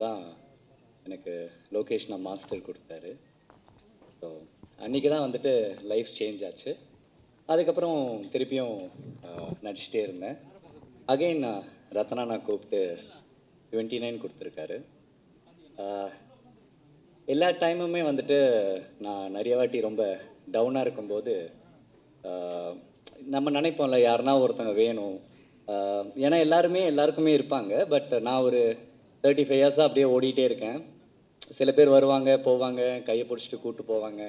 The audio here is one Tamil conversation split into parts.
தான் எனக்கு லோகேஷ் மாஸ்டர் கொடுத்தாரு. ஸோ அன்றைக்கி தான் வந்துட்டு லைஃப் சேஞ்ச் ஆச்சு. அதுக்கப்புறம் திருப்பியும் நடிச்சிட்டே இருந்தேன். அகைன் ரத்னா நான் கூப்பிட்டு 29 கொடுத்துருக்காரு. எல்லா டைமுமே வந்துட்டு நான் நிறைய வாட்டி ரொம்ப டவுனாக இருக்கும்போது நம்ம நினைப்போம்ல யாருன்னா ஒருத்தங்க வேணும். ஏன்னா எல்லாருக்குமே இருப்பாங்க. பட் நான் ஒரு 35 இயர்ஸாக அப்படியே ஓடிட்டே இருக்கேன். சில பேர் வருவாங்க போவாங்க, கையை பிடிச்சிட்டு கூப்பிட்டு போவாங்க.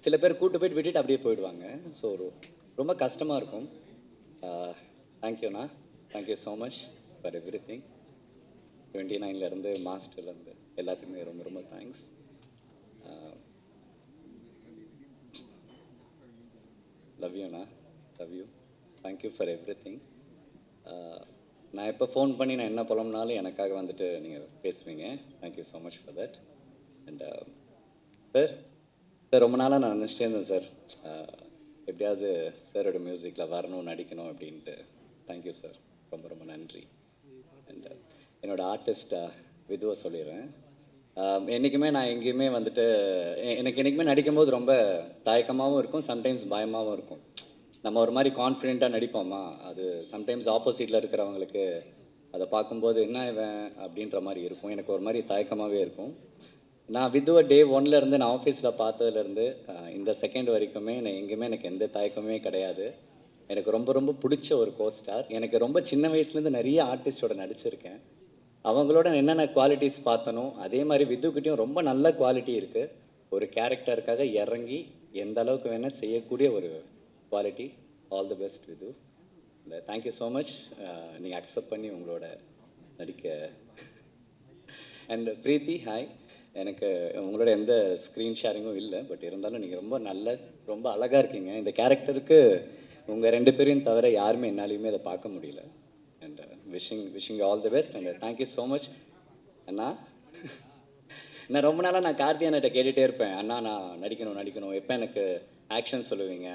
சில பேர் கூப்பிட்டு போயிட்டு விட்டுட்டு அப்படியே போயிடுவாங்க. ஸோ ரொம்ப கஷ்டமாக இருக்கும். தேங்க்யூண்ணா, thank you so much for everything. 29லேருந்து மாஸ்டர்லேருந்து எல்லாத்துக்குமே ரொம்ப ரொம்ப தேங்க்ஸ். லவ் யூண்ணா, love you. Thank you for everything. நான் எப்போ ஃபோன் பண்ணி நான் என்ன புலம்னாலும் எனக்காக வந்துட்டு நீங்கள் பேசுவீங்க. Thank you so much for that. And sir ரொம்ப நாளாக நான் நினச்சிட்டே இருந்தேன் சார், எப்படியாவது சாரோட மியூசிக்கில் வரணும், நடிக்கணும் அப்படின்ட்டு. தேங்க்யூ சார், ரொம்ப ரொம்ப நன்றி. அண்ட் என்னோடய ஆர்டிஸ்ட்டாக விதுவை சொல்லிடுறேன். என்றைக்குமே நான் எங்கேயுமே வந்துட்டு எனக்கு என்றைக்குமே நடிக்கும்போது ரொம்ப தயக்கமாகவும் இருக்கும், சம்டைம்ஸ் பயமாகவும் இருக்கும். நம்ம ஒரு மாதிரி கான்ஃபிடெண்ட்டாக நடிப்போமா, அது சம்டைம்ஸ் ஆப்போசிட்டில் இருக்கிறவங்களுக்கு அதை பார்க்கும்போது என்ன இவன் அப்படின்ற மாதிரி இருக்கும். எனக்கு ஒரு மாதிரி தயக்கமாகவே இருக்கும். நான் விதுவை டே 1லேருந்து நான் ஆஃபீஸில் பார்த்ததுலேருந்து இந்த செகண்ட் வரைக்குமே நான் எங்கேயுமே எனக்கு எந்த தயக்கமே கிடையாது. எனக்கு ரொம்ப ரொம்ப பிடிச்ச ஒரு கோஸ்டார். எனக்கு ரொம்ப சின்ன வயசுலேருந்து நிறைய ஆர்டிஸ்டோட நடிச்சிருக்கேன். அவங்களோட என்னென்ன குவாலிட்டிஸ் பார்த்தனோ அதே மாதிரி விதுக்கிட்டையும் ரொம்ப நல்ல குவாலிட்டி இருக்குது. ஒரு கேரக்டருக்காக இறங்கி எந்த அளவுக்கு வேணால் செய்யக்கூடிய ஒரு quality. All the best Vidhu. Thank you so much நீங்கள் அக்செப்ட் பண்ணி உங்களோட நடிக்க. And Preethi, hi. எனக்கு உங்களோட எந்த ஸ்க்ரீன் ஷேரிங்கும் இல்லை. பட் இருந்தாலும் நீங்கள் ரொம்ப அழகாக இருக்கீங்க. இந்த கேரக்டருக்கு உங்கள் 2 பேரையும் தவிர யாருமே என்னாலையுமே அதை பார்க்க முடியல. And wishing all the best. And thank you so much அண்ணா. நான் ரொம்ப நாளாக நான் கார்த்தி அண்ணாட்ட கேட்டுகிட்டே இருப்பேன், அண்ணா நான் நடிக்கணும், எப்போ எனக்கு ஆக்ஷன் சொல்லுவீங்க,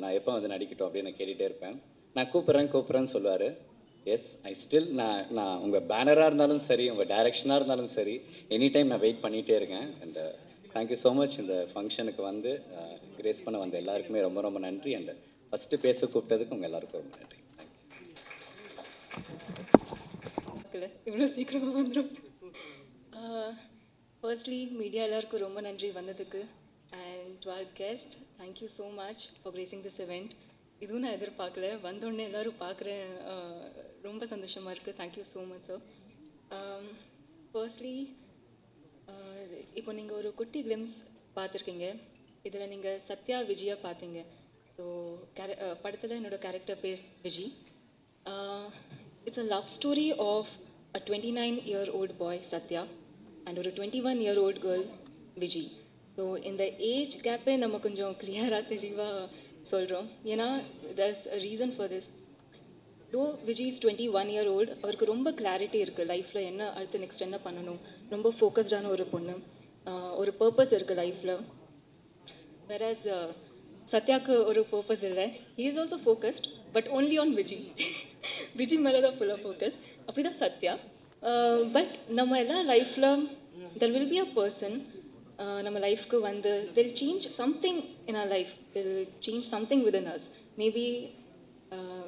நான் எப்போ வந்து நடிக்கட்டும் அப்படின்னு நான் கேட்டுகிட்டே இருப்பேன். நான் கூப்பிட்றேன்னு சொல்லுவார். எஸ், ஐ ஸ்டில் நான் உங்கள் பேனராக இருந்தாலும் சரி, உங்கள் டைரக்ஷனாக இருந்தாலும் சரி, எனி டைம் நான் வெயிட் பண்ணிகிட்டே இருக்கேன். And thank you so much. இந்த ஃபங்க்ஷனுக்கு வந்து கிரேஸ் பண்ண வந்த எல்லாருக்குமே ரொம்ப ரொம்ப நன்றி. அண்ட் ஃபஸ்ட்டு பேச கூப்பிட்டதுக்கு உங்கள் எல்லாருக்கும் ரொம்ப நன்றி. இவ்வளோ சீக்கிரமாக வந்துடும். ஃபர்ஸ்ட்லி மீடியா எல்லாருக்கும் ரொம்ப நன்றி வந்ததுக்கு. And to our guest, thank you so much for gracing this event. இதுவும் நான் எதிர்பார்க்கல, வந்தோடனே எல்லோரும் பார்க்குறேன், ரொம்ப சந்தோஷமாக இருக்குது. Thank you so much sir. Firstly இப்போ நீங்கள் ஒரு குட்டி கிளிம்ஸ் பார்த்துருக்கீங்க. இதில் நீங்கள் சத்யா விஜயா பார்த்தீங்க. ஸோ படத்தில் என்னோடய கேரக்டர் பேர் Viji. It's a love story of a 29-year-old boy Satya and ஒரு 21-year-old girl Viji. ஸோ இந்த ஏஜ் கேப்பே நம்ம கொஞ்சம் கிளியராக தெளிவாக சொல்கிறோம். ஏன்னா there's a reason for this. தோ விஜி இஸ் 21-year-old, அவருக்கு ரொம்ப கிளாரிட்டி இருக்குது லைஃப்பில், என்ன அடுத்து நெக்ஸ்ட் என்ன பண்ணணும், ரொம்ப ஃபோக்கஸ்டான ஒரு பொண்ணு, ஒரு பர்பஸ் இருக்குது லைஃப்பில். வேறஸ் சத்யாவுக்கு ஒரு பர்பஸ் இல்லை. He is also focused but only on Viji. Viji மேலே தான் ஃபுல்லாக ஃபோக்கஸ். அப்படி தான் சத்யா. பட் நம்ம எல்லாம் லைஃப்பில் there will be a person நம்ம லைஃப்க்கு வந்து they'll change something in our life, they'll change something within us. Maybe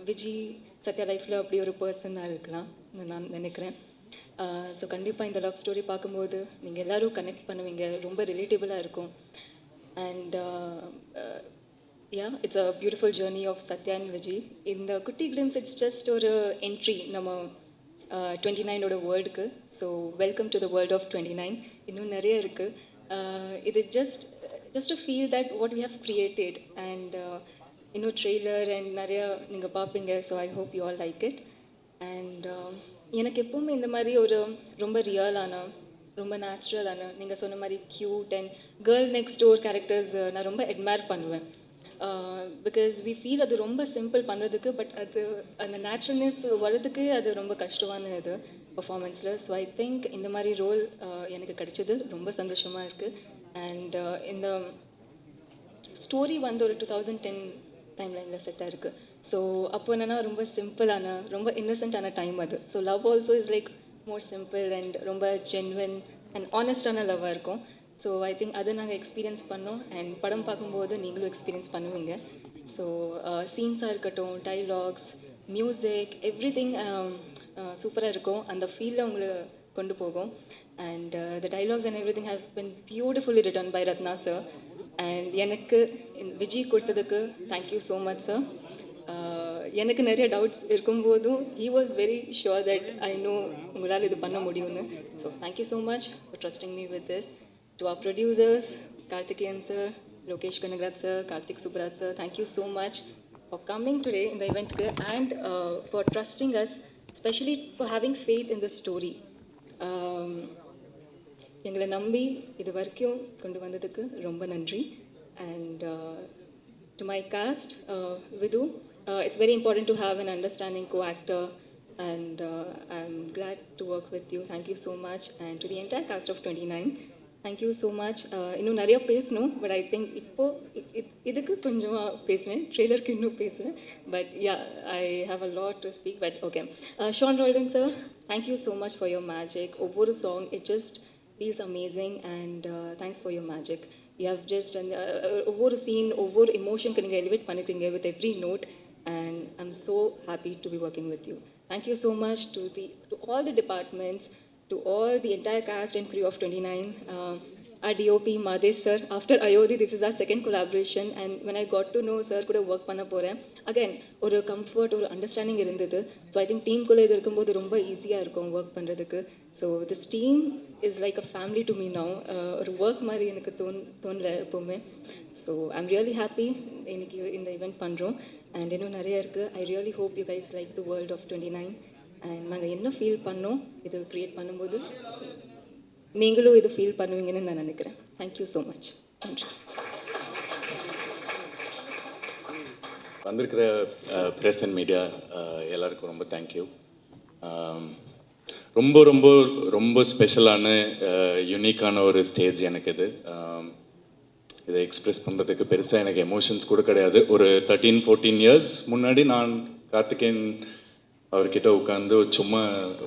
Viji Sathya லைஃப்பில் அப்படி ஒரு பர்சனாக இருக்கலாம் நான் நினைக்கிறேன். ஸோ கண்டிப்பாக இந்த லவ் ஸ்டோரி பார்க்கும்போது நீங்கள் எல்லோரும் கனெக்ட் பண்ணுவீங்க, ரொம்ப ரிலேட்டிபிளாக இருக்கும். And it's a beautiful journey of Satya and Vijay. In the Kutti Glimpse, it's just ஒரு entry நம்ம 29ஓட வேர்ல்டுக்கு. So welcome to the world of 29. இன்னும் நிறைய இருக்குது. இது just to feel that what we have created. And இன்னும் ட்ரெய்லர் அண்ட் நிறையா நீங்கள் பார்ப்பீங்க. So I hope you all like it. And எனக்கு எப்போவுமே இந்த மாதிரி ஒரு ரொம்ப ரியலான, ரொம்ப நேச்சுரலான, நீங்கள் சொன்ன மாதிரி cute and girl next door characters நான் ரொம்ப அட்மையர் பண்ணுவேன். பிகாஸ் வி ஃபீல் அது ரொம்ப சிம்பிள் பண்ணுறதுக்கு, பட் அது அந்த நேச்சுரல்னஸ் வர்றதுக்கு அது ரொம்ப கஷ்டமான இது பர்ஃபார்மன்ஸில். ஸோ ஐ திங்க் இந்த மாதிரி ரோல் எனக்கு கிடைச்சது ரொம்ப சந்தோஷமாக இருக்குது. அண்ட் இந்த ஸ்டோரி வந்து ஒரு 2010 டைம்லைனில் செட்டாக இருக்குது. ஸோ அப்போ என்னென்னா ரொம்ப சிம்பிளான, ரொம்ப இன்னசென்ட்டான டைம் அது. So love also is like more simple and ரொம்ப ஜென்வன் அண்ட் ஆனஸ்டான லவ்வாக இருக்கும். ஸோ ஐ திங்க் அதை நாங்கள் எக்ஸ்பீரியன்ஸ் பண்ணோம் அண்ட் படம் பார்க்கும்போது நீங்களும் எக்ஸ்பீரியன்ஸ் பண்ணுவீங்க. ஸோ சீன்ஸாக இருக்கட்டும், டைலாக்ஸ், மியூசிக், எவ்ரி திங் சூப்பராக இருக்கும். அந்த ஃபீலில் உங்களை கொண்டு போகும். And the dialogues and everything have been beautifully written by Rathna sir. And எனக்கு விஜய் கொடுத்ததுக்கு தேங்க்யூ ஸோ மச் சார். எனக்கு நிறைய டவுட்ஸ் இருக்கும்போதும் he was very sure that I know உங்களால் இது பண்ண முடியும்னு. So thank you so much for trusting me with this. To our producers, Karthikeyan sir, Lokesh Kanagraj sir, Karthik Subraj sir, thank you so much for coming today in the event and for trusting us, especially for having faith in the story. எங்களை நம்பி இது வரைக்கும் கொண்டு வந்ததுக்கு ரொம்ப நன்றி. And to my cast, Vidhu, it's very important to have an understanding co-actor, and I'm glad to work with you. Thank you so much. And to the entire cast of 29, thank you so much. இன்னும் நிறைய பேசணும், பட் ஐ திங்க் இப்போ இதுக்கு கொஞ்சமாக பேசுவேன், ட்ரெய்லருக்கு இன்னும் பேசுவேன். But ya, I have a lot to speak, but okay. Sean Roldan sir, thank you so much for your magic. ஒவ்வொரு song it just feels amazing, and thanks for your magic. You have just ஒவ்வொரு சீன், ஒவ்வொரு எமோஷனுக்கு நீங்கள் எலிவேட் பண்ணிக்கிறீங்க with every note, and I'm so happy to be working with you. Thank you so much to all the departments, to all the entire cast and crew of 29. Our DOP Madesh sir, after Ayodhi this is our second collaboration, and when I got to know sir கூட ஒர்க் பண்ண போகிறேன், அகைன் ஒரு கம்ஃபர்ட், ஒரு அண்டர்ஸ்டாண்டிங் இருந்தது. ஸோ ஐ திங்க் டீம்குள்ளே இது இருக்கும்போது ரொம்ப ஈஸியாக இருக்கும் ஒர்க் பண்ணுறதுக்கு. So this team is like a family to me now. ஒரு ஒர்க் மாதிரி எனக்கு தோணல எப்போவுமே. ஸோ ஐம் ரியலி ஹாப்பி இன்னைக்கு இந்த ஈவெண்ட் பண்ணுறோம். அண்ட் இன்னும் நிறைய இருக்குது. I really hope you guys like the world of 29. And நாங்கள் என்ன ஃபீல் பண்ணோம் இது க்ரியேட் பண்ணும்போது நீங்களும் இது ஃபீல் பண்ணுவீங்கன்னு நான் நினைக்கிறேன். Thank you so much. நன்றி. வந்திருக்கிற ப்ரெஸ் அண்ட் மீடியா எல்லாருக்கும் ரொம்ப தேங்க்யூ. ரொம்ப ரொம்ப ரொம்ப ஸ்பெஷலான யூனிக்கான ஒரு ஸ்டேஜ் எனக்கு இது. இதை எக்ஸ்ப்ரெஸ் பண்ணுறதுக்கு பெருசாக எனக்கு எமோஷன்ஸ் கூட கிடையாது. ஒரு 13-14 இயர்ஸ் முன்னாடி நான் கார்த்திகேயன் அவர்கிட்ட உட்காந்து சும்மா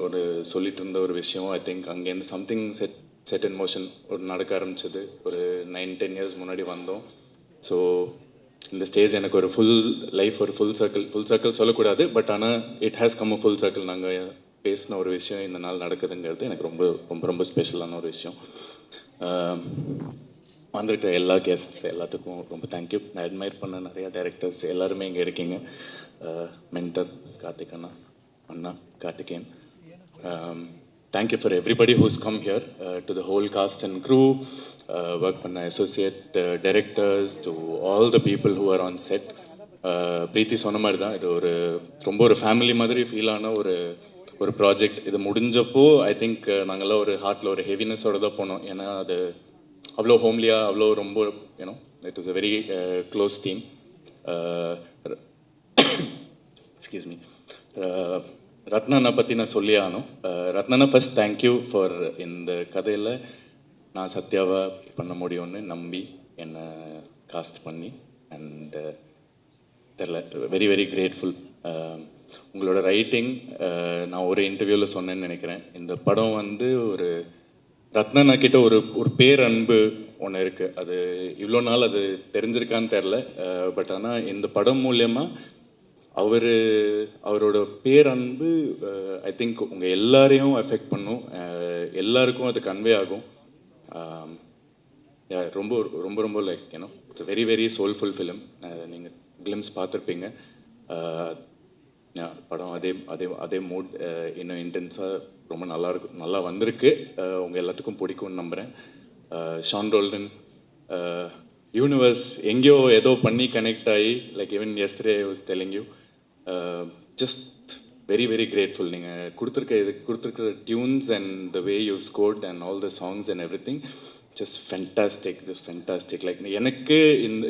ஒரு சொல்லிட்டு இருந்த ஒரு விஷயம், ஐ திங்க் அங்கேருந்து சம்திங் செட் இன் மோஷன் ஒரு நடக்க ஆரம்பிச்சது. ஒரு 9-10 இயர்ஸ் முன்னாடி வந்தோம். ஸோ இந்த ஸ்டேஜ் எனக்கு ஒரு ஃபுல் லைஃப், ஒரு ஃபுல் சர்க்கிள் சொல்லக்கூடாது, பட் ஆனால் it has come a full circle. நாங்கள் பேசின ஒரு விஷயம் இந்த நாள் நடக்குதுங்கிறது எனக்கு ரொம்ப ரொம்ப ரொம்ப ஸ்பெஷலான ஒரு விஷயம். வந்திருக்கிற எல்லா கெஸ்ட்ஸ் எல்லாத்துக்கும் ரொம்ப தேங்க்யூ. நான் அட்மையர் பண்ண நிறையா டைரக்டர்ஸ் எல்லாருமே இங்கே இருக்கீங்க. Mentor Karthik Anna Karthikeyan. Thank you for everybody who's come here, to the whole cast and crew, work பண்ண associate directors, to all the people who are on set. பிரீத்தி சொன்ன மாதிரி தான், இது ஒரு ரொம்ப ஒரு ஃபேமிலி மாதிரி ஃபீல் ஆன ஒரு ப்ராஜெக்ட். இது முடிஞ்சப்போ ஐ திங்க் நாங்கள்லாம் ஒரு ஹார்ட்டில் ஒரு ஹெவினஸோடு தான் போனோம். ஏன்னா அது அவ்வளோ ஹோம்லியாக, அவ்வளோ ரொம்ப you know it is a very close team. Excuse me. ரத்னானை பற்றி நான் சொல்லி ஆனோம். ரத்னானா ஃபர்ஸ்ட் தேங்க்யூ ஃபார் இந்த கதையில் நான் சத்யாவை பண்ண முடியும்னு நம்பி என்னை காஸ்ட் பண்ணி. அண்ட் தெரில, வெரி வெரி கிரேட்ஃபுல். உங்களோட ரைட்டிங் நான் ஒரு இன்டர்வியூவில் சொன்னேன்னு நினைக்கிறேன். இந்த படம் வந்து ஒரு ரத்னா கிட்ட ஒரு பேரன்பு ஒன்று இருக்குது. அது இவ்வளோ நாள் அது தெரிஞ்சிருக்கான்னு தெரில, பட் ஆனால் இந்த படம் மூலியமாக அவரோட பேரன்பு ஐ திங்க் உங்கள் எல்லாரையும் எஃபெக்ட் பண்ணும். எல்லாருக்கும் அது கன்வே ஆகும். ரொம்ப ரொம்ப ரொம்ப லைக் ஏன்னோ it's very very soulful film. நீங்கள் கிளிம்ஸ் பார்த்துருப்பீங்க. படம் அதே மூட் இன்னும் இன்டென்ஸாக ரொம்ப நல்லா வந்திருக்கு. உங்கள் எல்லாத்துக்கும் பிடிக்கும்னு நம்புகிறேன். ஷான் ரோல்டன் யூனிவர்ஸ் எங்கேயோ ஏதோ பண்ணி கனெக்ட் ஆகி, like even yesterday I was telling you, just very very grateful. நீங்கள் கொடுத்துருக்கிற tunes and the way you scored and all the songs and every thing just fantastic. Like எனக்கு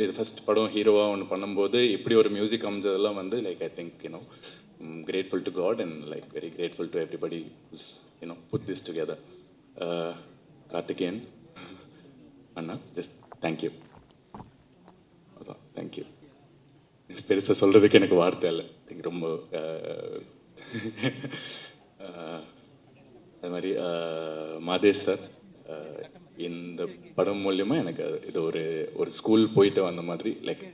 இது ஃபஸ்ட் படம் ஹீரோவாக ஒன்று பண்ணும்போது இப்படி ஒரு மியூசிக் அமைஞ்சதெல்லாம் வந்து like I think you know grateful to God and like very grateful to everybody who's put this together. Karthikeyan Anna, just thank you. Thank you. பெருசாக சொல்கிறதுக்கு எனக்கு வார்த்தை இல்லை. ரொம்ப அது மாதிரி மாதேஷ் சார், இந்த படம் மூலியமாக எனக்கு இது ஒரு ஒரு ஸ்கூல் போயிட்டு வந்த மாதிரி. லைக்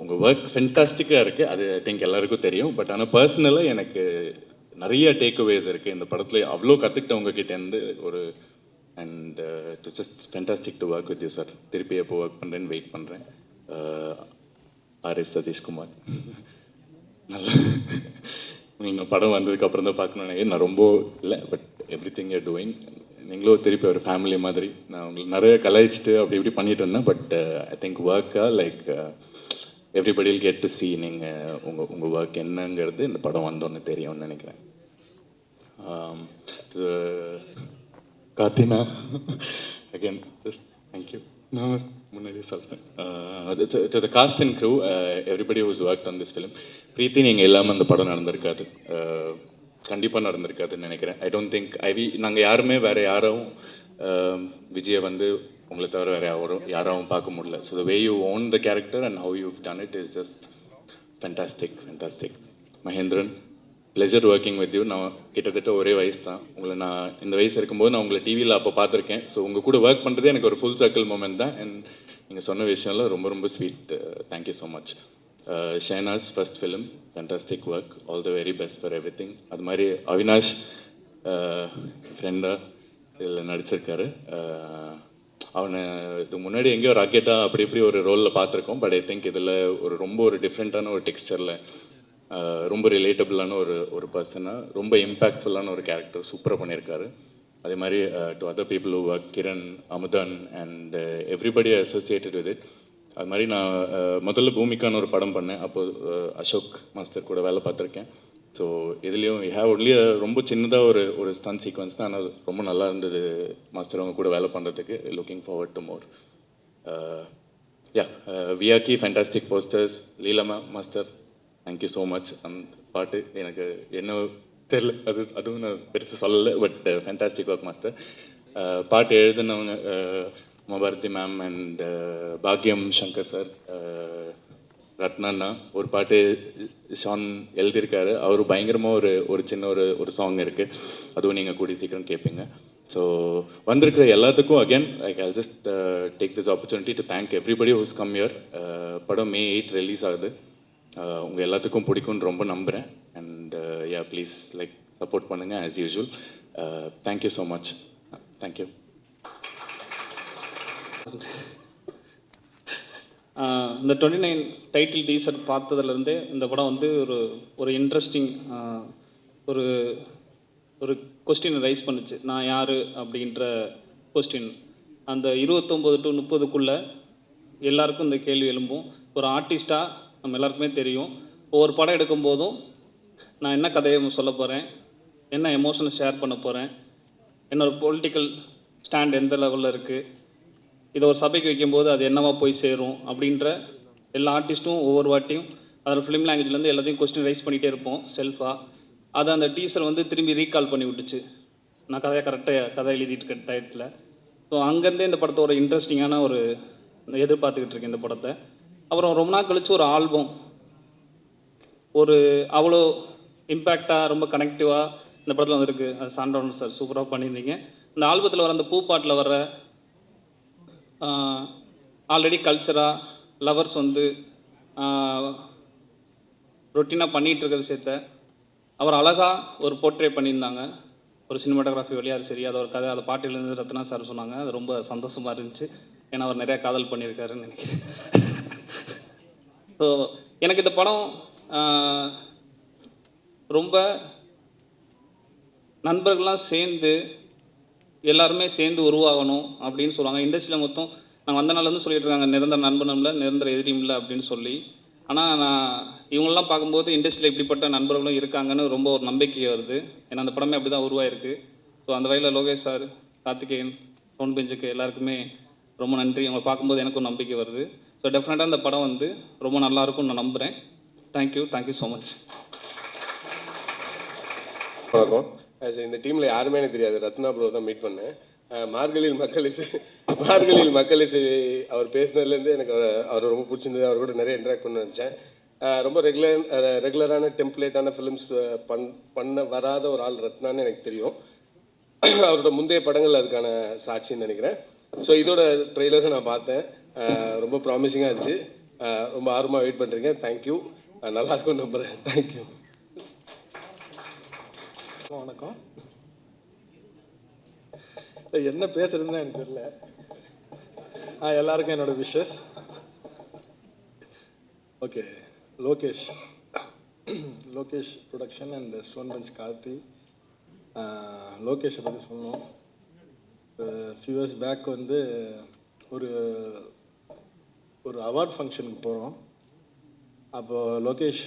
உங்கள் ஒர்க் ஃபென்டாஸ்டிக்காக இருக்குது, அது ஐ திங்க் எல்லாருக்கும் தெரியும். பட் ஆனால் பர்சனலாக எனக்கு நிறைய டேக்அவேஸ் இருக்குது இந்த படத்தில். அவ்வளோ கற்றுக்கிட்டேன் உங்ககிட்டேருந்து ஒரு. And it's just fantastic to work with you sir. திருப்பி எப்போ ஒர்க் பண்ணுறேன்னு வெயிட் பண்ணுறேன். ஆர்எஸ் சதீஷ்குமார், நல்லா நீங்கள் படம் வந்ததுக்கு அப்புறம் தான் பார்க்கணுன்னு நான் ரொம்ப இல்லை. But every thing you're doing, நீங்களும் திருப்பி ஒரு ஃபேமிலி மாதிரி. நான் உங்களுக்கு நிறைய கலாய்ச்சிட்டு அப்படி இப்படி பண்ணிட்டு இருந்தேன். பட் ஐ திங்க் ஒர்க்காக like everybody will get to see நீங்கள் உங்கள் ஒர்க் என்னங்கிறது இந்த படம் வந்தோன்னு தெரியும்னு நினைக்கிறேன். கார்த்தினா அகேன் ஜஸ்ட் தேங்க்யூ. நான் முன்னாடியே சொல்கிறேன். To the cast and crew, everybody whose work on this film. Preethi, நீங்கள் இல்லாமல் அந்த படம் நடந்திருக்காது, கண்டிப்பாக நடந்திருக்காதுன்னு நினைக்கிறேன். ஐ டோன்ட் திங்க் நாங்கள் யாருமே வேறு யாரும் விஜயை வந்து உங்களை தவிர வேறு யாராவும் பார்க்க முடியல. So the way you own the character and how you've done it is just fantastic. Mahendran, pleasure working with you. நான் கிட்டத்தட்ட ஒரே வயசு தான். உங்களை நான் இந்த வயசு இருக்கும்போது நான் உங்களை டிவியில் அப்போ பார்த்துருக்கேன். ஸோ உங்கள் கூட ஒர்க் பண்ணுறதே எனக்கு ஒரு ஃபுல் சர்க்கிள் மூமெண்ட் தான். அண்ட் நீங்கள் சொன்ன விஷயம்லாம் ரொம்ப ரொம்ப ஸ்வீட். Thank you so much. ஷேனாஸ் first film, fantastic work, all the very best for everything. அது மாதிரி அவினாஷ் ஃப்ரெண்டாக இதில் நடிச்சிருக்காரு. அவனை இது முன்னாடி எங்கேயோ ராக்கெட்டாக அப்படி இப்படி ஒரு ரோலில் பார்த்துருக்கோம். பட் ஐ திங்க் இதில் ரொம்ப ஒரு டிஃப்ரெண்ட்டான ஒரு டெக்ஸ்டரில் ரொம்ப ரிலேட்டபிளான ஒரு பர்சனாக ரொம்ப இம்பேக்ட்ஃபுல்லான ஒரு கேரக்டர் சூப்பராக பண்ணியிருக்காரு. அதே மாதிரி to other people who work, Kiran, Amudhan and everybody associated with it. அது மாதிரி நான் முதல்ல பூமிக்கான ஒரு படம் பண்ணேன். அப்போது அசோக் மாஸ்டர் கூட வேலை பார்த்துருக்கேன். ஸோ இதுலேயும் ஒன்லி ரொம்ப சின்னதாக ஒரு ஸ்டன் சீக்வன்ஸ் தான். ஆனால் ரொம்ப நல்லா இருந்தது மாஸ்டர் அவங்க கூட வேலை பண்ணுறதுக்கு. Looking forward to more. வியாக்கி, ஃபேண்டாஸ்டிக் போஸ்டர்ஸ். லீலமா மாஸ்டர், தேங்க்யூ ஸோ மச். அந்த பாட்டு எனக்கு என்ன தெரில, அதுவும் நான் பெருசாக சொல்லலை. But fantastic work master. பாட்டு எழுதுனவங்க மபாரதி மேம் அண்ட் பாக்யம் சங்கர் சார், ரத்னாண்ணா. ஒரு பாட்டு ஷான் எழுதியிருக்காரு, அவர் பயங்கரமாக ஒரு சின்ன ஒரு சாங் இருக்குது, அதுவும் நீங்கள் கூடி சீக்கிரம் கேட்பீங்க. ஸோ வந்திருக்கிற எல்லாத்துக்கும் again I just take this opportunity to thank everybody whose come here. படம் May 8 ரிலீஸ் ஆகுது. உங்கள் எல்லாத்துக்கும் பிடிக்கும்னு ரொம்ப நம்புகிறேன். அண்ட் ப்ளீஸ் லைக் சப்போர்ட் பண்ணுங்கள் as usual. Thank you so much. Thank you. இந்த 29 டைட்டில் டீசர் பார்த்ததுலேருந்தே இந்த படம் வந்து ஒரு இன்ட்ரெஸ்டிங் ஒரு ஒரு கொஸ்டின் ரைஸ் பண்ணுச்சு. நான் யார் அப்படின்ற கொஸ்டின். அந்த 29 to 30க்குள்ளே எல்லாருக்கும் இந்த கேள்வி எழும்பும். ஒரு ஆர்டிஸ்ட்டாக நம்ம எல்லாருக்குமே தெரியும், ஒவ்வொரு படம் எடுக்கும்போதும் நான் என்ன கதையை சொல்ல போகிறேன், என்ன எமோஷனை ஷேர் பண்ண போகிறேன், என்னோடய பொலிட்டிக்கல் ஸ்டாண்ட் எந்த லெவலில் இருக்குது, இதை ஒரு சபைக்கு வைக்கும்போது அது என்னவா போய் சேரும் அப்படின்ற எல்லா ஆர்டிஸ்ட்டும் ஒவ்வொரு வாட்டியும் அதில் ஃபிலிம் லாங்குவேஜ்லேருந்து எல்லாத்தையும் கொஸ்டின் ரைஸ் பண்ணிகிட்டே இருப்போம் செல்ஃபாக. அதை அந்த டீசர் வந்து திரும்பி ரீகால் பண்ணி விட்டுச்சு. நான் கதை எழுதிட்டு இருக்க டயத்தில். ஸோ அங்கேருந்தே இந்த படத்தோட இன்ட்ரெஸ்டிங்கான ஒரு எதிர்பார்த்துக்கிட்டு இருக்கேன் இந்த படத்தை. அப்புறம் ரொம்ப நாள் கழித்து ஒரு ஆல்பம், ஒரு அவ்வளோ இம்பேக்டாக ரொம்ப கனெக்டிவாக இந்த படத்தில் வந்துருக்கு. அது சாண்டோன் சார் சூப்பராக பண்ணியிருந்தீங்க. இந்த ஆல்பத்தில் வர அந்த பூப்பாட்டில் வர ஆல்ரெடி கல்ச்சராக லவர்ஸ் வந்து ரொட்டீனாக பண்ணிகிட்டு இருக்கிற விஷயத்த அவர் அழகாக ஒரு போர்ட்ரே பண்ணியிருந்தாங்க. ஒரு சினிமாட்டோகிராஃபி வழியாக சரி, அதை ஒரு கதை, அதை பாட்டிலேருந்து ரத்னா சார் சொன்னாங்க. அது ரொம்ப சந்தோஷமாக இருந்துச்சு. ஏன்னா அவர் நிறையா காதல் பண்ணியிருக்காருன்னு நினைக்கிறேன். ஸோ எனக்கு இந்த படம் ரொம்ப நண்பர்கள்லாம் சேர்ந்து எல்லாருமே சேர்ந்து உருவாகணும் அப்படின்னு சொல்லுவாங்க. இண்டஸ்ட்ரியில் மொத்தம் நாங்கள் வந்த நாள்லேருந்து சொல்லிட்டு இருக்காங்க, நிரந்தர நண்பனும் இல்லை, நிரந்தர எதிரியும் இல்லை அப்படின்னு சொல்லி. ஆனால் நான் இவங்களெலாம் பார்க்கும்போது இண்டஸ்ட்ரியில் இப்படிப்பட்ட நண்பர்களும் இருக்காங்கன்னு ரொம்ப ஒரு நம்பிக்கை வருது. ஏன்னா அந்த படமே அப்படி தான் உருவாயிருக்கு. ஸோ அந்த வகையில் லோகேஷ் சார், கார்த்திகேயன், சவுண்ட் பெஞ்சுக்கு எல்லாருக்குமே ரொம்ப நன்றி. அவங்களை பார்க்கும்போது எனக்கும் நம்பிக்கை வருது. ஸோ டெஃபினட்டாக இந்த படம் வந்து ரொம்ப நல்லாயிருக்கும்னு நான் நம்புகிறேன். Thank you so much. வணக்கம். இந்த டீமில் யாருமே எனக்கு தெரியாது, ரத்னா ப்ரோ தான் மீட் பண்ணேன். மார்கழியில் மக்கள் இசை அவர் பேசினதுலேருந்து எனக்கு அவர் ரொம்ப பிடிச்சிருந்தது. அவர் கூட நிறைய இன்ட்ராக்ட் பண்ண நினச்சேன். ரொம்ப ரெகுலரான டெம்ப்ளேட்டான ஃபிலிம்ஸ் பண்ண வராத ஒரு ஆள் ரத்னான்னு எனக்கு தெரியும். அவரோட முந்தைய படங்கள் அதுக்கான சாட்சின்னு நினைக்கிறேன். ஸோ இதோட ட்ரெய்லரை நான் பார்த்தேன். ரொம்ப ப்ராமிசிங்காக இருந்துச்சு. ரொம்ப ஆர்வமாக வெயிட் பண்ணுறீங்க. தேங்க்யூ. நல்லா இருக்கும் நம்புகிறேன். தேங்க்யூ. வணக்கம். என்ன பேசுறதுன்னு எனக்கு தெரியல. எல்லாருக்கும் என்னோட wishes. Okay, Lokesh production and Stone Bench Karthi. லோகேஷை பற்றி சொல்லணும். ஃபியூ இயர்ஸ் பேக் வந்து ஒரு அவார்ட் ஃபங்க்ஷனுக்கு போகிறோம். அப்போது லோகேஷ்,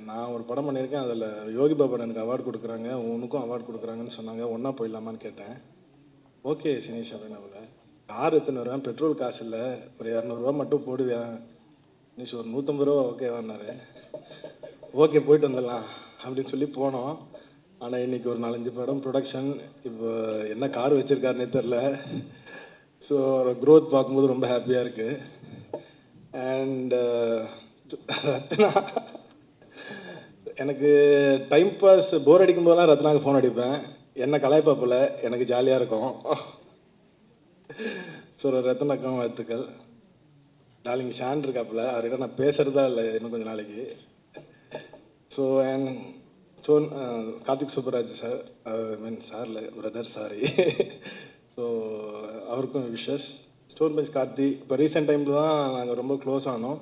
நான் ஒரு படம் பண்ணியிருக்கேன், அதில் யோகி பாபா எனக்கு அவார்டு கொடுக்குறாங்க, உனக்கும் அவார்டு கொடுக்குறாங்கன்னு சொன்னாங்க, ஒன்றா போயிடலாமான்னு கேட்டேன். ஓகே சினேஷ் அப்படின்னு. அவளை கார் எத்தனை வருவேன், பெட்ரோல் காசு இல்லை, ஒரு 200 மட்டும் போடுவேன், சினேஷ் ஒரு 150 ரூபா ஓகேவான்னாரு. ஓகே போயிட்டு வந்துடலாம் அப்படின்னு சொல்லி போனோம். ஆனால் இன்றைக்கி ஒரு 4-5 படம் ப்ரொடக்ஷன். இப்போ என்ன கார் வச்சுருக்காருன்னே தெரில. ஸோ க்ரோத் பார்க்கும்போது ரொம்ப ஹாப்பியாக இருக்குது. அண்ட் ரத்னா, எனக்கு டைம் பாஸ் போர் அடிக்கும் போதெல்லாம் ரத்னாவுக்கு ஃபோன் அடிப்பேன். என்ன கலாய்ப்பாப்பில் எனக்கு ஜாலியாக இருக்கும். ஸோ ரத்னாக்கும் வாழ்த்துக்கள். டார்லிங் ஷான் இருக்காப்புல, அவர்கிட்ட நான் பேசுகிறதா இல்லை இன்னும் கொஞ்சம் நாளைக்கு. So and Karthik Subbaraj sir, sir இல்லை பிரதர், சாரி. ஸோ அவருக்கும் விஷஸ். ஸ்டோன் பெஞ்ச் கார்த்தி இப்போ ரீசெண்ட் டைமில் தான் நாங்கள் ரொம்ப க்ளோஸ் ஆனோம்.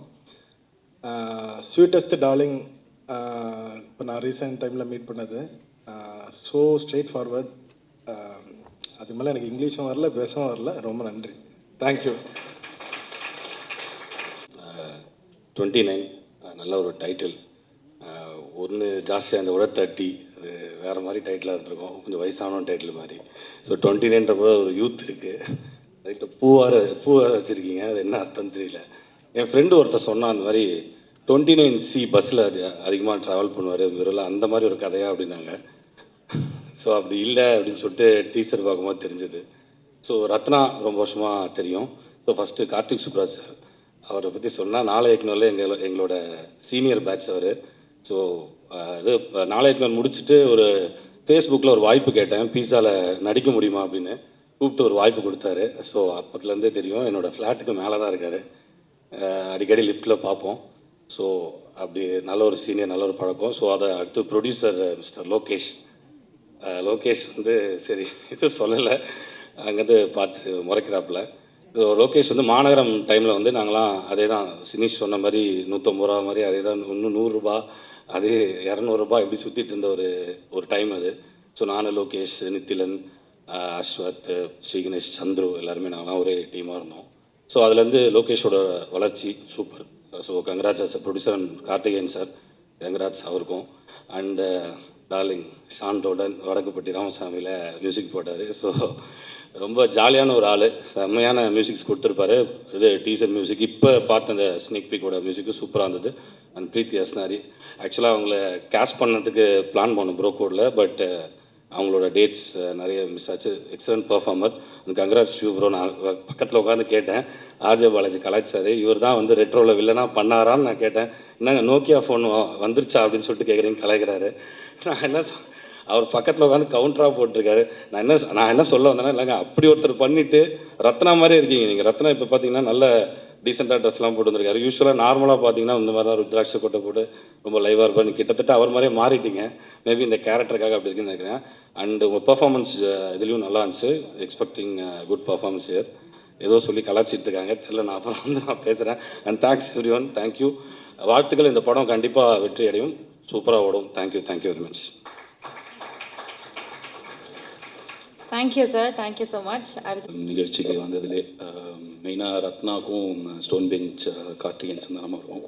ஸ்வீட்டஸ்ட் டார்லிங் இப்போ நான் ரீசெண்ட் டைமில் மீட் பண்ணது. So straight forward. அதுக்கு மேலே எனக்கு இங்கிலீஷும் வரல, பேசவும் வரல. ரொம்ப நன்றி. தேங்க்யூ. 29 நல்ல ஒரு டைட்டில். ஒன்று ஜாஸ்தியாக அந்த உட தட்டி, அது வேறு மாதிரி டைட்டிலாக இருந்திருக்கும், கொஞ்சம் வயசான டைட்டில் மாதிரி. ஸோ 29ன்றப்போ ஒரு யூத் இருக்குது. ரைட்டு, பூவார வச்சுருக்கீங்க, அது என்ன அர்த்தம் தெரியல. என் ஃப்ரெண்டு ஒருத்தர் சொன்னான், அந்த மாதிரி 29C பஸ்ஸில் அது அதிகமாக ட்ராவல் பண்ணுவார் விரல, அந்த மாதிரி ஒரு கதையா அப்படின்னாங்க. ஸோ அப்படி இல்லை அப்படின்னு சொல்லிட்டு டீசர் பார்க்கும்போது தெரிஞ்சது. ஸோ ரத்னா ரொம்ப வருஷமாக தெரியும். So first Karthik Subbaraj sir, அவரை பற்றி சொன்னால் நாளையக்குனரில் எங்களோட சீனியர் பேட்ச் அவர். ஸோ இது நாளையக்குனர் முடிச்சுட்டு ஒரு ஃபேஸ்புக்கில் ஒரு வாய்ப்பு கேட்டேன், பீஸாவில் நடிக்க முடியுமா அப்படின்னு. கூப்பிட்டு ஒரு வாய்ப்பு கொடுத்தாரு. ஸோ அப்போத்துலேருந்தே தெரியும். என்னோடய ஃப்ளாட்டுக்கு மேலே தான் இருக்கார், அடிக்கடி லிஃப்ட்டில் பார்ப்போம். ஸோ அப்படி நல்ல ஒரு சீனியர், நல்ல ஒரு பழக்கம். ஸோ அதை அடுத்து ப்ரொடியூசர் மிஸ்டர் லோகேஷ் வந்து சரி இது சொல்லலை, அங்கேருந்து பார்த்து முறைக்கிறாப்புல. ஸோ லோகேஷ் வந்து மாநகரம் டைமில் வந்து நாங்களாம் அதே தான் சினிஷ் சொன்ன மாதிரி 150 ரூபா மாதிரி அதே தான், இன்னும் 100 ரூபா, அதே 200 ரூபா இப்படி சுற்றிட்டு இருந்த ஒரு டைம் அது. ஸோ நான், லோகேஷ், நித்திலன், அஸ்வத், ஸ்ரீகணேஷ், சந்துரு எல்லாருமே நாங்களாம் ஒரே டீமாக இருந்தோம். ஸோ அதுலேருந்து லோகேஷோட வளர்ச்சி super. So Gangaraj sir, producer congrats sir, Gangaraj அவருக்கும். அண்டு டார்லிங் ஷான்ரோடன் வடக்குப்பட்டி ராமசாமியில் மியூசிக் போட்டார். ஸோ ரொம்ப ஜாலியான ஒரு ஆள், செம்மையான மியூசிக்ஸ் கொடுத்துருப்பாரு. இது டீசர் மியூசிக், இப்போ பார்த்த அந்த ஸ்னேக் பீக்கோட மியூசிக்கு சூப்பராக இருந்தது. அண்ட் பிரீத்தி அஸ்னாரி, ஆக்சுவலாக அவங்கள கேஸ்ட் பண்ணதுக்கு பிளான் பண்ணோம் ப்ரோக்கோடில், பட் அவங்களோட டேட்ஸ் நிறைய மிஸ் ஆச்சு. Excellent performer. Gangaraj shoe bro. நான் பக்கத்தில் உட்காந்து கேட்டேன், ஆர்ஜே பாலாஜி கலாச்சார், இவர் தான் வந்து ரெட்ரோவில் வில்லனா பண்ணாரான்னு நான் கேட்டேன். என்னங்க நோக்கியா ஃபோன் வந்துருச்சா அப்படின்னு சொல்லிட்டு கேட்குறீங்க, கலாய்க்கிறாரு. நான் என்ன அவர் பக்கத்தில் உட்காந்து கவுண்டராக போட்டிருக்காரு. நான் என்ன சொல்ல வந்தேன்னா, இல்லைங்க அப்படி ஒருத்தர் பண்ணிவிட்டு ரத்னா மாதிரி இருக்கீங்க நீங்கள். ரத்னா இப்போ பார்த்தீங்கன்னா நல்ல டீசெண்டாக ட்ரெஸ்லாம் போட்டு வந்திருக்காரு. யூஸ்வலாக நார்மலாக பார்த்தீங்கன்னா இந்த மாதிரி தான் ருத்ராட்ச கொட்டை போட்டு ரொம்ப லைவாக இருப்பார். கிட்டத்தட்ட அவர் மாதிரியே மாறிட்டீங்க. மேபி இந்த கேரக்டருக்காக அப்படி இருக்குன்னு நினைக்கிறேன். அண்ட் உங்கள் பர்ஃபார்மன்ஸ் இதுலேயும் நல்லா இருந்துச்சு. Expecting good performance year. ஏதோ சொல்லி கலாச்சிட்டு இருக்காங்க தெரியல, நான் அப்புறம் வந்து நான் பேசுகிறேன். And thanks every one, thank you. வாழ்த்துக்கள். இந்த படம் கண்டிப்பாக வெற்றி அடையும், சூப்பராக ஓடும். Thank you very much. Thank you sir, thank you so much. நிகழ்ச்சிக்கு வந்ததிலே மெயினாக ரத்னாவுக்கும் ஸ்டோன் பெஞ்ச் கார்த்திகேயன் சந்தானமாக இருக்கும்.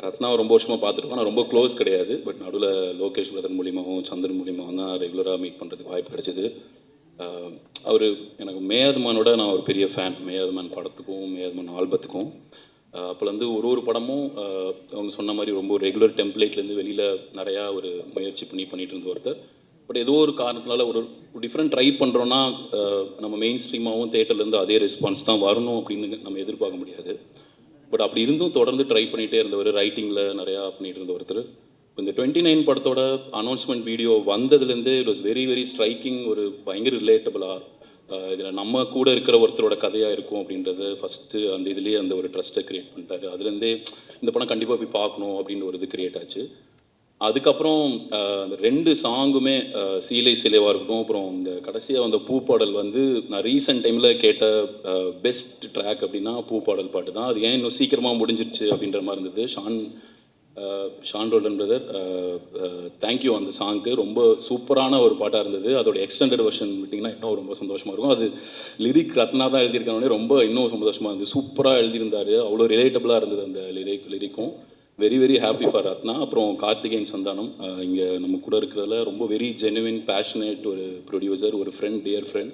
ரத்னாவை ரொம்ப வருஷமாக பார்த்துருக்கோம், ஆனால் ரொம்ப க்ளோஸ் கிடையாது. பட் நடுவில் லோகேஷ் பிரதர் மூலியமாகவும் சந்திரன் மூலியமாகவும் தான் ரெகுலராக மீட் பண்ணுறதுக்கு வாய்ப்பு கிடைச்சிது. அவர் எனக்கு மேயாதமானோட நான் ஒரு பெரிய ஃபேன். மேயாதமான் படத்துக்கும் மேயாதமான் ஆல்பத்துக்கும். அப்போலேருந்து ஒரு படமும் அவங்க சொன்ன மாதிரி ரொம்ப ரெகுலர் டெம்ப்ளேட்லேருந்து வெளியில் நிறையா ஒரு முயற்சி பண்ணிட்டு இருந்த ஒருத்தர். பட் ஏதோ ஒரு காரணத்தினால ஒரு டிஃப்ரெண்ட் ட்ரை பண்ணுறோன்னா நம்ம மெயின் ஸ்ட்ரீமாகவும் தேட்டர்லேருந்து அதே ரெஸ்பான்ஸ் தான் வரணும் அப்படின்னு நம்ம எதிர்பார்க்க முடியாது. பட் அப்படி இருந்தும் தொடர்ந்து ட்ரை பண்ணிகிட்டே இருந்தவர், ரைட்டிங்கில் நிறையா பண்ணிகிட்டு இருந்த ஒருத்தர். இந்த 29 படத்தோட அனௌன்ஸ்மெண்ட் வீடியோ வந்ததுலேருந்தே it was very very striking. ஒரு பயங்கர ரிலேட்டபிளாக இதில் நம்ம கூட இருக்கிற ஒருத்தரோட கதையாக இருக்கும் அப்படின்றத ஃபஸ்ட்டு அந்த இதுலேயே அந்த ஒரு ட்ரஸ்ட்டை க்ரியேட் பண்ணிட்டாரு. அதுலேருந்தே இந்த படம் கண்டிப்பாக போய் பார்க்கணும் அப்படின்னு ஒரு இது க்ரியேட் ஆச்சு. அதுக்கப்புறம் அந்த 2 சாங்குமே சீலை சிலைவாக இருக்கட்டும், அப்புறம் இந்த கடைசியாக வந்த பூ பாடல் வந்து நான் ரீசெண்ட் டைமில் கேட்ட பெஸ்ட் ட்ராக் அப்படின்னா பூ பாடல் பாட்டு தான். அது ஏன் இன்னும் சீக்கிரமாக முடிஞ்சிருச்சு அப்படின்ற மாதிரி இருந்தது. Sean Roldan brother, thank you. அந்த சாங்க்கு ரொம்ப சூப்பரான ஒரு பாட்டாக இருந்தது. அதோட எக்ஸ்டெண்டட் வெர்ஷன் விட்டிங்கன்னா இன்னும் ரொம்ப சந்தோஷமாக இருக்கும். அது லிரிக் ரத்னா தான் எழுதியிருக்கானே ரொம்ப இன்னும் சந்தோஷமாக இருந்தது. சூப்பராக எழுதியிருந்தார், அவ்வளோ ரிலேட்டபுளாக இருந்தது அந்த லிரிக்கும். Very very happy for Ratna. அப்புறம் கார்த்திகேயன் சந்தானம் இங்கே நம்ம கூட இருக்கிறதுல ரொம்ப வெரி ஜெனுவின் பேஷனேட் ஒரு ப்ரொடியூசர், ஒரு ஃப்ரெண்ட், டியர் ஃப்ரெண்ட்.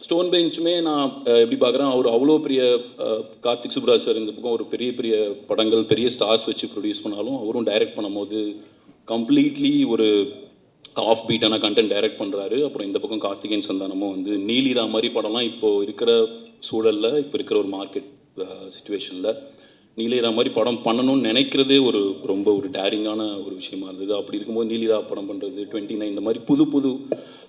ஸ்டோன் பெஞ்சுமே நான் எப்படி பார்க்குறேன், அவர் அவ்வளோ பெரிய கார்த்திக் சுப்ராஜ் சார் இந்த பக்கம் ஒரு பெரிய பெரிய படங்கள் பெரிய ஸ்டார்ஸ் வச்சு ப்ரொடியூஸ் பண்ணாலும் அவரும் டைரக்ட் பண்ணும்போது கம்ப்ளீட்லி ஒரு ஆஃப் பீட்டான கண்டென்ட் டைரக்ட் பண்ணுறாரு. அப்புறம் இந்த பக்கம் கார்த்திகேயன் சந்தானமும் வந்து நீலிதா மாதிரி படம்லாம் இப்போது இருக்கிற சூழலில், இப்போ இருக்கிற ஒரு மார்க்கெட் சுச்சுவேஷனில் நீலிதா மாதிரி படம் பண்ணணும்னு நினைக்கிறதே ரொம்ப ஒரு டேரிங்கான ஒரு விஷயமா இருந்தது. அப்படி இருக்கும்போது நீலிதா படம் பண்ணுறது, 29 இந்த மாதிரி புது புது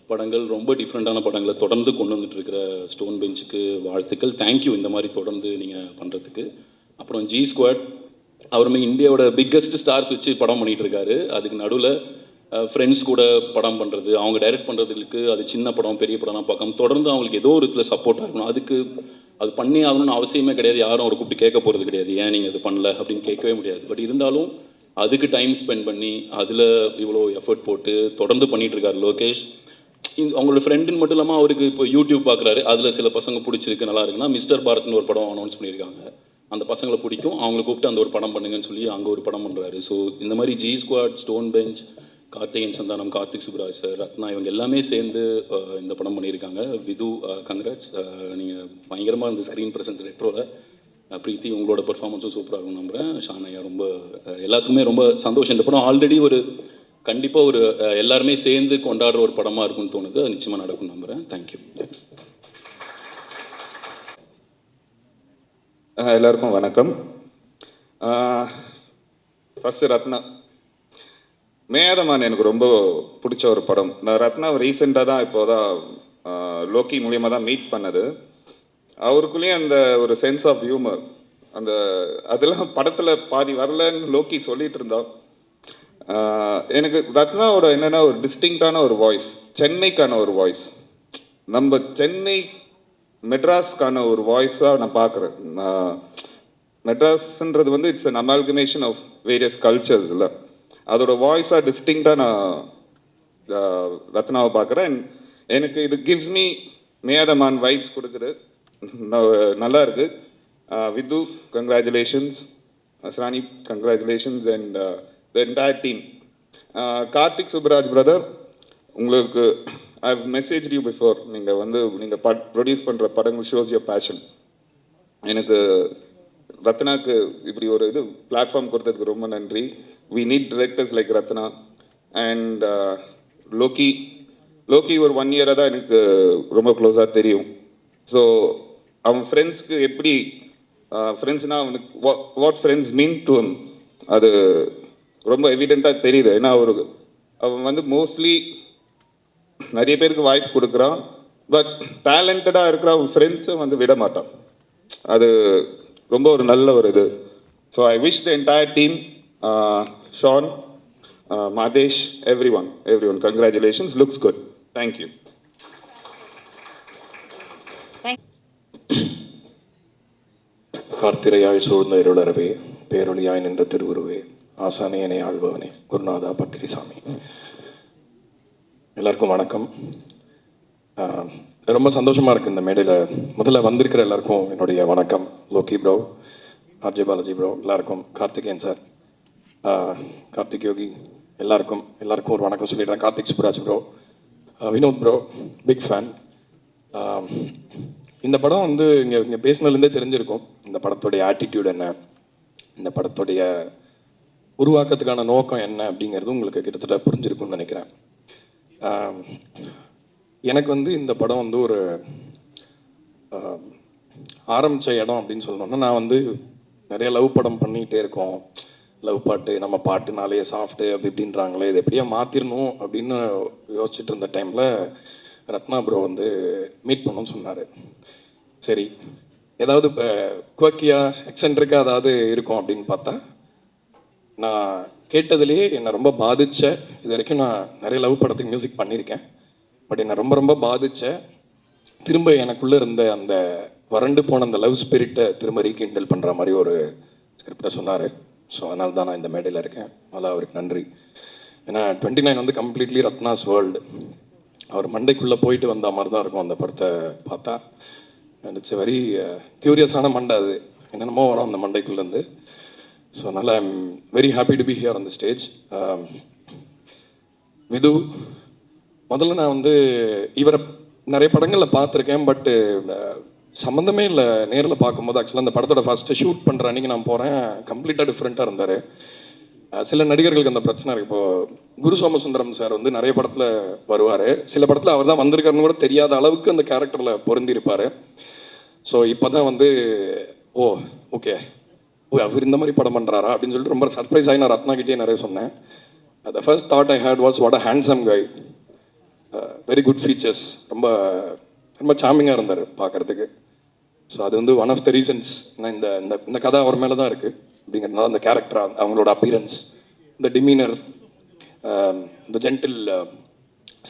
படங்கள், ரொம்ப டிஃப்ரெண்ட்டான படங்களை தொடர்ந்து கொண்டு வந்துட்டு இருக்கிற ஸ்டோன் பெஞ்சுக்கு வாழ்த்துக்கள். தேங்க்யூ இந்த மாதிரி தொடர்ந்து நீங்கள் பண்ணுறதுக்கு. அப்புறம் ஜி ஸ்குவாட், அவருமே இந்தியாவோட பிக்கஸ்ட் ஸ்டார்ஸ் வச்சு படம் பண்ணிகிட்டு இருக்காரு. அதுக்கு நடுவில் ஃப்ரெண்ட்ஸ் கூட படம் பண்ணுறது, அவங்க டைரக்ட் பண்ணுறதுக்கு அது சின்ன படம் பெரிய படம்லாம் பார்க்காம தொடர்ந்து அவங்களுக்கு ஏதோ ஒரு இதில் சப்போர்ட்டாக இருக்கணும். அதுக்கு அது பண்ணி ஆகணும்னு அவசியமே கிடையாது. யாரும் அவரை கூப்பிட்டு கேட்க போகிறது கிடையாது, ஏன் நீங்கள் அது பண்ணல அப்படின்னு கேட்கவே முடியாது. பட் இருந்தாலும் அதுக்கு டைம் ஸ்பெண்ட் பண்ணி அதில் இவ்வளோ எஃபர்ட் போட்டு தொடர்ந்து பண்ணிகிட்டு இருக்காரு லோகேஷ். அவங்களோட ஃப்ரெண்டுன்னு மட்டும் இல்லாமல் அவருக்கு இப்போ யூடியூப் பார்க்குறாரு, அதில் சில பசங்க பிடிச்சிருக்கு நல்லா இருக்குன்னா மிஸ்டர் பாரத்னு ஒரு படம் அனௌன்ஸ் பண்ணியிருக்காங்க. அந்த பசங்களை பிடிக்கும், அவங்கள கூப்பிட்டு அந்த ஒரு படம் பண்ணுங்கன்னு சொல்லி அங்கே ஒரு படம் பண்ணுறாரு. ஸோ இந்த மாதிரி G squad, stone bench, Karthikeyan Santhanam, Karthik Subbaraj sir, Rathna இவங்க எல்லாமே சேர்ந்து இந்த படம் பண்ணியிருக்காங்க. விது கங்க்ராட்ஸ், நீங்கள் பயங்கரமாக இந்த ஸ்க்ரீன் ப்ரெசன்ஸ் ரெட்ரோவில். ப்ரீத்தி உங்களோட பெர்ஃபார்மன்ஸும் சூப்பராக இருக்கும் நம்புகிறேன். ஷான் ஐயா ரொம்ப எல்லாத்துக்குமே ரொம்ப சந்தோஷம். இந்த படம் ஆல்ரெடி ஒரு கண்டிப்பாக ஒரு எல்லாருமே சேர்ந்து கொண்டாடுற ஒரு படமாக இருக்கும்னு தோணுது. அது நிச்சயமாக நடக்கும் நம்புகிறேன். தேங்க்யூ. எல்லாருக்கும் வணக்கம். ஃபஸ்ட்டு ரத்னா, மேயாதமான் எனக்கு ரொம்ப பிடிச்ச ஒரு படம். நான் ரத்னா ரீசெண்டாக தான் இப்போ தான் லோக்கி மூலியமாக தான் மீட் பண்ணது. அவருக்குள்ளேயும் அந்த ஒரு சென்ஸ் ஆஃப் ஹியூமர், அந்த அதெல்லாம் படத்தில் பாதி வரலன்னு லோக்கி சொல்லிட்டு இருந்தோம். எனக்கு ரத்னாவோட என்னென்னா ஒரு டிஸ்டிங்டான ஒரு வாய்ஸ், சென்னைக்கான ஒரு வாய்ஸ், நம்ம சென்னை மெட்ராஸ்க்கான ஒரு வாய்ஸாக நான் பார்க்குறேன். மெட்ராஸ்ன்றது வந்து it's an amalgamation of various cultures இல்லை, அதோட வாய்ஸாக டிஸ்டிங்டாக நான் ரத்னாவை பார்க்குறேன். எனக்கு இது கிவ்ஸ் மீ மேயாதமான் வைப்ஸ் கொடுக்குது, நல்லா இருக்கு. Vidhu congratulations, Asrani congratulations and the entire team. Karthik Subbaraj brother, உங்களுக்கு I have message you before. நீங்கள் ப்ரொடியூஸ் பண்ணுற படங்கள் ஷோஸ் யுவர் பேஷன். எனக்கு ரத்னாக்கு இப்படி ஒரு இது பிளாட்ஃபார்ம் கொடுத்ததுக்கு ரொம்ப நன்றி. We need directors like Rathna and Lokki ஒரு 1 இயராக தான் எனக்கு ரொம்ப க்ளோஸாக தெரியும். ஸோ அவன் ஃப்ரெண்ட்ஸ்க்கு எப்படி ஃப்ரெண்ட்ஸ்னால் அவனுக்கு what friends mean to him அது ரொம்ப எவிடெண்ட்டாக தெரியுது. ஏன்னா அவன் வந்து மோஸ்ட்லி நிறைய பேருக்கு வாய்ப்பு கொடுக்குறான், பட் டேலண்டடாக இருக்கிற அவன் ஃப்ரெண்ட்ஸை வந்து விட மாட்டான். அது ரொம்ப ஒரு நல்ல ஒரு இது. So I wish the entire team, Sean, Madhesh, everyone, congratulations, looks good. Thank you. கார்த்திரையாய் சூழ்ந்த இருளறவே, பேரொழியாய் நின்ற திருவுருவே, ஆசானியனை ஆள்பவனே, குருநாதா பக்ரிசாமி. எல்லாருக்கும் வணக்கம். ரொம்ப சந்தோஷமாக இருக்குது இந்த மேடையில். முதல்ல வந்திருக்கிற எல்லாருக்கும் என்னுடைய வணக்கம். Lokki bro, RJ Balaji bro, எல்லாருக்கும், கார்த்திகேயன் சார், கார்த்திக் யோகி, எல்லாருக்கும் ஒரு வணக்கம் சொல்லிடுறேன். Karthik Subbaraj bro, Vinoth bro, big fan. இந்த படம் வந்து இங்கே பேசினதுலேருந்தே தெரிஞ்சிருக்கும் இந்த படத்துடைய ஆட்டிடியூட் என்ன, இந்த படத்துடைய உருவாக்கத்துக்கான நோக்கம் என்ன அப்படிங்கிறது உங்களுக்கு கிட்டத்தட்ட புரிஞ்சிருக்கும்னு நினைக்கிறேன். எனக்கு வந்து இந்த படம் வந்து ஒரு ஆரம்பித்த இடம் அப்படின்னு சொல்லணும்னா, நான் வந்து நிறைய லவ் படம் பண்ணிகிட்டே இருக்கோம், லவ் பாட்டு நம்ம பாட்டுனாலே சாஃப்ட்டு அப்படி இப்படின்றாங்களே, இது எப்படியா மாற்றிடணும் அப்படின்னு யோசிச்சுட்டு இருந்த டைமில் ரத்னா ப்ரோ வந்து மீட் பண்ணணும்னு சொன்னார். சரி, ஏதாவது இப்போ குவக்கியாக எக்ஸென்ட்ரிக்காக ஏதாவது இருக்கும் அப்படின்னு பார்த்தா, நான் கேட்டதுலேயே என்னை ரொம்ப பாதித்த, இது வரைக்கும் நான் நிறைய லவ் படத்துக்கு மியூசிக் பண்ணியிருக்கேன், பட் என்னை ரொம்ப ரொம்ப பாதித்த, திரும்ப எனக்குள்ளே இருந்த அந்த வறண்டு போன அந்த லவ் ஸ்பிரிட்டை திரும்ப ரீகிண்டல் பண்ணுற மாதிரி ஒரு ஸ்கிரிப்டை சொன்னார். ஸோ அதனால தான் நான் இந்த மேடையில் இருக்கேன். அதனால் அவருக்கு நன்றி. ஏன்னா 29 வந்து கம்ப்ளீட்லி ரத்னாஸ் வேர்ல்டு. அவர் மண்டைக்குள்ளே போயிட்டு வந்த மாதிரி தான் இருக்கும் அந்த படத்தை பார்த்தா. அண்ட் இட்ஸ் வெரி க்யூரியஸான மண்டை, அது என்னென்னமோ வரும் அந்த மண்டைக்குள்ளேருந்து. ஸோ அதனால் I am very happy to be here on the stage. Vidhu, முதல்ல நான் வந்து இவரை நிறைய படங்களில் பார்த்துருக்கேன், பட்டு சம்மந்தமே இல்லை. நேரில் பார்க்கும்போது ஆக்சுவலாக அந்த படத்தோட ஃபஸ்ட்டு ஷூட் பண்ணுற அன்றைக்கி நான் போகிறேன், கம்ப்ளீட்டாக டிஃப்ரெண்ட்டாக இருந்தார். சில நடிகர்களுக்கு அந்த பிரச்சனை இருக்குது. இப்போது குரு சோமசுந்தரம் சார் வந்து நிறைய படத்தில் வருவார், சில படத்தில் அவர் தான் வந்திருக்காருன்னு கூட தெரியாத அளவுக்கு அந்த கேரக்டரில் பொருந்திருப்பார். ஸோ இப்போ தான் வந்து ஓகே அவர் இந்த மாதிரி படம் பண்ணுறாரா அப்படின்னு சொல்லிட்டு ரொம்ப சர்ப்ரைஸ் ஆகி நான் ரத்னாகிட்டே நிறைய சொன்னேன். The first thought I had was what a handsome guy, very good features, ரொம்ப ரொம்ப சாமிங்காக இருந்தார் பார்க்குறதுக்கு. ஸோ அது வந்து ஒன் ஆஃப் த ரீசன்ஸ். இந்த இந்த கதை அவர் மேலே தான் இருக்குது அப்படிங்கிறதுனால அந்த கேரக்டர், அவங்களோட அப்பியரன்ஸ், இந்த டிமீனர், இந்த gentle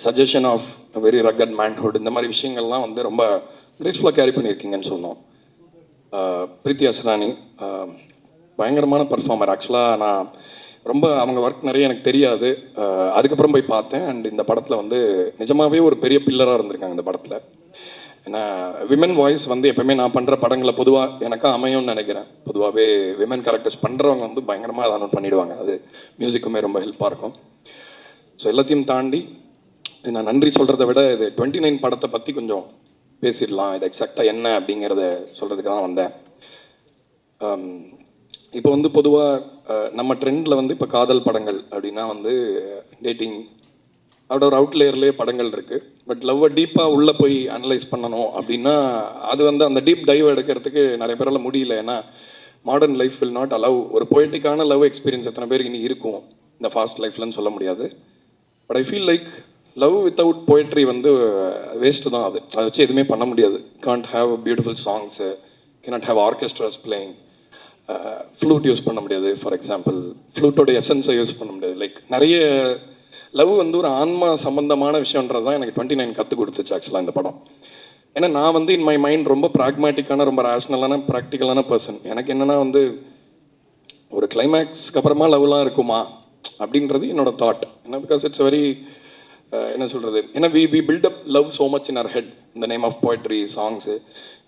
suggestion of very rugged manhood, இந்த மாதிரி விஷயங்கள்லாம் வந்து ரொம்ப கிரேஸ்ஃபுல்லாக கேரி பண்ணியிருக்கீங்கன்னு சொன்னோம். பிரீத்தி அஸ்ரானி பயங்கரமான பர்ஃபார்மர். ஆக்சுவலாக நான் ரொம்ப அவங்க ஒர்க் நிறைய எனக்கு தெரியாது, அதுக்கப்புறம் போய் பார்த்தேன். அண்ட் இந்த படத்தில் வந்து நிஜமாகவே ஒரு பெரிய பில்லராக இருந்திருக்காங்க இந்த படத்தில். ஏன்னா விமன் வாய்ஸ் வந்து எப்பவுமே நான் பண்ணுற படங்களை பொதுவாக எனக்கு அமையும்னு நினைக்கிறேன். பொதுவாகவே விமன் கேரக்டர்ஸ் பண்ணுறவங்க வந்து பயங்கரமாக அதை பண்ணிவிடுவாங்க, அது மியூசிக்குமே ரொம்ப ஹெல்ப்பாக இருக்கும். ஸோ எல்லாத்தையும் தாண்டி நான் நன்றி சொல்கிறத விட இது 29 படத்தை பற்றி கொஞ்சம் பேசிடலாம், இது எக்ஸாக்டாக என்ன அப்படிங்கிறத சொல்கிறதுக்கு தான் வந்தேன். இப்போ வந்து பொதுவாக நம்ம ட்ரெண்டில் வந்து இப்போ காதல் படங்கள் அப்படின்னா வந்து டேட்டிங் அதோட ஒரு அவுட்லேயர்லேயே படங்கள் இருக்குது. பட் லவ்வை டீப்பாக உள்ளே போய் அனலைஸ் பண்ணணும் அப்படின்னா அது வந்து அந்த டீப் டைவ் எடுக்கிறதுக்கு நிறைய பேரால் முடியல. ஏன்னா modern life will not allow ஒரு பொய்டிக்கான லவ் எக்ஸ்பீரியன்ஸ் எத்தனை பேருக்கு இனி இருக்கும் இந்த ஃபாஸ்ட் லைஃப்லன்னு சொல்ல முடியாது. But I feel like love without poetry வந்து வேஸ்ட்டு தான். அதை வச்சு எதுவுமே பண்ண முடியாது. Can't have beautiful songs, cannot have orchestras playing, flute use பண்ண முடியாது. ஃபார் எக்ஸாம்பிள் ஃப்ளூட்டோட எசன்ஸை யூஸ் பண்ண முடியாது. லைக் நிறைய லவ் வந்து ஒரு ஆன்மா சம்பந்தமான விஷயன்றது தான் எனக்கு 29 கற்றுக் கொடுத்துச்சு ஆக்சுவலாக இந்த படம். ஏன்னா நான் வந்து இன் மை மைண்ட் ரொம்ப ப்ராக்மேட்டிக்கான, ரொம்ப ரேஷ்னலான, ப்ராக்டிக்கலான பர்சன். எனக்கு என்னென்னா வந்து ஒரு கிளைமேக்ஸ்க்கு அப்புறமா லவ்லாம் இருக்குமா அப்படின்றது என்னோட தாட். ஏன்னா பிகாஸ் இட்ஸ் வெரி என்ன சொல்கிறது, ஏன்னா we build up love so much in our head இந்த நேம் ஆஃப் போய்ட்ரி சாங்ஸு.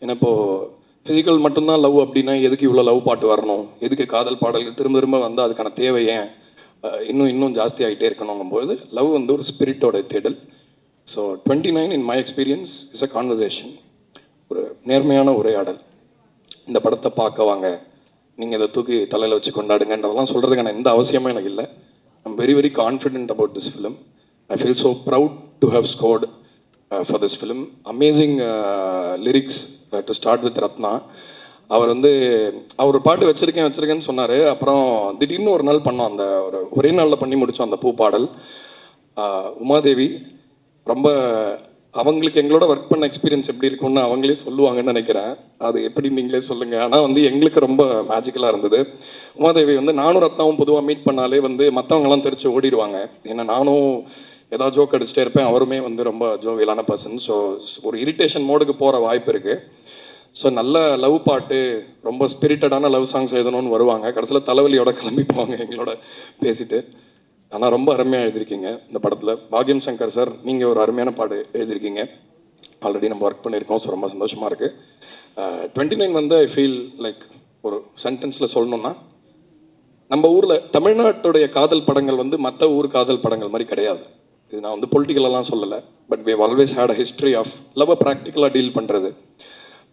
ஏன்னா இப்போது ஃபிசிக்கல் மட்டும்தான் லவ் அப்படின்னா எதுக்கு இவ்வளோ லவ் பாட்டு வரணும், எதுக்கு காதல் பாடல்கள் திரும்ப திரும்ப வந்து அதுக்கான தேவை ஏன் இன்னும் ஜாஸ்தி ஆகிட்டே இருக்கணுங்கும்போது லவ் வந்து ஒரு ஸ்பிரிட்டோட தேடல். So 29 in my experience is a conversation, ஒரு நேர்மையான உரையாடல். இந்த படத்தை பார்க்க வாங்க, நீங்கள் இதை தூக்கி தலையில் வச்சு கொண்டாடுங்கன்றதெல்லாம் சொல்கிறதுக்கான எந்த அவசியமும் எனக்கு இல்லை. I'm very very confident about this film. I feel so proud to have scored for this film. Amazing lyrics to start with Ratna. அவர் வந்து அவர் பாட்டு வச்சுருக்கேன்னு சொன்னார். அப்புறம் திடீர்னு ஒரு நாள் பண்ணோம், அந்த ஒரே நாளில் பண்ணி முடித்தோம் அந்த பூ பாடல். உமாதேவி ரொம்ப அவங்களுக்கு எங்களோட ஒர்க் பண்ண எக்ஸ்பீரியன்ஸ் எப்படி இருக்கும்னு அவங்களே சொல்லுவாங்கன்னு நினைக்கிறேன். அது எப்படி நீங்களே சொல்லுங்கள். ஆனால் வந்து எங்களுக்கு ரொம்ப மேஜிக்கலாக இருந்தது. உமாதேவி வந்து நானும் ரத்னாவும் பொதுவாக மீட் பண்ணாலே வந்து மற்றவங்கலாம் தெரிச்சு ஓடிடுவாங்க. ஏன்னா நானும் ஏதாவது ஜோக் அடிச்சுட்டே இருப்பேன், அவருமே வந்து ரொம்ப ஜோவியலான பர்சன். ஸோ ஒரு இரிட்டேஷன் மோடுக்கு போகிற வாய்ப்பு இருக்குது. ஸோ நல்ல லவ் பாட்டு, ரொம்ப ஸ்பிரிட்டடான லவ் சாங்ஸ் எழுதணும்னு வருவாங்க, கடைசியில் தலைவலியோட கிளம்பி போவாங்க எங்களோட பேசிட்டு. ஆனால் ரொம்ப அருமையாக எழுதியிருக்கீங்க இந்த படத்தில். பாக்யம் சங்கர் சார், நீங்கள் ஒரு அருமையான பாடு எழுதியிருக்கீங்க. ஆல்ரெடி நம்ம ஒர்க் பண்ணியிருக்கோம். ஸோ ரொம்ப சந்தோஷமாக இருக்குது. 29 வந்து ஐ ஃபீல் லைக் ஒரு சென்டென்ஸில் சொல்லணும்னா, நம்ம ஊரில் தமிழ்நாட்டுடைய காதல் படங்கள் வந்து மற்ற ஊர் காதல் படங்கள் மாதிரி கிடையாது. இது நான் வந்து பொலிட்டிக்கலெல்லாம் சொல்லலை, but we have always had a history of love ப்ராக்டிக்கலாக டீல் பண்ணுறது,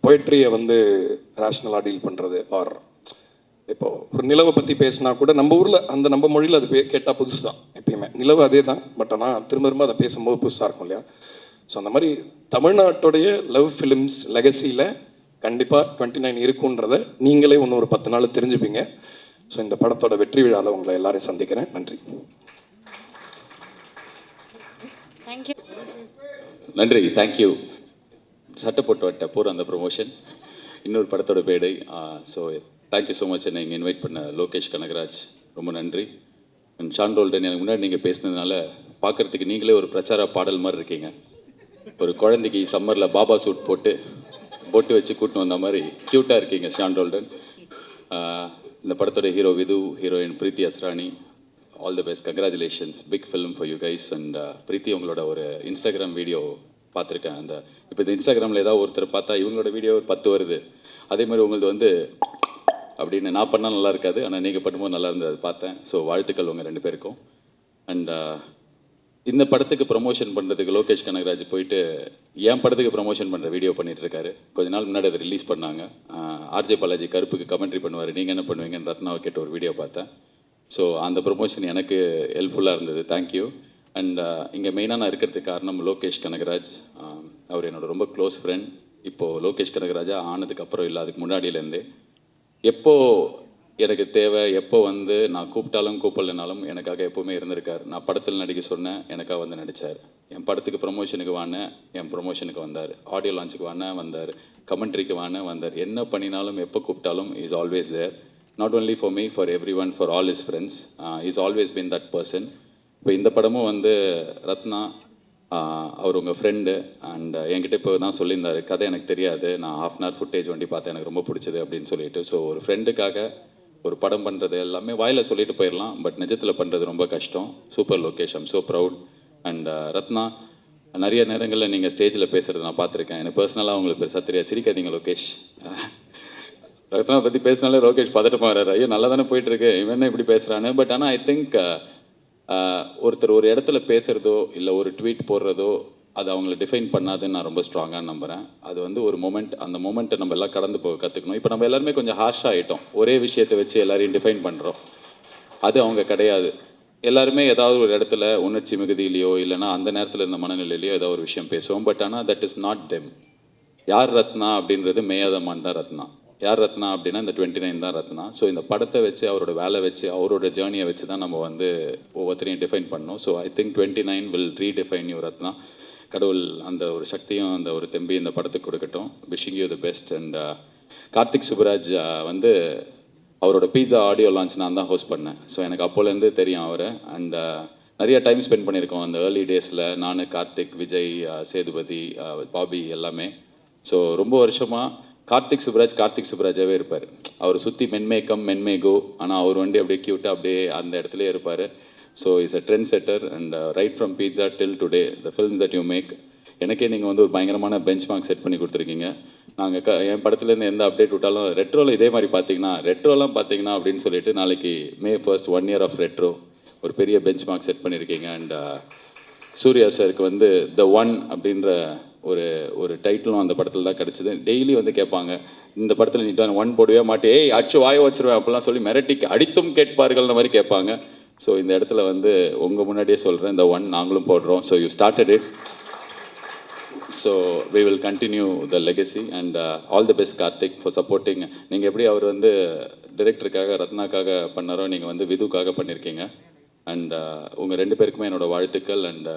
பொயட்ரியை வந்து ரேஷ்னலாக டீல் பண்ணுறது. ஆர் இப்போது ஒரு நிலவை பற்றி பேசினா கூட நம்ம ஊரில் அந்த நம்ம மொழியில் அது கேட்டால் புதுசு தான். எப்பயுமே நிலவு அதே தான், பட் ஆனால் திரும்ப திரும்ப அதை பேசும்போது புதுசாக இருக்கும் இல்லையா? ஸோ அந்த மாதிரி தமிழ்நாட்டுடைய லவ் ஃபிலிம்ஸ் லெகசியில் கண்டிப்பாக 29 இருக்குன்றதை நீங்களே இன்னும் ஒரு 10 நாள் தெரிஞ்சுப்பீங்க. ஸோ இந்த படத்தோட வெற்றி விழாவில் உங்களை எல்லாரையும் சந்திக்கிறேன். நன்றி. நன்றி, தேங்க்யூ. சட்டை போட்டு வட்ட போகிற அந்த ப்ரொமோஷன் இன்னொரு படத்தோட பேடை. So thank you so much. என்னை இங்கே இன்வைட் பண்ண லோகேஷ் கனகராஜ் ரொம்ப நன்றி. அண்ட் ஷான் ரோல்டன், எனக்கு முன்னாடி நீங்கள் பேசுனதுனால பார்க்குறதுக்கு நீங்களே ஒரு பிரச்சார பாடல் மாதிரி இருக்கீங்க. ஒரு குழந்தைக்கு சம்மரில் பாபா சூட் போட்டு பொட்டு வச்சு கூட்டின்னு வந்த மாதிரி க்யூட்டாக இருக்கீங்க ஷான் ரோல்டன். இந்த படத்தோட hero Vidhu, heroine Preethi Asrani, all the best, congratulations, big film for you guys. And Preethi, உங்களோட ஒரு இன்ஸ்டாகிராம் வீடியோ பார்த்துருக்கேன். அந்த இப்போ இந்த இன்ஸ்டாகிராமில் ஏதாவது ஒருத்தர் பார்த்தா இவங்களோட வீடியோ ஒரு 10 வருது. அதே மாதிரி உங்களது வந்து அப்படின்னு நான் பண்ணால் நல்லா இருக்காது, ஆனால் நீங்கள் பண்ணும்போது நல்லா இருந்தது, அது பார்த்தேன். ஸோ வாழ்த்துக்கள் உங்கள் 2 பேருக்கும். அண்ட் இந்த படத்துக்கு ப்ரொமோஷன் பண்ணுறதுக்கு லோகேஷ் கனகராஜ் போயிட்டு என் படத்துக்கு ப்ரொமோஷன் பண்ணுற வீடியோ பண்ணிகிட்ருக்காரு. கொஞ்ச நாள் முன்னாடி அதை ரிலீஸ் பண்ணாங்க. ஆர்ஜே பாலாஜி கருப்புக்கு கமெண்ட்ரி பண்ணுவார், நீங்கள் என்ன பண்ணுவீங்கன்னு ரத்னாவை கேட்ட ஒரு வீடியோ பார்த்தேன். ஸோ அந்த ப்ரொமோஷன் எனக்கு ஹெல்ப்ஃபுல்லாக இருந்தது. தேங்க்யூ. அண்ட் இங்கே மெயினாக நான் இருக்கிறதுக்கு காரணம் லோகேஷ் கனகராஜ். அவர் என்னோட ரொம்ப க்ளோஸ் ஃப்ரெண்ட். இப்போது லோகேஷ் கனகராஜா ஆனதுக்கப்புறம் இல்லை, அதுக்கு முன்னாடியிலேருந்தே எப்போது எனக்கு தேவை, எப்போ வந்து நான் கூப்பிட்டாலும் கூப்பிடலனாலும் எனக்காக எப்போவுமே இருந்திருக்கார். நான் படத்தில் நடிக்க சொன்னேன், எனக்காக வந்து நடித்தார். என் படத்துக்கு ப்ரொமோஷனுக்கு வானேன், என் ப்ரொமோஷனுக்கு வந்தார். ஆடியோ லான்ச்சுக்கு வானேன், வந்தார். கமெண்ட்ரிக்கு வானேன், வந்தார். என்ன பண்ணினாலும் எப்போ கூப்பிட்டாலும் is always there. Not only for me, for everyone, for all is friends. Is always been that person. இப்போ இந்த படமும் வந்து ரத்னா அவர் உங்கள் ஃப்ரெண்டு. அண்ட் என்கிட்ட இப்போ தான் சொல்லியிருந்தார், கதை எனக்கு தெரியாது, நான் ½ hour ஃபுட்டேஜ் வண்டி பார்த்தேன், எனக்கு ரொம்ப பிடிச்சது அப்படின்னு சொல்லிட்டு. ஸோ ஒரு ஃப்ரெண்டுக்காக ஒரு படம் பண்ணுறது எல்லாமே வாயில் சொல்லிட்டு போயிடலாம், பட் நிஜத்தில் பண்ணுறது ரொம்ப கஷ்டம். Super Lokesh, I'm so proud. And Ratna, நிறைய நேரங்களில் நீங்கள் ஸ்டேஜில் பேசுகிறது நான் பார்த்துருக்கேன். எனக்கு பர்சனலாக உங்களுக்கு பெருசாக தெரியாது, சிரிக்காதீங்க லோகேஷ். ரத்னா பற்றி பேசினாலே லோகேஷ் பதட்டமாக வர்றாரு, ஐயோ நல்லா தானே போயிட்டுருக்கு, இவன் என்ன இப்படி பேசுகிறான்னு. பட் ஆனால் ஐ திங்க் ஒருத்தர் ஒரு இடத்துல பேசுகிறதோ இல்லை ஒரு ட்வீட் போடுறதோ அது அவங்கள டிஃபைன் பண்ணாதுன்னு நான் ரொம்ப ஸ்ட்ராங்காக நம்புகிறேன். அது வந்து ஒரு மொமெண்ட், அந்த மொமெண்ட்டை நம்ம எல்லாம் கடந்து போக கற்றுக்கணும். இப்போ நம்ம எல்லாருமே கொஞ்சம் ஹார்ஷாக ஆகிட்டோம், ஒரே விஷயத்தை வச்சு எல்லாரையும் டிஃபைன் பண்ணுறோம். அது அவங்க கிடையாது. எல்லாருமே ஏதாவது ஒரு இடத்துல உணர்ச்சி மிகுதியிலையோ இல்லைனா அந்த நேரத்தில் இருந்த மனநிலையிலையோ ஏதாவது ஒரு விஷயம் பேசுவோம். பட் ஆனால் தட் இஸ் நாட் தெம். யார் ரத்னா அப்படின்றது மேயாதமான் தான் ரத்னா. யார் ரத்னா அப்படின்னா இந்த 29 தான் ரத்னா. ஸோ இந்த படத்தை வச்சு, அவரோட வேலை வச்சு, அவரோட ஜேர்னியை வச்சு தான் நம்ம வந்து ஒவ்வொருத்தரையும் டிஃபைன் பண்ணோம். So I think 29 will redefine you Ratna. கடவுள் அந்த ஒரு சக்தியும் அந்த ஒரு தெம்பி இந்த படத்துக்கு கொடுக்கட்டும். Wishing you the best. And Karthik Subbaraj வந்து அவரோட பீஸா ஆடியோ லான்ச் நான் தான் ஹோஸ்ட் பண்ணேன். ஸோ எனக்கு அப்போலேருந்து தெரியும் அவரை. அண்ட் நிறைய டைம் ஸ்பெண்ட் பண்ணியிருக்கோம் அந்த ஏர்லி டேஸில். நான், கார்த்திக், விஜய், சேதுபதி, பாபி எல்லாமே. ஸோ ரொம்ப வருஷமாக கார்த்திக் சுப்ராஜாகவே இருப்பார். அவர் சுற்றி மென்மேகோ, ஆனால் அவர் வண்டி அப்படியே க்யூட்டாக அப்படியே அந்த இடத்துலேயே இருப்பார். So is a trend setter. And right from Pizza till today the films that you make, எனக்கே நீங்கள் வந்து ஒரு பயங்கரமான பெஞ்ச் மார்க் செட் பண்ணி கொடுத்துருக்கீங்க. நாங்கள் என் படத்துலேருந்து எந்த அப்டேட் விட்டாலும் ரெட்ரோவில் இதே மாதிரி ரெட்ரோலாம் பார்த்தீங்கன்னா அப்படின்னு சொல்லிட்டு நாளைக்கு May 1st 1 year of retro ஒரு பெரிய பெஞ்ச் மார்க் செட் பண்ணியிருக்கீங்க. அண்ட் சூர்யா சாருக்கு வந்து த ஒன் அப்படின்ற ஒரு டைட்டிலும் அந்த படத்தில் தான் கிடச்சிது. டெய்லி வந்து கேட்பாங்க, இந்த படத்தில் நீ தான் 1 போடவே மாட்டே, அச்சு வாய வச்சிருவேன் அப்படிலாம் சொல்லி மிரட்டிக்கு அடித்தும் கேட்பார்கள்ன்ற மாதிரி கேட்பாங்க. ஸோ இந்த இடத்துல வந்து உங்கள் முன்னாடியே சொல்கிறேன், இந்த 1 நாங்களும் போடுறோம். So you started it, so we will continue the legacy. And all the best Karthik for supporting. நீங்கள் எப்படி அவர் வந்து டிரெக்டருக்காக ரத்னாக்காக பண்ணாரோ, நீங்கள் வந்து விதுக்காக பண்ணியிருக்கீங்க. அண்ட் உங்கள் 2 பேருக்குமே என்னோடய வாழ்த்துக்கள். அண்ட்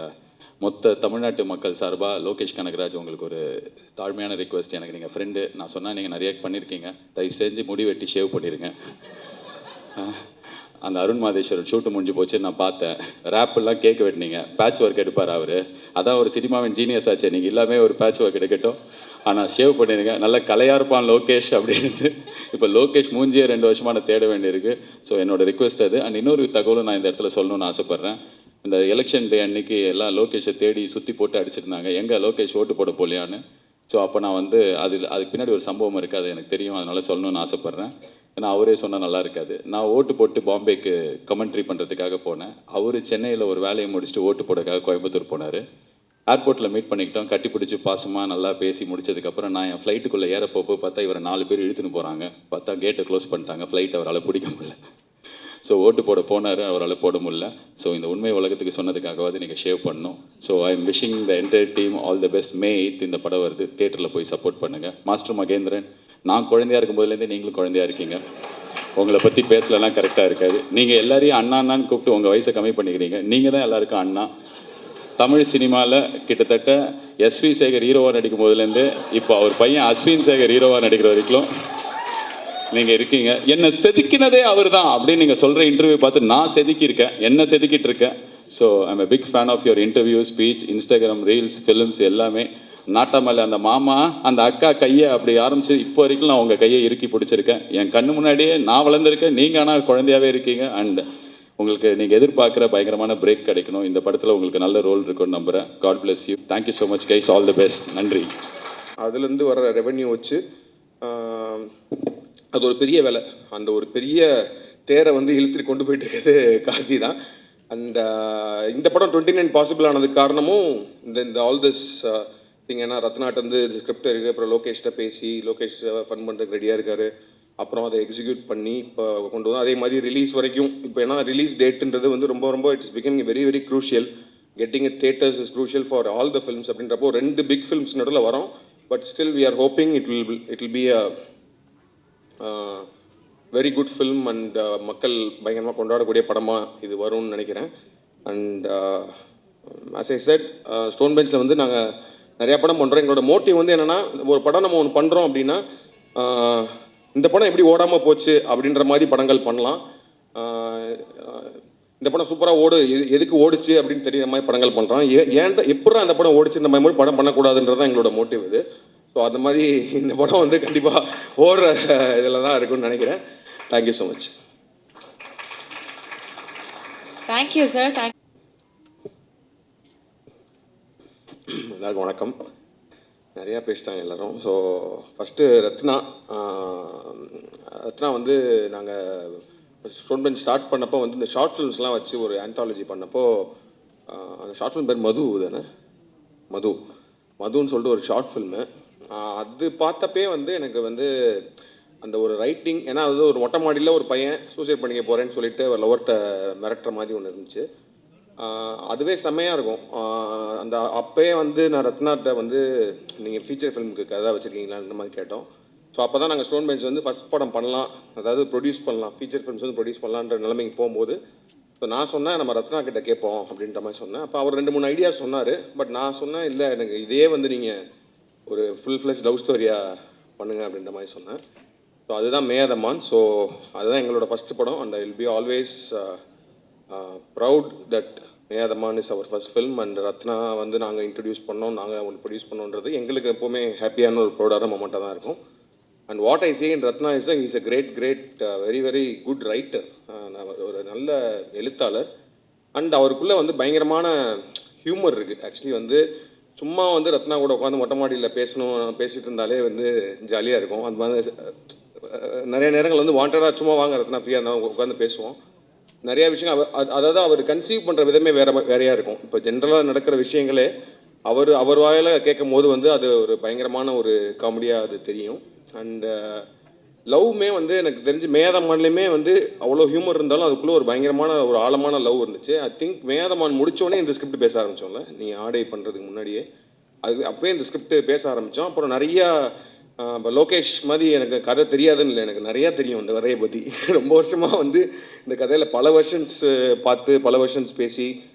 மொத்த தமிழ்நாட்டு மக்கள் சார்பாக லோகேஷ் கனகராஜ், உங்களுக்கு ஒரு தாழ்மையான ரிக்வெஸ்ட். எனக்கு நீங்கள் ஃப்ரெண்டு, நான் சொன்னால் நீங்கள் நிறைய பண்ணியிருக்கீங்க, தயவு செஞ்சு முடி வெட்டி ஷேவ் பண்ணிடுங்க. அந்த அருண் மாதேஸ்வரன் ஷூட்டு முடிஞ்சு போச்சு, நான் பார்த்தேன். ரேப்பெல்லாம் கேட்க வெட்டினீங்க, பேட்ச் ஒர்க் எடுப்பார் அவர். அதான் ஒரு சினிமாவின் ஜீனியஸ் ஆச்சு. நீங்கள் எல்லாமே ஒரு பேட்ச் ஒர்க் எடுக்கட்டும், ஆனால் ஷேவ் பண்ணிடுங்க. நல்லா கலையாக இருப்பான் லோகேஷ் அப்படின்னு. இப்போ லோகேஷ் மூஞ்சியே 2 வருஷமாக நான் தேட வேண்டியிருக்கு. ஸோ என்னோட ரிக்வெஸ்ட் அது. அண்ட் இன்னொரு தகவலும் நான் இந்த இடத்துல சொல்லணும்னு ஆசைப்பட்றேன். இந்த எலெக்ஷன் டே அன்னைக்கு எல்லாம் லோகேஷை தேடி சுற்றி போட்டு அடிச்சிருந்தாங்க, எங்கே லோகேஷ் ஓட்டு போட போலையான்னு. ஸோ அப்போ நான் வந்து அதுக்கு பின்னாடி ஒரு சம்பவம் இருக்குது, அது எனக்கு தெரியும், அதனால் சொல்லணும்னு ஆசைப்பட்றேன். ஏன்னா அவரே சொன்னால் நல்லா இருக்காது. நான் ஓட்டு போட்டு பாம்பேக்கு கமெண்ட்ரி பண்ணுறதுக்காக போனேன். அவர் சென்னையில் ஒரு வேலையை முடிச்சுட்டு ஓட்டு போடுறதுக்காக கோயம்புத்தூர் போனார். ஏர்போர்ட்டில் மீட் பண்ணிக்கிட்டோம், கட்டி பிடிச்சி பாசமாக நல்லா பேசி முடிச்சதுக்கப்புறம் நான் என் ஃப்ளைட்டுக்குள்ளே ஏறப்போப்போ பார்த்தா இவரை 4 பேர் இழுத்துன்னு போகிறாங்க. பார்த்தா கேட்டை க்ளோஸ் பண்ணிட்டாங்க, ஃப்ளைட் அவரால் பிடிக்க முடியல. ஸோ ஓட்டு போட போனார், அவரால் போட முடியல. ஸோ இந்த உண்மை உலகத்துக்கு சொன்னதுக்காகவாது நீங்கள் ஷேவ் பண்ணணும். So I am wishing the entire team all the best. May 8th இந்த படம் வருது, தியேட்டரில் போய் சப்போர்ட் பண்ணுங்கள். மாஸ்டர் மகேந்திரன், நான் குழந்தையாக இருக்கும்போதுலேருந்தே நீங்களும் குழந்தையாக இருக்கீங்க. உங்களை பற்றி பேசலாம் கரெக்டாக இருக்காது. நீங்கள் எல்லாரையும் அண்ணா அண்ணான்னு கூப்பிட்டு உங்கள் வயசை கம்மி பண்ணிக்கிறீங்க. நீங்கள் தான் எல்லாருக்கும் அண்ணா. தமிழ் சினிமாவில் கிட்டத்தட்ட எஸ்வி சேகர் ஹீரோவாக நடிக்கும் போதுலேருந்து இப்போ அவர் பையன் அஸ்வின் சேகர் ஹீரோவாக நடிக்கிற வரைக்கும் நீங்கள் இருக்கீங்க. என்னை செதுக்கினதே அவர் தான் அப்படின்னு நீங்கள் சொல்கிற இன்டர்வியூ பார்த்து நான் செதுக்கியிருக்கேன், என்ன செதுக்கிட்டு இருக்கேன். So I'm a big fan of your interview, speech, Instagram reels, films எல்லாமே. நாட்டாமல்ல அந்த மாமா அந்த அக்கா கையை அப்படி ஆரம்பிச்சு இப்போ வரைக்கும் நான் உங்கள் கையை இறுக்கி பிடிச்சிருக்கேன். என் கண்ணு முன்னாடியே நான் வளர்ந்துருக்கேன், நீங்கள் ஆனால் குழந்தையாகவே இருக்கீங்க. அண்ட் உங்களுக்கு நீங்கள் எதிர்பார்க்குற பயங்கரமான பிரேக் கிடைக்கணும். இந்த படத்தில் உங்களுக்கு நல்ல ரோல் இருக்குன்னு நம்புகிறேன். God bless you. Thank you so much guys, all the best. நன்றி. அதுலேருந்து வர ரெவென்யூ வச்சு அது ஒரு பெரிய வேலை. அந்த ஒரு பெரிய தேரை வந்து இழுத்துட்டு கொண்டு போயிட்டு இருக்கிறது கார்த்தி தான். அண்ட் இந்த படம் 29 பாசிபிள் ஆனதுக்கு காரணமும் இந்த ஆல் திஸ் திங். ஏன்னா ரத்னாட்ட வந்து ஸ்கிரிப்ட் இருக்குது, அப்புறம் லோகேஷ்ட பேசி லோகேஷ் ஃபன் பண்ணுறதுக்கு ரெடியாக இருக்கார். அப்புறம் அதை எக்ஸிக்யூட் பண்ணி இப்போ கொண்டு வந்தோம். அதே மாதிரி ரிலீஸ் வரைக்கும் இப்போ ஏன்னா ரிலீஸ் டேட்டுன்றது வந்து ரொம்ப ரொம்ப it's becoming very very crucial. Getting it theatres is crucial for all the films. அப்படின்றப்போ 2 பிக் ஃபிலிம்ஸ் நடுவில் வரோம். But still we are hoping it will be a very good film and மக்கள் பயங்கரமாக கொண்டாடக்கூடிய படமாக இது வரும்னு நினைக்கிறேன். அண்ட் as I said, ஸ்டோன் பெஞ்சில் வந்து நாங்கள் நிறையா படம் பண்ணுறோம். எங்களோட மோட்டிவ் வந்து என்னென்னா, ஒரு படம் நம்ம ஒன்று பண்ணுறோம் அப்படின்னா இந்த படம் எப்படி ஓடாமல் போச்சு அப்படின்ற மாதிரி படங்கள் பண்ணலாம். இந்த படம் சூப்பராக எதுக்கு ஓடிச்சு அப்படின்னு தெரியுற மாதிரி படங்கள் பண்ணுறோம். ஏன்டா எப்படா அந்த படம் ஓடிச்சு இந்த மாதிரி படம் பண்ணக்கூடாதுன்றது தான் எங்களோட மோட்டிவ் இது. ஸோ அந்த மாதிரி இந்த படம் வந்து கண்டிப்பாக ஓடுற இதில் தான் இருக்குன்னு நினைக்கிறேன். Thank you so much. Thank you sir. எல்லாருக்கும் வணக்கம். நிறையா பேசிட்டாங்க எல்லோரும். ஸோ ஃபஸ்ட்டு ரத்னா வந்து நாங்கள் ஸ்டோன் பெஞ்ச் ஸ்டார்ட் பண்ணப்போ வந்து இந்த ஷார்ட் ஃபிலிம்ஸ்லாம் வச்சு ஒரு ஆந்தாலஜி பண்ணப்போ அந்த ஷார்ட் ஃபிலிம் பேர் மது தானே, மதுன்னு சொல்லிட்டு ஒரு ஷார்ட் ஃபில்மு. அது பார்த்தப்பே வந்து எனக்கு வந்து அந்த ஒரு ரைட்டிங், ஏன்னா அது ஒரு மொட்டை மாடியில் ஒரு பையன் சூசைட் பண்ணிக்க போகிறேன்னு சொல்லிட்டு ஒரு லவர்கிட்ட மிரட்டுற மாதிரி ஒன்று இருந்துச்சு. அதுவே செம்மையாக இருக்கும். அந்த அப்போயே வந்து நான் ரத்னாட்ட வந்து நீங்கள் ஃபீச்சர் ஃபிலிமுக்கு கதை வச்சுருக்கீங்களான்ற மாதிரி கேட்டோம். ஸோ அப்போ தான் நாங்கள் ஸ்டோன் பெஞ்ச் வந்து ஃபஸ்ட் படம் பண்ணலாம், அதாவது ப்ரொடியூஸ் பண்ணலாம், ஃபீச்சர் ஃபிலிம்ஸ் வந்து ப்ரொடியூஸ் பண்ணலான்ற நிலைமைக்கு போகும்போது ஸோ நான் சொன்னேன் நம்ம ரத்னா கிட்ட கேட்போம் அப்படின்ற மாதிரி சொன்னேன். அப்போ அவர் 2-3 ஐடியாஸ் சொன்னார். பட் நான் சொன்னேன் இல்லை எனக்கு இதே வந்து நீங்கள் ஒரு ஃபுல் ஃப்ளெஜ் லவ் ஸ்டோரியாக பண்ணுங்க அப்படின்ற மாதிரி சொன்னேன். ஸோ அதுதான் மே த மான். ஸோ அதுதான் எங்களோட ஃபஸ்ட்டு படம். And I will be always proud that may the man is our first film. And Ratna வந்து நாங்கள் இன்ட்ரடியூஸ் பண்ணோம், நாங்கள் அவங்களுக்கு ப்ரொடியூஸ் பண்ணோன்றது எங்களுக்கு எப்போவுமே ஹாப்பியான ஒரு ப்ரௌடான மொமெண்ட்டாக தான் இருக்கும். And what I say in Rathna is a great very very good writer, ஒரு நல்ல எழுத்தாளர். அண்ட் அவருக்குள்ளே வந்து பயங்கரமான ஹியூமர் இருக்குது. ஆக்சுவலி வந்து சும்மா வந்து ரத்னா கூட உட்காந்து மொட்டை மாடியில் பேசிகிட்டு இருந்தாலே வந்து ஜாலியாக இருக்கும். அந்த மாதிரி நிறைய நேரங்கள் வந்து வாண்டடாக சும்மா வாங்க ரத்னா ஃப்ரீயாக இருந்தால் உட்காந்து பேசுவோம். நிறையா விஷயம் அதாவது அவர் கன்சீவ் பண்ணுற விதமே வேறையாக இருக்கும். இப்போ ஜென்ரலாக நடக்கிற விஷயங்களே அவர் வாயில் கேட்கும் போது வந்து அது ஒரு பயங்கரமான ஒரு காமெடியாக அது தெரியும். அண்டு லவ்மே வந்து எனக்கு தெரிஞ்சு மேதமான்லேயுமே வந்து அவ்வளோ ஹியூமர் இருந்தாலும் அதுக்குள்ளே ஒரு பயங்கரமான ஒரு ஆழமான லவ் இருந்துச்சு. ஐ திங்க் மேதமான் முடித்தோடனே இந்த ஸ்கிரிப்ட் பேச ஆரம்பித்தோம்ல, நீங்கள் ஆடை பண்ணுறதுக்கு முன்னாடியே அப்போயே இந்த ஸ்கிரிப்ட் பேச ஆரம்பித்தோம். அப்புறம் நிறையா இப்போ லோகேஷ் மாதிரி எனக்கு கதை தெரியாதுன்னு இல்லை, எனக்கு நிறையா தெரியும் இந்த கதையை பற்றி. ரொம்ப வருஷமாக வந்து இந்த கதையில் பல வெர்ஷன்ஸ் பார்த்து பல வெர்ஷன்ஸ் பேசி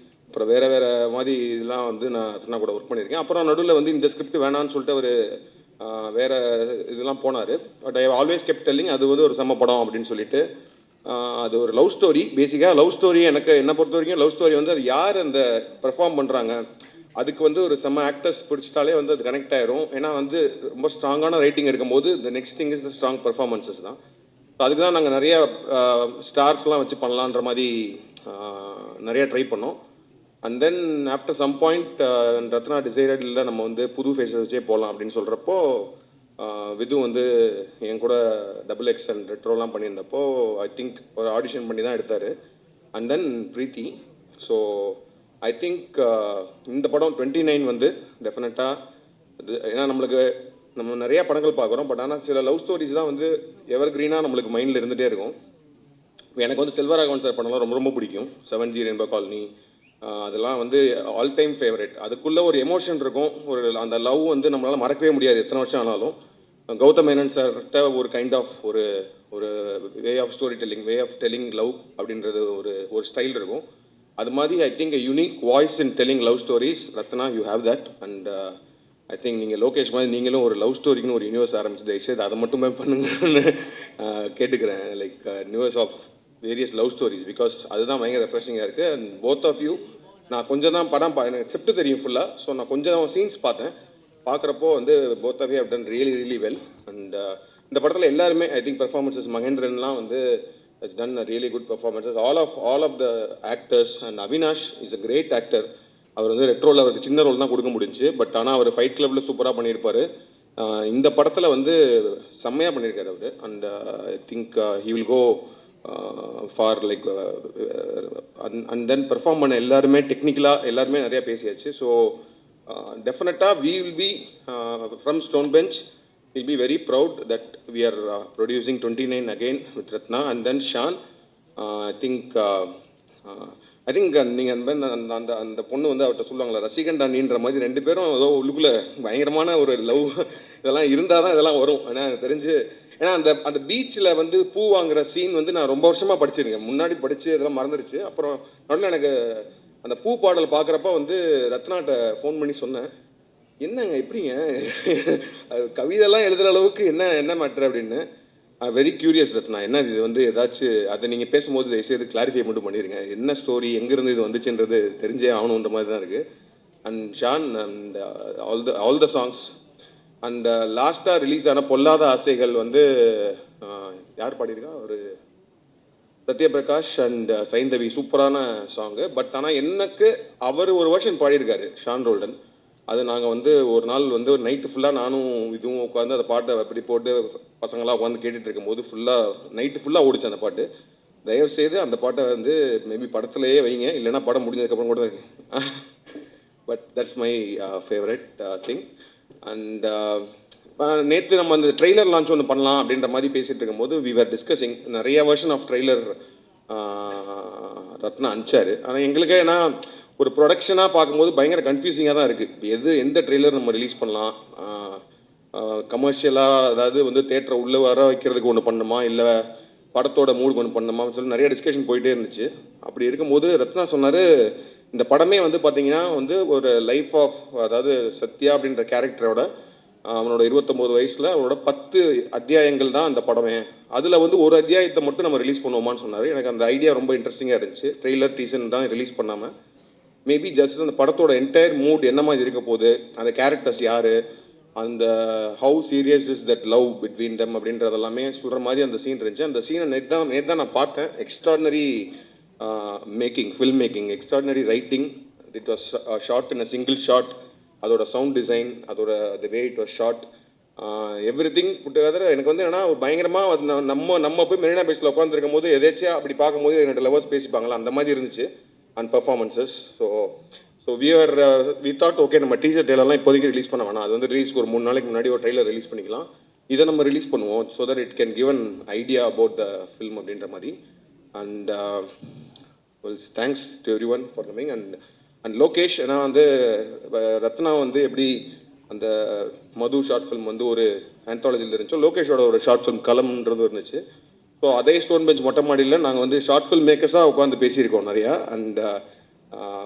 அப்புறம் வேறு மாதிரி இதெல்லாம் வந்து நான் ரத்னா கூட ஒர்க் பண்ணியிருக்கேன். அப்புறம் நடுவில் வந்து இந்த ஸ்கிரிப்ட் வேணான்னு சொல்லிட்டு அவர் வேறு இதெல்லாம் போனார். But I always kept telling அது வந்து ஒரு செம்ம படம் அப்படின்னு சொல்லிட்டு. அது ஒரு லவ் ஸ்டோரி, பேசிக்காக லவ் ஸ்டோரி. என்னை பொறுத்த வரைக்கும் லவ் ஸ்டோரி வந்து அது யார் அந்த பெர்ஃபார்ம் பண்ணுறாங்க அதுக்கு வந்து ஒரு செம்ம ஆக்டர்ஸ் பிடிச்சிட்டாலே வந்து அது கனெக்ட் ஆயிரும். ஏன்னா வந்து ரொம்ப ஸ்ட்ராங்கான ரைட்டிங் இருக்கும்போது the next thing is the strong performances தான். ஸோ அதுக்கு தான் நாங்கள் நிறையா ஸ்டார்ஸ்லாம் வச்சு பண்ணலான்ற மாதிரி நிறையா ட்ரை பண்ணோம். And then after some point Rathna decided இல்லை நம்ம வந்து புது ஃபேஸஸ் வச்சே போகலாம் அப்படின்னு சொல்கிறப்போ விது வந்து என் கூட XXL அண்ட் ரெட்ரோலாம் பண்ணியிருந்தப்போ ஐ திங்க் ஒரு ஆடிஷன் பண்ணி தான் எடுத்தார். And then Preethi. So I think இந்த படம் 29 வந்து டெஃபினட்டாக இது, ஏன்னா நம்ம நிறையா படங்கள் பார்க்குறோம். பட் ஆனால் சில லவ் ஸ்டோரிஸ் தான் வந்து எவர் கிரீனாக நம்மளுக்கு மைண்டில் இருந்துகிட்டே இருக்கும். எனக்கு வந்து செல்வராகவன் சார் படம்லாம் ரொம்ப ரொம்ப பிடிக்கும். 7G ரெயின்போ காலனி அதெல்லாம் வந்து ஆல் டைம் ஃபேவரட். அதுக்குள்ளே ஒரு எமோஷன் இருக்கும், ஒரு அந்த லவ் வந்து நம்மளால் மறக்கவே முடியாது எத்தனை வருஷம் ஆனாலும். கௌதம் மேனன் சார்கிட்ட ஒரு கைண்ட் ஆஃப் ஒரு ஒரு way of story telling, way of telling love அப்படின்றது ஒரு ஸ்டைல் இருக்கும். அது மாதிரி I think unique voice in telling love stories. Rathna, you have that. And I think நீங்கள் லோகேஷ் மாதிரி நீங்களும் ஒரு லவ் ஸ்டோரிக்குன்னு ஒரு யூனிவர்ஸ் ஆரம்பிச்சு தயவுசெய்து அதை மட்டுமே பண்ணுங்கன்னு கேட்டுக்கிறேன். Like universe of various love stories, because அதுதான் பயங்கர ரெஃப்ரெஷிங்காக இருக்குது. அண்ட் போத் ஆஃப் யூ, நான் கொஞ்சம் தான் படம் எனக்கு செப்ட் தெரியும் ஃபுல்லாக, ஸோ நான் கொஞ்சம் சீன்ஸ் பார்த்தேன். பார்க்குறப்போ வந்து both of you have done really really well. And இந்த படத்தில் எல்லாருமே ஐ திங்க் பெர்ஃபார்மன்ஸஸ், மகேந்திரன்லாம் வந்து has done a really good performances. All of the actors, and Avinash is a great actor. அவர் வந்து ரெட்ரோவில் அவருக்கு சின்ன ரோல் தான் கொடுக்க முடிஞ்சு, பட் ஆனால் அவர் ஃபைட் கிளப்பில் சூப்பராக பண்ணியிருப்பார். இந்த படத்தில் வந்து செம்மையாக பண்ணியிருக்காரு அவர். And I think he will go for like and then perform பண்ண எல்லாருமே டெக்னிக்கலாக எல்லாருமே நிறையா பேசியாச்சு. ஸோ டெஃபினட்டாக we will be from Stone Bench, we'll be very proud that we are producing 29 again with Ratna and then Shan. I think நீங்கள் அந்த பொண்ணு வந்து அவர்கிட்ட சொல்லுவாங்களா, ரசிகண்டா நீன்ற மாதிரி ரெண்டு பேரும் ஏதோ உள்ளுக்குள்ளே பயங்கரமான ஒரு லவ் இதெல்லாம் இருந்தால் தான் இதெல்லாம் வரும். ஏன்னா எனக்கு தெரிஞ்சு, ஏன்னா அந்த பீச்சில் வந்து பூ வாங்குற சீன் வந்து நான் ரொம்ப வருஷமாக படிச்சிருக்கேன், முன்னாடி படித்து இதெல்லாம் மறந்துடுச்சு. அப்புறம் நடுவில் எனக்கு அந்த பூ பாடல் பார்க்குறப்ப வந்து ரத்னாட்ட ஃபோன் பண்ணி சொன்னேன், என்னங்க எப்படிங்க அது கவிதைலாம் எழுதுகிற அளவுக்கு என்ன மேட்ரு அப்படின்னு. வெரி கியூரியஸ் ரத்னா, என்ன இது வந்து ஏதாச்சும் அதை நீங்கள் பேசும்போது தயவுசெய்து கிளாரிஃபை மட்டும் பண்ணிடுங்க, என்ன ஸ்டோரி எங்கேருந்து இது வந்துச்சுன்றது தெரிஞ்சே ஆகணுன்ற மாதிரி தான் இருக்குது. And Sean and all the songs. And லாஸ்ட்டாக ரிலீஸ் ஆன பொல்லாத ஆசைகள் வந்து யார் பாடியிருக்கா, ஒரு சத்யபிரகாஷ் அண்ட் சைந்தவி, சூப்பரான சாங்கு. பட் ஆனால் எனக்கு அவர் ஒரு வருஷன் பாடியிருக்காரு ஷான் ரோல்டன். அது நாங்கள் வந்து ஒரு நாள் வந்து ஒரு நைட்டு ஃபுல்லாக நானும் இதுவும் உட்காந்து அந்த பாட்டை அப்படி போட்டு பசங்களாம் உட்காந்து கேட்டுட்டு இருக்கும்போது நைட்டு ஃபுல்லாக ஓடிச்சு அந்த பாட்டு. தயவுசெய்து அந்த பாட்டை வந்து மேபி படத்துலையே வைங்க, இல்லைன்னா படம் முடிஞ்சதுக்கப்புறம் கூட. But that's my favourite thing. And நேற்று நம்ம அந்த ட்ரெய்லர் லான்ச் ஒன்று பண்ணலாம் அப்படின்ற மாதிரி பேசிகிட்டு இருக்கும்போது வி ஆர் டிஸ்கஸிங் நிறைய வெர்ஷன் ஆஃப் ட்ரெய்லர் ரத்னா அனுப்பிச்சார். ஆனால் எங்களுக்கு ஏன்னா ஒரு ப்ரொடக்ஷனாக பார்க்கும்போது பயங்கர கன்ஃபியூசிங்காக தான் இருக்குது. எந்த ட்ரெய்லர் நம்ம ரிலீஸ் பண்ணலாம், கமர்ஷியலாக அதாவது வந்து தேட்டரை உள்ளே வர வைக்கிறதுக்கு ஒன்று பண்ணுமா, இல்லை படத்தோட மூடுக்கு ஒன்று பண்ணுமான்னு சொல்லி நிறைய டிஸ்கஷன் போயிட்டே இருந்துச்சு. அப்படி இருக்கும்போது ரத்னா சொன்னார், இந்த படமே வந்து பார்த்திங்கன்னா வந்து ஒரு லைஃப் ஆஃப், அதாவது சத்யா அப்படின்ற கேரக்டரோட அவனோட 29 வயசில் அவனோட 10 அத்தியாயங்கள் தான் அந்த படமே. அதில் வந்து ஒரு அத்தியாயத்தை மட்டும் நம்ம ரிலீஸ் பண்ணுவோமான்னு சொன்னார். எனக்கு அந்த ஐடியா ரொம்ப இன்ட்ரெஸ்டிங்காக இருந்துச்சு. ட்ரெய்லர் டீசன் தான் ரிலீஸ் பண்ணாமல் மேபி ஜஸ்ட் அந்த படத்தோட என்டையர் மூட் என்ன மாதிரி இருக்க போகுது, அந்த கேரக்டர்ஸ் யார், அந்த how serious is that love between them அப்படின்றதெல்லாமே சொல்கிற மாதிரி அந்த சீன் இருந்துச்சு. அந்த சீனை நேற்று தான் நான் பார்த்தேன். Extraordinary film making, extraordinary writing. It was shot in a single shot. அதோட சவுண்ட் டிசைன், அதோட the way it was shot, everything put together. எனக்கு வந்து ஏன்னா பயங்கரமாக நம்ம போய் மெரினா பீச்சில் உட்காந்துருக்கும் போது எதாச்சும் அப்படி பார்க்கும்போது என்னோட லவர்ஸ் பேசிப்பாங்களா அந்த மாதிரி இருந்துச்சு. And performances. So we thought okay, நம்ம டீசர் ட்ரெய்லர்லாம் இப்போதைக்கு ரிலீஸ் பண்ண வேணாம், அது வந்து ரிலீஸ்க்கு ஒரு 3 நாளைக்கு முன்னாடி ஒரு ட்ரெய்லர் ரிலீஸ் பண்ணிக்கலாம், இதை நம்ம ரிலீஸ் பண்ணுவோம் so that it can give an idea about the film அப்படின்ற மாதிரி. And thanks to every one for coming. And Lokesh, ஏன்னா வந்து ரத்னா வந்து எப்படி அந்த மது ஷார்ட் ஃபிலிம் வந்து ஒரு ஆந்தாலஜியில் இருந்துச்சோ, லோகேஷோட ஒரு ஷார்ட் ஃபிலிம் கலம்ன்றது இருந்துச்சு. ஸோ அதே ஸ்டோன் பெஞ்ச் மொட்டை மாடியில் நாங்கள் வந்து ஷார்ட் ஃபில்ம் மேக்கர்ஸாக உட்காந்து பேசியிருக்கோம் நிறையா. And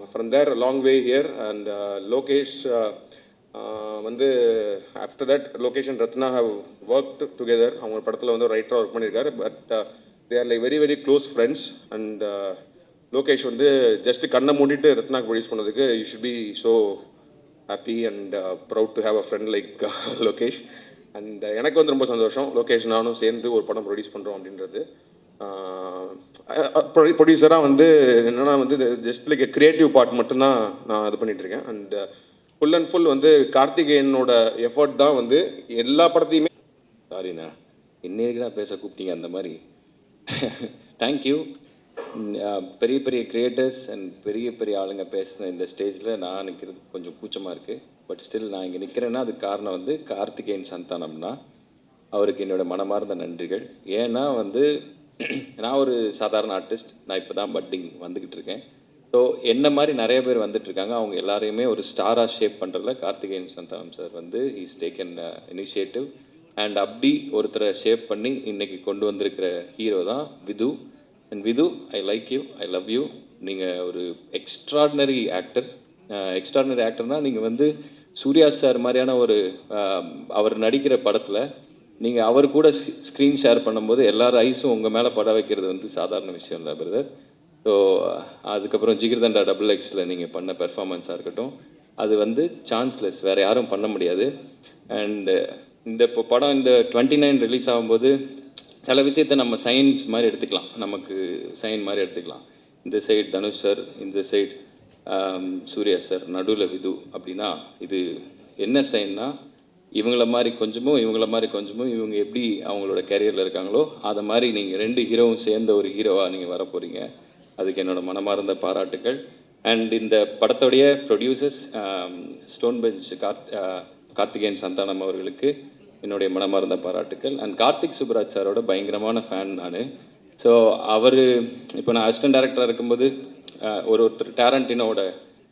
from there long way here. And Lokesh வந்து after that Lokesh and Ratna have work together. அவங்க படத்தில் வந்து ரைட்டராக ஒர்க் பண்ணியிருக்காரு. But they are like very very close friends. And Lokesh வந்து ஜஸ்ட்டு கண்ணை மூடிட்டு ரத்னாக்கு ப்ரொடியூஸ் பண்ணதுக்கு you should be so happy and proud to have a friend like Lokesh. And எனக்கு வந்து ரொம்ப சந்தோஷம் லோகேஷ் நானும் சேர்ந்து ஒரு படம் ப்ரொடியூஸ் பண்ணுறோம் அப்படின்றது. ப்ரொடியூசராக வந்து என்னென்னா வந்து ஜஸ்ட் லைக் கிரியேட்டிவ் பார்ட் மட்டும்தான் நான் இது பண்ணிகிட்ருக்கேன். அண்ட் ஃபுல் அண்ட் ஃபுல் வந்து கார்த்திகேயனோட எஃபர்ட் தான் வந்து எல்லா படத்தையுமே. சாரிண்ணா, இன்னைக்குடா பேச கூப்பிட்டீங்க அந்த மாதிரி. தேங்க்யூ. பெரிய பெரிய கிரியேட்டர்ஸ் அண்ட் பெரிய பெரிய ஆளுங்க பேசின இந்த ஸ்டேஜில் நான் நிற்கிறது கொஞ்சம் கூச்சமாக இருக்குது. பட் ஸ்டில் நான் இங்கே நிற்கிறேன்னா அதுக்கு காரணம் வந்து கார்த்திகேயன் சந்தானம்னா அவருக்கு என்னோடய மனமார்ந்த நன்றிகள். ஏன்னா வந்து நான் ஒரு சாதாரண ஆர்டிஸ்ட், நான் இப்போ தான் பட்டிங் வந்துக்கிட்டு இருக்கேன். ஸோ என்ன மாதிரி நிறைய பேர் வந்துட்டுருக்காங்க. அவங்க எல்லாரையுமே ஒரு ஸ்டாராக ஷேப் பண்ணுறதுல கார்த்திகேயன் சந்தானம் சார் வந்து இஸ் டேக்கன் இனிஷியேட்டிவ். அண்ட் அப்படி ஒருத்தரை ஷேப் பண்ணி இன்றைக்கி கொண்டு வந்திருக்கிற ஹீரோ தான் Vidhu. And Vidhu, I like you, I love you. நீங்கள் ஒரு எக்ஸ்ட்ராடினரி ஆக்டர். எக்ஸ்ட்ராடினரி ஆக்டர்னால் நீங்கள் வந்து சூர்யா சார் மாதிரியான ஒரு அவர் நடிக்கிற படத்தில் நீங்கள் அவர் கூட ஸ்க்ரீன் ஷேர் பண்ணும்போது எல்லார் ஐஸும் உங்கள் மேலே பட வைக்கிறது வந்து சாதாரண விஷயம் இல்லை பிரதர். ஸோ அதுக்கப்புறம் ஜிகிர்தண்டா XXL நீங்கள் பண்ண பெர்ஃபார்மன்ஸாக இருக்கட்டும், அது வந்து சான்ஸ்லெஸ், வேறு யாரும் பண்ண முடியாது. அண்டு இந்த இப்போ படம் இந்த 29 ரிலீஸ் ஆகும்போது சில விஷயத்தை நம்ம சயின்ஸ் மாதிரி எடுத்துக்கலாம், நமக்கு சைன் மாதிரி எடுத்துக்கலாம். இந்த சைடு தனுஷ் சார், இந்த சைடு சூர்யா சார், நடுவில் விது அப்படின்னா இது என்ன சைன்னா இவங்கள மாதிரி கொஞ்சமும் இவங்கள மாதிரி கொஞ்சமும் இவங்க எப்படி அவங்களோட கேரியரில் இருக்காங்களோ அதை மாதிரி நீங்கள் 2 ஹீரோவும் சேர்ந்த ஒரு ஹீரோவாக நீங்கள் வர போகிறீங்க. அதுக்கு என்னோட மனமார்ந்த பாராட்டுக்கள். அண்ட் இந்த படத்தோடைய producers stone bench Karthikeyan Santhanam அவர்களுக்கு என்னுடைய மனமார்ந்த பாராட்டுக்கள். அண்ட் கார்த்திக் சுப்ராஜ் சாரோட பயங்கரமான ஃபேன் நான். ஸோ அவர் இப்போ நான் அசிஸ்டன்ட் டைரக்டராக இருக்கும்போது ஒருத்தர் டேரண்டினோட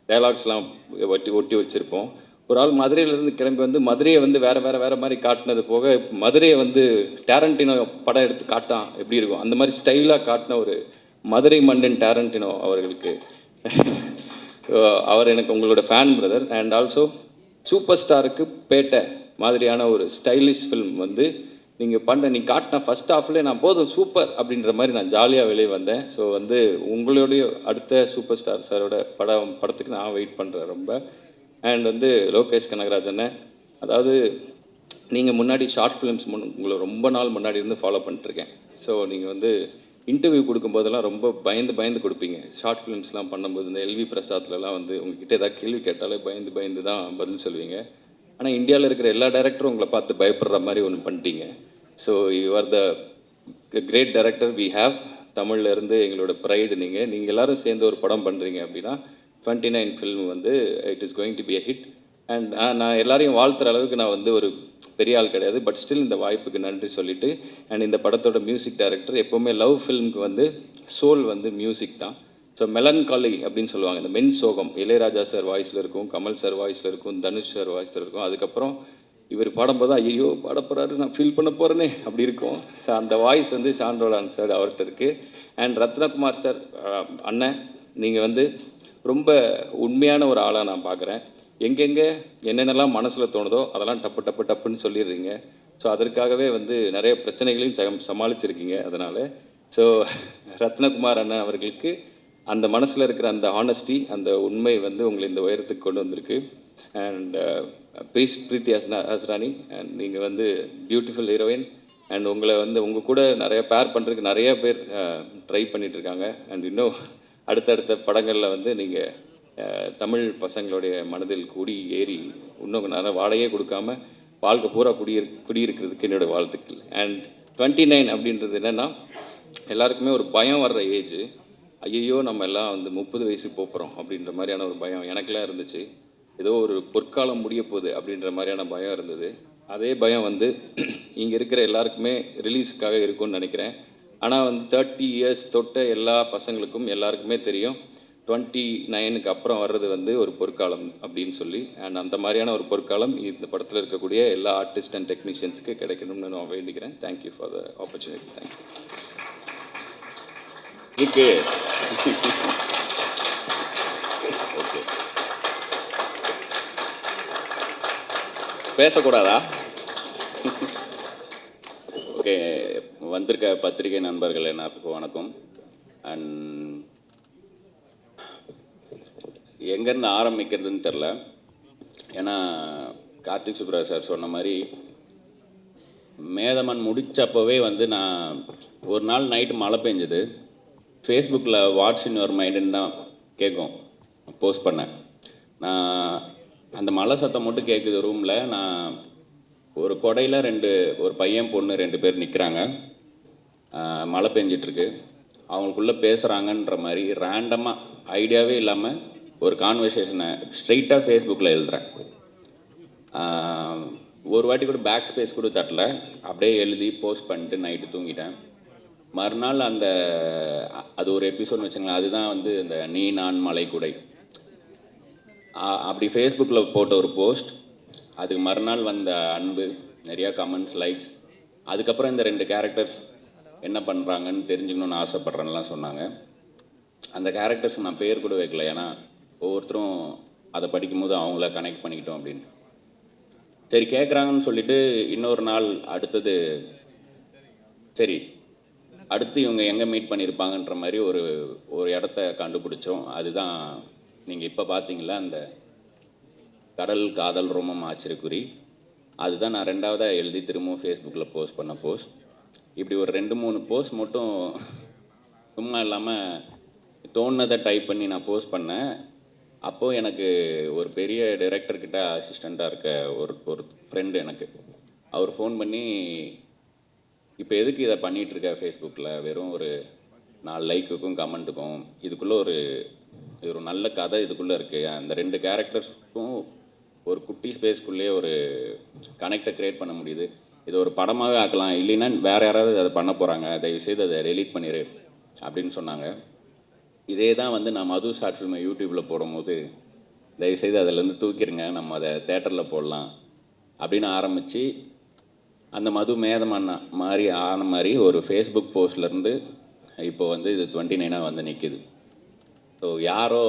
டைலாக்ஸ்லாம் ஒட்டி வச்சுருப்போம். ஒரு ஆள் மதுரையிலேருந்து கிளம்பி வந்து மதுரையை வந்து வேறு மாதிரி காட்டினது போக மதுரையை வந்து டேரண்டினோ படம் எடுத்து காட்டான் எப்படி இருக்கும் அந்த மாதிரி ஸ்டைலாக காட்டின ஒரு மதுரை மன்னன் டேரண்டினோ அவர்களுக்கு அவர் எனக்கு உங்களோட fan brother. And also super ஸ்டாருக்கு பேட்டை மாதிரியான ஒரு ஸ்டைலிஷ் ஃபில்ம் வந்து நீங்கள் காட்டின ஃபஸ்ட் ஹாஃப்லேயே நான் போதும் சூப்பர் அப்படின்ற மாதிரி நான் ஜாலியாக வெளியே வந்தேன். ஸோ வந்து உங்களுடைய அடுத்த சூப்பர் ஸ்டார் சாரோட படத்துக்கு நான் வெயிட் பண்ணுறேன் ரொம்ப. அண்ட் வந்து லோகேஷ் கனகராஜன், அதாவது நீங்கள் முன்னாடி ஷார்ட் ஃபிலிம்ஸ் உங்களை ரொம்ப நாள் முன்னாடி இருந்து ஃபாலோ பண்ணிட்டுருக்கேன். ஸோ நீங்கள் வந்து இன்டர்வியூ கொடுக்கும்போதெல்லாம் ரொம்ப பயந்து கொடுப்பீங்க. ஷார்ட் ஃபிலிம்ஸ்லாம் பண்ணும்போது இந்த எல்வி பிரசாத்லலாம் வந்து உங்ககிட்ட ஏதாவது கேள்வி கேட்டாலே பயந்து தான் பதில் சொல்லுவீங்க. ஆனால் இந்தியாவில் இருக்கிற எல்லா டைரக்டரும் உங்களை பார்த்து பயப்படுற மாதிரி ஒன்று பண்ணிட்டீங்க. So you are the great director we have. தமிழில் இருந்து எங்களோட ப்ரைடு நீங்கள் எல்லோரும் சேர்ந்து ஒரு படம் பண்ணுறீங்க அப்படின்னா 29 ஃபில்ம் வந்து it is going to be a hit. And நான் எல்லாரையும் வாழ்த்துற அளவுக்கு நான் வந்து ஒரு பெரிய ஆள் கிடையாது, பட் ஸ்டில் இந்த வாய்ப்புக்கு நன்றி சொல்லிவிட்டு. அண்ட் இந்த படத்தோட மியூசிக் டைரக்டர் எப்போவுமே லவ் ஃபில்முக்கு வந்து சோல் வந்து மியூசிக் தான். ஸோ மெலன்காலி அப்படின்னு சொல்லுவாங்க, இந்த மென் சோகம் இளையராஜா சார் வாய்ஸில் இருக்கும், கமல் சார் வாய்ஸில் இருக்கும், தனுஷ் சார் வாய்ஸில் இருக்கும். அதுக்கப்புறம் இவர் பாடும்போது ஐயோ பாட போகிறாரு நான் ஃபீல் பண்ண போகிறேனே அப்படி இருக்கும். ஸோ அந்த வாய்ஸ் வந்து ஷான் ரோலான் சார் அவர்கிட்ட இருக்குது. அண்ட் ரத்னகுமார் சார் அண்ணன், நீங்கள் வந்து ரொம்ப உண்மையான ஒரு ஆளாக நான் பார்க்குறேன். எங்கெங்கே என்னென்னலாம் மனசில் தோணுதோ அதெல்லாம் டப்புன்னு சொல்லிடுறீங்க. ஸோ அதற்காகவே வந்து நிறைய பிரச்சனைகளையும் சமாளிச்சிருக்கீங்க. அதனால் ஸோ ரத்னகுமார் அண்ணன் அவர்களுக்கு அந்த மனசில் இருக்கிற அந்த ஹானஸ்டி, அந்த உண்மை வந்து உங்களை இந்த உயரத்துக்கு கொண்டு வந்திருக்கு. அண்ட் பிரீத்தி ஹஸ்ரானி, அண்ட் நீங்கள் வந்து பியூட்டிஃபுல் ஹீரோயின். அண்ட் உங்களை வந்து உங்கள் கூட நிறைய பேர் பண்ணுறதுக்கு நிறைய பேர் ட்ரை பண்ணிகிட்ருக்காங்க. அண்ட் இன்னும் அடுத்தடுத்த படங்களில் வந்து நீங்கள் தமிழ் பசங்களுடைய மனதில் ஏறி இன்னும் நிறைய வாடகையே கொடுக்காம வாழ்க்கை பூரா குடியிருக்கிறதுக்கு என்னோடய வாழ்த்துக்கள். அண்ட் 29 அப்படின்றது என்னென்னா எல்லாருக்குமே ஒரு பயம் வர்ற ஏஜ். ஐயோ நம்ம எல்லாம் வந்து 30 வயசுக்கு போகிறோம் அப்படின்ற மாதிரியான ஒரு பயம் எனக்கெல்லாம் இருந்துச்சு. ஏதோ ஒரு பொற்காலம் முடிய போகுது அப்படின்ற மாதிரியான பயம் இருந்தது. அதே பயம் வந்து இங்கே இருக்கிற எல்லாருக்குமே ரிலீஸுக்காக இருக்கும்னு நினைக்கிறேன். ஆனால் வந்து 30 இயர்ஸ் தொட்ட எல்லா பசங்களுக்கும் எல்லாருக்குமே தெரியும் 29க்கு அப்புறம் வர்றது வந்து ஒரு பொற்காலம் அப்படின்னு சொல்லி. அண்ட் அந்த மாதிரியான ஒரு பொற்காலம் இந்த படத்தில் இருக்கக்கூடிய எல்லா ஆர்டிஸ்ட் அண்ட் டெக்னீஷியன்ஸுக்கு கிடைக்கணும்னு நான் வேண்டிக்கிறேன். Thank you for the opportunity. Thank you. இருக்கு ஓகே, பேசக்கூடாதா? ஓகே, வந்திருக்க பத்திரிகை நண்பர்கள் எல்லாருக்கும் வணக்கம். அண்ட் எங்கேருந்து ஆரம்பிக்கிறதுன்னு தெரில. ஏன்னா கார்த்திக் சுப்ராஜ் சார் சொன்ன மாதிரி மேதமன் முடித்தப்பவே வந்து நான் ஒரு நாள் நைட்டு மழை பெஞ்சுது. ஃபேஸ்புக்கில் வாட்ஸ் இன் யுவர் மைண்டுன்னு தான் கேட்கும், போஸ்ட் பண்ணேன். நான் அந்த மழை சத்தம் மட்டும் கேட்குது ரூமில். நான் ஒரு கொடையில் ஒரு பையன் பொண்ணு 2 பேர் நிற்கிறாங்க. மழை பெஞ்சிட்ருக்கு. அவங்களுக்குள்ளே பேசுகிறாங்கன்ற மாதிரி ரேண்டமாக ஐடியாவே இல்லாமல் ஒரு கான்வர்சேஷனை ஸ்ட்ரெயிட்டாக ஃபேஸ்புக்கில் எழுதுகிறேன். ஒரு வாட்டி கூட பேக் ஸ்பேஸ் கூட தட்டல, அப்படியே எழுதி போஸ்ட் பண்ணிட்டு நைட்டு தூங்கிட்டேன். மறுநாள் அந்த அது ஒரு எபிசோட்னு வச்சுங்களேன், அதுதான் வந்து இந்த நீ நான் மலைக்குடை. அப்படி ஃபேஸ்புக்கில் போட்ட ஒரு போஸ்ட், அதுக்கு மறுநாள் வந்த அன்பு, நிறையா கமெண்ட்ஸ், லைக்ஸ். அதுக்கப்புறம் இந்த 2 கேரக்டர்ஸ் என்ன பண்ணுறாங்கன்னு தெரிஞ்சுக்கணுன்னு ஆசைப்பட்றேன்லாம் சொன்னாங்க. அந்த கேரக்டர்ஸ் நான் பேர் கூட வைக்கல, ஏன்னா ஒவ்வொருத்தரும் அதை படிக்கும்போது அவங்கள கனெக்ட் பண்ணிக்கிட்டோம் அப்படின்னு. சரி கேட்குறாங்கன்னு சொல்லிட்டு இன்னொரு நாள் அடுத்தது சரி அடுத்து இவங்க எங்கே மீட் பண்ணியிருப்பாங்கன்ற மாதிரி ஒரு இடத்த கண்டுபிடிச்சோம். அதுதான் நீங்கள் இப்போ பார்த்தீங்களா அந்த கடல் காதல் ரோமம் ஆச்சரியக்குறி. அதுதான் நான் 2வதாக எழுதி திரும்பவும் ஃபேஸ்புக்கில் போஸ்ட் பண்ண போஸ்ட். இப்படி ஒரு 2-3 போஸ்ட் மட்டும் சும்மா இல்லாமல் தோணுனதை டைப் பண்ணி நான் போஸ்ட் பண்ணேன். அப்போது எனக்கு ஒரு பெரிய டைரக்டர்கிட்ட அசிஸ்டண்ட்டாக இருக்க ஒரு ஃப்ரெண்டு எனக்கு, அவர் ஃபோன் பண்ணி, இப்போ எதுக்கு இதை பண்ணிகிட்ருக்க ஃபேஸ்புக்கில், வெறும் ஒரு 4 லைக்குக்கும் கமெண்ட்டுக்கும், இதுக்குள்ளே ஒரு நல்ல கதை இதுக்குள்ளே இருக்குது, அந்த 2 கேரக்டர்ஸ்க்கும் ஒரு குட்டி ஸ்பேஸ்க்குள்ளேயே ஒரு கனெக்டை க்ரியேட் பண்ண முடியுது, இது ஒரு படமாகவே ஆக்கலாம், இல்லைன்னா வேறு யாராவது அதை பண்ண போகிறாங்க, தயவுசெய்து அதை டெலீட் பண்ணிடு அப்படின்னு சொன்னாங்க. இதே தான் வந்து நான் மது ஷார்ட் ஃபில்மை யூடியூப்பில் போடும்போது, தயவுசெய்து அதிலேருந்து தூக்கிடுங்க, நம்ம அதை தேட்டரில் போடலாம் அப்படின்னு ஆரம்பித்து, அந்த மது மேதமான மாதிரி ஆன மாதிரி ஒரு ஃபேஸ்புக் போஸ்ட்லேருந்து இப்போ வந்து இது 29ஆக வந்து நிற்கிது. ஸோ யாரோ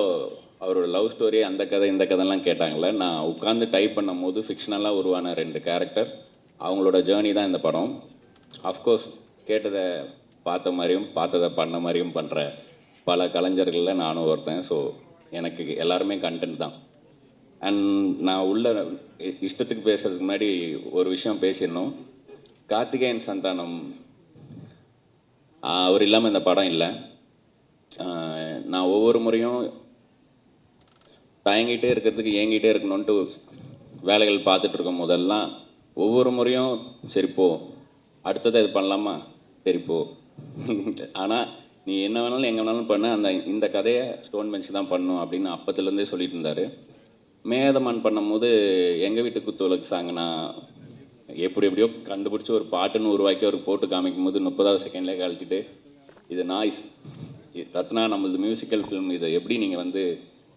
அவரோட லவ் ஸ்டோரி அந்த கதை இந்த கதைலாம் கேட்டாங்களே, நான் உட்காந்து டைப் பண்ணும் போது ஃபிக்ஷனலாக உருவான 2 கேரக்டர், அவங்களோட ஜேர்னி தான் இந்த படம். அஃப்கோர்ஸ் கேட்டதை பார்த்த மாதிரியும் பார்த்ததை பண்ண மாதிரியும் பண்ணுற பல கலைஞர்களில் நானும் ஒருத்தன். ஸோ எனக்கு எல்லாருமே கண்டென்ட் தான். அண்ட் நான் உள்ள இஷ்டத்துக்கு பேசுறதுக்கு முன்னாடி ஒரு விஷயம் பேசிடணும். கார்த்திகேயன் சந்தானம் அவர் இல்லாமல் இந்த படம் இல்லை. நான் ஒவ்வொரு முறையும் தயங்கிட்டே இருக்கிறதுக்கு ஏங்கிட்டே இருக்கணுன்ட்டு வேலைகள் பார்த்துட்டு இருக்கும் போதெல்லாம் ஒவ்வொரு முறையும் சரிப்போ அடுத்ததை இது பண்ணலாமா, சரிப்போ ஆனால் நீ என்ன வேணாலும் எங்கே வேணாலும் பண்ண, இந்த கதையை ஸ்டோன் பெஞ்ச் தான் பண்ணும் அப்படின்னு அப்பத்துலேருந்தே சொல்லிட்டு இருந்தார். மேதமான் பண்ணும்போது எங்கள் வீட்டு குத்துவிளக்கு சாங் நான் எப்படியோ கண்டுபிடிச்சி ஒரு பாட்டுன்னு உருவாக்கி அவருக்கு போட்டு காமிக்கும் போது 30வது செகண்ட்லேயே கழட்டிட்டு, இது நாய்ஸ், ரத்னா நம்மளது மியூசிக்கல் ஃபிலிம், இதை எப்படி நீங்கள் வந்து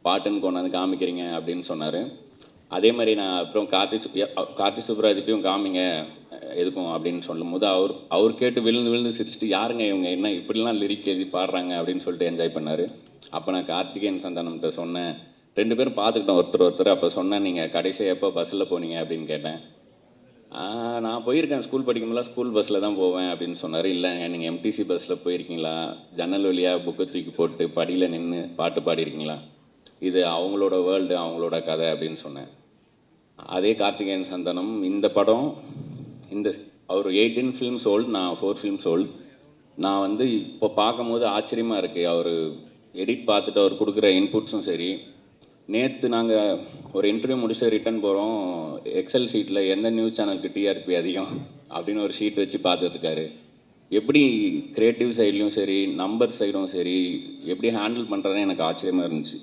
பாட்டுன்னு கொண்டாந்து காமிக்கிறீங்க அப்படின்னு சொன்னார். அதே மாதிரி நான் அப்புறம் கார்த்தி சுப்ராஜ்கிட்டையும் காமிங்க எதுக்கும் அப்படின்னு சொல்லும்போது அவர் கேட்டு விழுந்து சிரிச்சுட்டு, யாருங்க இவங்க என்ன இப்படிலாம் லிரிக் எழுதி பாடுறாங்க அப்படின்னு சொல்லிட்டு என்ஜாய் பண்ணார். அப்போ நான் கார்த்திகேயன் சந்தானம்கிட்ட சொன்னேன், 2 பேரும் பார்த்துக்கிட்டோம் ஒருத்தர். அப்போ சொன்னேன், நீங்கள் கடைசியாக எப்போ பஸ்ஸில் போனீங்க அப்படின்னு கேட்டேன். நான் போயிருக்கேன், ஸ்கூல் படிக்கும்போது ஸ்கூல் பஸ்ஸில் தான் போவேன் அப்படின்னு சொன்னார். இல்லைங்க நீங்கள் எம்டிசி பஸ்ஸில் போயிருக்கீங்களா, ஜன்னல் வழியாக புக்கை தூக்கி போட்டு படியில் நின்று பாட்டு பாடியிருக்கீங்களா, இது அவங்களோட வேர்ல்டு அவங்களோட கதை அப்படின்னு சொன்னேன். அதே கார்த்திகேயன் சந்தானம் இந்த படம் அவர் 18 ஃபிலிம்ஸ் ஓல்டு, நான் 4 ஃபிலிம்ஸ் ஓல்டு. நான் வந்து இப்போ பார்க்கும்போது ஆச்சரியமாக இருக்குது. அவர் எடிட் பார்த்துட்டு அவர் கொடுக்குற இன்புட்ஸும் சரி. நேற்று நாங்கள் ஒரு இன்டர்வியூ முடிச்சுட்டு ரிட்டன் போகிறோம், எக்ஸல் ஷீட்டில் எந்த நியூஸ் சேனலுக்கு டிஆர்பி அதிகம் அப்படின்னு ஒரு ஷீட் வச்சு பார்த்துட்ருக்காரு. எப்படி க்ரியேட்டிவ் சைட்லேயும் சரி நம்பர் சைடும் சரி எப்படி ஹேண்டில் பண்ணுறதுன்னு எனக்கு ஆச்சரியமாக இருந்துச்சு.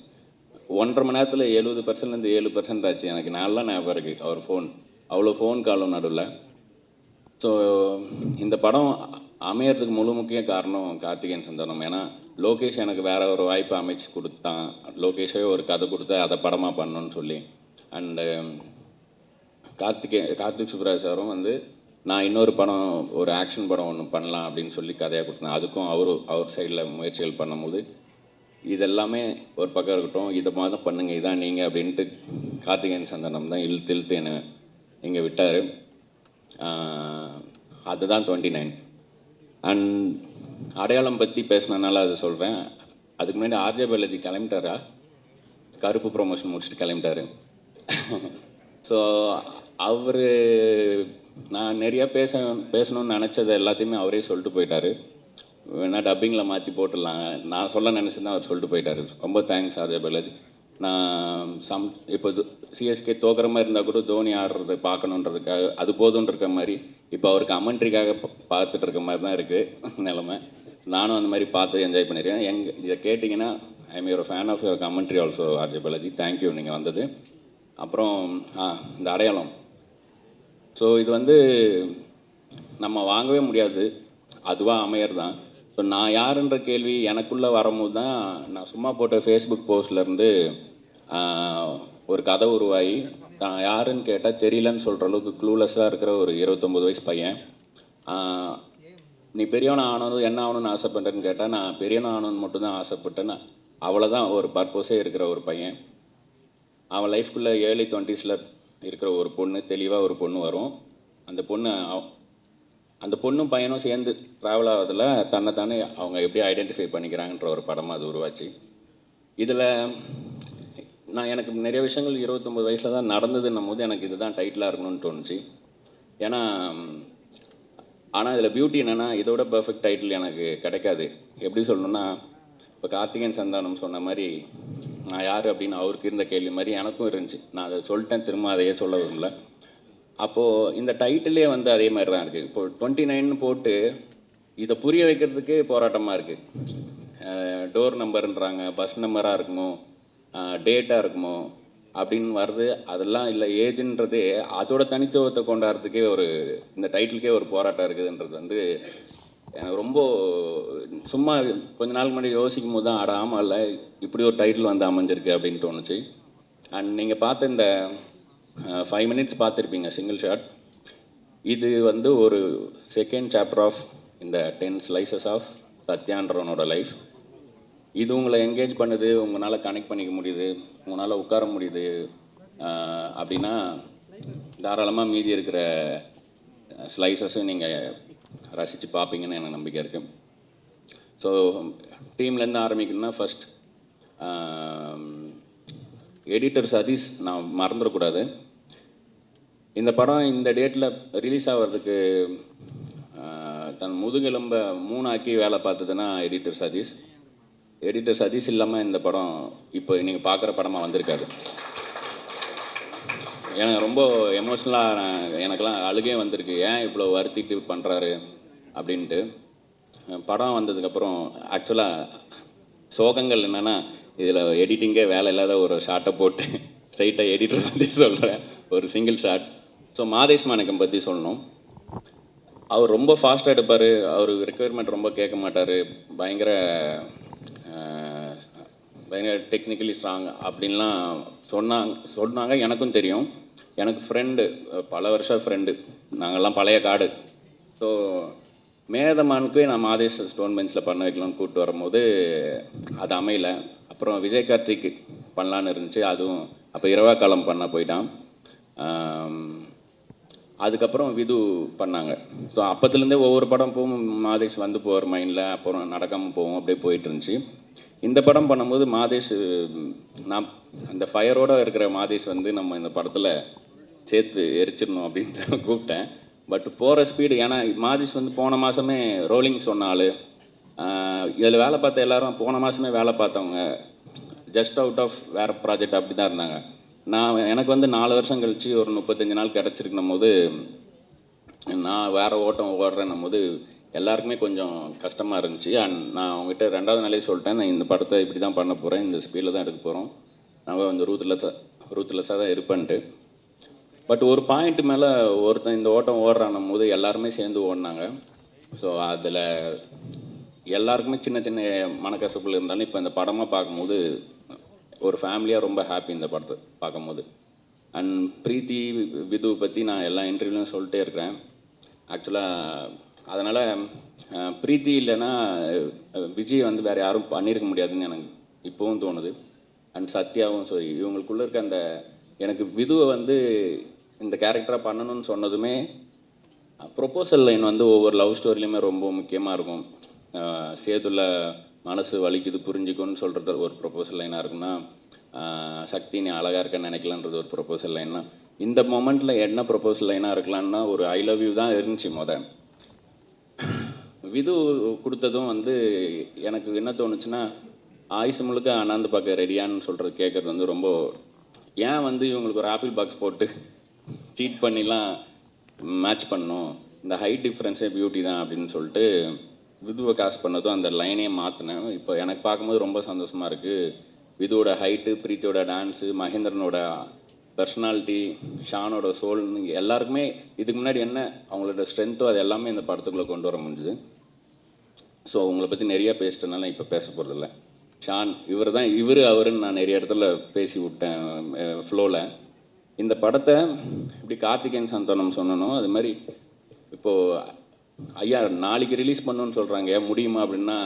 1.5 மணி நேரத்தில் 70%லேருந்து 7% ஆச்சு. எனக்கு நல்லா ஞாபகம் இருக்குது அவர் அவ்வளோ ஃபோன் காலும் நடுவில். ஸோ இந்த படம் அமையறதுக்கு முழு முக்கிய காரணம் கார்த்திகேயன் சந்தானம். ஏன்னா லோகேஷ் எனக்கு வேற ஒரு வாய்ப்பு அமைச்சு கொடுத்தான், லோகேஷே ஒரு கதை கொடுத்து அதை படமாக பண்ணணும்னு சொல்லி. அண்டு கார்த்திக் சுப்ராஜ் சாரும் வந்து நான் இன்னொரு படம் ஒரு ஆக்ஷன் படம் ஒன்று பண்ணலாம் அப்படின்னு சொல்லி கதையாக கொடுத்தேன். அதுக்கும் அவர் சைடில் முயற்சிகள் பண்ணும்போது இதெல்லாமே ஒரு பக்கம் இருக்கட்டும், இதை மாதிரி தான் பண்ணுங்க, இதான் நீங்கள் அப்படின்ட்டு கார்த்திகேயன் சந்தானம் தான் இழுத்து என்னை இங்கே விட்டார். அதுதான் 29. அண்ட் அடையாளம் பற்றி பேசினனால அதை சொல்கிறேன். அதுக்கு முன்னாடி ஆர்ஜே பாலாஜி கிளம்பிட்டாரா, கருப்பு ப்ரொமோஷன் முடிச்சுட்டு கிளம்பிட்டாரு. ஸோ அவர் நான் நிறையா பேசணும்னு நினச்சதை எல்லாத்தையுமே அவரே சொல்லிட்டு போயிட்டார். வேணா டப்பிங்கில் மாற்றி போட்டுடலாங்க, நான் சொல்ல நினச்சிருந்தேன், அவர் சொல்லிட்டு போயிட்டார். ரொம்ப தேங்க்ஸ் ஆர்ஜே பாலாஜி. நான் இப்போ சிஎஸ்கே தோக்கிற மாதிரி இருந்தால் கூட தோனி ஆடுறதை பார்க்கணுன்றதுக்காக அது போதும்னு இருக்க மாதிரி இப்போ அவர் கமெண்ட்ரிக்காக பார்த்துட்டு இருக்க மாதிரி தான் இருக்குது நிலமை. நானும் அந்த மாதிரி பார்த்து என்ஜாய் பண்ணியிருக்கேன். இதை கேட்டிங்கன்னா I am your fan of your commentary also RJ Balaji. Thank you நீங்கள் வந்தது. அப்புறம் இந்த அடையாளம், ஸோ இது வந்து நம்ம வாங்கவே முடியாது, அதுவாக அமையர் தான். ஸோ நான் யாருன்ற கேள்வி எனக்குள்ளே வரும்போது தான் நான் சும்மா போட்ட ஃபேஸ்புக் போஸ்ட்லேருந்து ஒரு கதை உருவாகி நான் யாருன்னு கேட்டால் தெரியலன்னு சொல்கிற அளவுக்கு க்ளூலெஸ்ஸாக இருக்கிற ஒரு 29 வயசு பையன். நீ பெரியவன் ஆகணும் என்ன ஆகணும்னு ஆசைப்பட்டேன்னு கேட்டால் நான் பெரியவன் ஆகணும்னு மட்டும்தான் ஆசைப்பட்டேன்னு அவ்வளோதான் ஒரு பர்பஸே இருக்கிற ஒரு பையன். அவன் லைஃப்குள்ளே ஏர்லி 20s இருக்கிற ஒரு பொண்ணு, தெளிவாக ஒரு பொண்ணு வரும். அந்த பொண்ணும் பையனும் சேர்ந்து ட்ராவல் ஆகிறதுல தன்னைத்தானே அவங்க எப்படி ஐடென்டிஃபை பண்ணிக்கிறாங்கன்ற ஒரு படமாக அது உருவாச்சு. இதில் எனக்கு நிறைய விஷயங்கள் 29 வயசில் தான் நடந்ததுன்னும் போது எனக்கு இதுதான் டைட்டிலாக இருக்கணும்னு தோணுச்சு. ஏன்னா ஆனால் இதில் பியூட்டி என்னென்னா இதோட பர்ஃபெக்ட் டைட்டில் எனக்கு கிடைக்காது. எப்படி சொல்லணுன்னா, இப்போ கார்த்திகேயன் சந்தானம் சொன்ன மாதிரி நான் யார் அப்படின்னு அவருக்கு இருந்த கேள்வி மாதிரி எனக்கும் இருந்துச்சு. நான் அதை சொல்லிட்டேன், திரும்ப அதையே சொல்ல விரும்பல. அப்போது இந்த டைட்டிலே வந்து அதே மாதிரி தான் இருக்குது. இப்போது 29 போட்டு இதை புரிய வைக்கிறதுக்கே போராட்டமாக இருக்குது. டோர் நம்பருன்றாங்க, பஸ் நம்பராக இருக்குமோ, டேட்டாக இருக்குமோ அப்படின்னு வருது. அதெல்லாம் இல்லை, ஏஜ்ன்றதே அதோட தனித்துவத்தை கொண்டாடுறதுக்கே இந்த டைட்டிலுக்கே ஒரு போராட்டம் இருக்குதுன்றது வந்து எனக்கு ரொம்ப சும்மா கொஞ்ச நாள் முன்னாடி யோசிக்கும் போது தான் ஆமாம் இல்லை இப்படி ஒரு டைட்டில் வந்து அமைஞ்சிருக்கு அப்படின்னு தோணுச்சு. அண்ட் நீங்கள் பார்த்த இந்த 5 minutes பார்த்துருப்பீங்க சிங்கிள் ஷாட். இது வந்து ஒரு செகண்ட் சாப்டர் ஆஃப் இந்த 10 slices ஆஃப் சத்யான்றவனோட லைஃப். இது உங்களை என்கேஜ் பண்ணுது, உங்களால் கனெக்ட் பண்ணிக்க முடியுது, உங்களால் உட்கார முடியுது அப்படின்னா தாராளமாக மீதி இருக்கிற ஸ்லைசஸும் நீங்கள் ரசித்து பார்ப்பீங்கன்னு எனக்கு நம்பிக்கை இருக்குது. ஸோ டீம்லேருந்து ஆரம்பிக்கணும்னா ஃபஸ்ட் எடிட்டர் சதீஷ் நான் மறந்துடக்கூடாது. இந்த படம் இந்த டேட்டில் ரிலீஸ் ஆகிறதுக்கு தன் முதுகெலும்பை 3 ஆக்கி வேலை பார்த்ததுன்னா எடிட்டர் சதீஷ். எடிட்டர் சதீஷ் இல்லாமல் இந்த படம் இப்போ நீங்கள் பார்க்குற படமாக வந்திருக்காது. எனக்கு ரொம்ப எமோஷ்னலாக எனக்கெல்லாம் அழுகே வந்திருக்கு, ஏன் இவ்வளோ வருத்திட்டு பண்ணுறாரு அப்படின்ட்டு. படம் வந்ததுக்கப்புறம் ஆக்சுவலாக சோகங்கள் என்னென்னா, இதில் எடிட்டிங்கே வேலை இல்லாத ஒரு ஷார்ட்டை போட்டு ஸ்ட்ரைட்டாக எடிட்டர் பற்றி சொல்கிறேன், ஒரு சிங்கிள் ஷாட். ஸோ மாதேஷ் மாணிக்கம் பற்றி சொல்லணும். அவர் ரொம்ப ஃபாஸ்ட்டாக எடுப்பார், அவர் ரெக்குயர்மெண்ட் ரொம்ப கேட்க மாட்டார், பயங்கர டெக்னிக்கலி ஸ்ட்ராங் அப்படின்லாம் சொன்னாங்க. எனக்கும் தெரியும், எனக்கு ஃப்ரெண்டு, பல வருஷம் ஃப்ரெண்டு, நாங்கள்லாம் பழைய காடு. ஸோ மேதமானுக்கே நான் மாதேஷ் ஸ்டோன் பெஞ்சில் பண்ண வைக்கலாம்னு கூப்பிட்டு வரும்போது அது அமையல. அப்புறம் விஜய் கார்த்திக் பண்ணலான்னு இருந்துச்சு, அதுவும் அப்போ இரவா காலம் பண்ண போயிட்டான். அதுக்கப்புறம் விது பண்ணாங்க. ஸோ அப்போத்துலேருந்தே ஒவ்வொரு படம் போகும் மாதேஷ் வந்து போகிற மைண்டில், அப்புறம் நடக்காமல் போகும், அப்படியே போயிட்டு இருந்துச்சு. இந்த படம் பண்ணும்போது மாதேஷ், நான் அந்த ஃபயரோடு இருக்கிற மாதேஷ் வந்து நம்ம இந்த படத்தில் சேர்த்து எரிச்சிடணும் அப்படின்ட்டு கூப்பிட்டேன். பட் போகிற ஸ்பீடு, ஏன்னா மாதேஷ் வந்து போன மாதமே ரோலிங் சொன்னாலும் இதில் வேலை பார்த்த எல்லாரும் போன மாதமே வேலை பார்த்தவங்க, ஜஸ்ட் அவுட் ஆஃப் வேறு ப்ராஜெக்ட் அப்படி தான் இருந்தாங்க. எனக்கு வந்து 4 வருஷம் கழித்து ஒரு 35 நாள் கிடச்சிருக்கணும் போது நான் வேறு ஓட்டம் ஓடுறேன்னும் போது எல்லாருக்குமே கொஞ்சம் கஷ்டமாக இருந்துச்சு. அண்ட் நான் அவங்ககிட்ட 2வது நாளே சொல்லிட்டேன், நான் இந்த படத்தை இப்படி தான் பண்ண போகிறேன், இந்த ஸ்பீடில் தான் எடுக்க போகிறோம், நான் கொஞ்சம் ரூத்லெஸ்ஸாக தான் இருப்பேன்ட்டு. பட் ஒரு பாயிண்ட் மேலே ஒருத்தன் இந்த ஓட்டம் ஓடுறான்னும் போது எல்லாருமே சேர்ந்து ஓடினாங்க. ஸோ அதில் எல்லாருக்குமே சின்ன சின்ன மனக்கசப்புகள் இருந்தாலும் இப்போ இந்த படமாக பார்க்கும்போது ஒரு ஃபேமிலியாக ரொம்ப ஹாப்பி இந்த படத்தை பார்க்கும்போது. அண்ட் பிரீத்தி விது பற்றி நான் எல்லா இன்டர்வியூலையும் சொல்லிட்டே இருக்கிறேன். ஆக்சுவலாக அதனால் பிரீத்தி இல்லைன்னா விஜய் வந்து வேறு யாரும் பண்ணியிருக்க முடியாதுன்னு எனக்கு இப்போவும் தோணுது. அண்ட் சத்யாவும் சரி, இவங்களுக்குள்ளே இருக்க அந்த, எனக்கு விதுவை வந்து இந்த கேரக்டராக பண்ணணும்னு சொன்னதுமே ப்ரொப்போசல் லைன் வந்து ஒவ்வொரு லவ் ஸ்டோரிலையுமே ரொம்ப முக்கியமாக இருக்கும். சேதுல மனசு வலிக்குது புரிஞ்சுக்கும்னு சொல்கிறது ஒரு ப்ரொப்போசல் லைனாக இருக்குன்னா, சக்தி நீ அழகாக இருக்கன்னு நினைக்கலான்றது ஒரு ப்ரொப்போசல் லைன்னா, இந்த மொமெண்ட்டில் என்ன ப்ரொப்போசல் லைனாக இருக்கலான்னா ஒரு ஐ லவ் யூ தான் இருந்துச்சு. விது கொடுத்ததும் வந்து எனக்கு என்ன தோணுச்சுன்னா, ஆயுசு முழுக்க அண்ணாந்து பார்க்க ரெடியான்னு சொல்கிறது கேட்குறது வந்து ரொம்ப, ஏன் வந்து இவங்களுக்கு ஒரு ஆப்பிள் பாக்ஸ் போட்டு சீட் பண்ணிலாம் மேட்ச் பண்ணணும், இந்த ஹைட் டிஃப்ரென்ஸே பியூட்டி தான் அப்படின்னு சொல்லிட்டு விதுவை காசு பண்ணதும் அந்த லைனே மாற்றினேன். இப்போ எனக்கு பார்க்கும்போது ரொம்ப சந்தோஷமாக இருக்குது. விதுவோட ஹைட்டு, பிரீத்தியோட டான்ஸு, மகேந்திரனோட பர்சனாலிட்டி, ஷானோட சோல்னு எல்லாருக்குமே இதுக்கு முன்னாடி என்ன அவங்களோட ஸ்ட்ரென்த்தோ அது எல்லாமே இந்த படத்துக்குள்ளே கொண்டு வர முடிஞ்சுது. ஸோ உங்களை பற்றி நிறையா பேசிட்டனால இப்போ பேச போகிறதில்ல. ஷான் இவர் தான் அவருன்னு நான் நிறைய இடத்துல பேசி விட்டேன் ஃப்ளோவில். இந்த படத்தை இப்படி கார்த்திகேயன் சந்தானம் சொன்னனோ அது மாதிரி இப்போது ஐயா நாளைக்கு ரிலீஸ் பண்ணணுன்னு சொல்கிறாங்க, முடியுமா அப்படின்னா,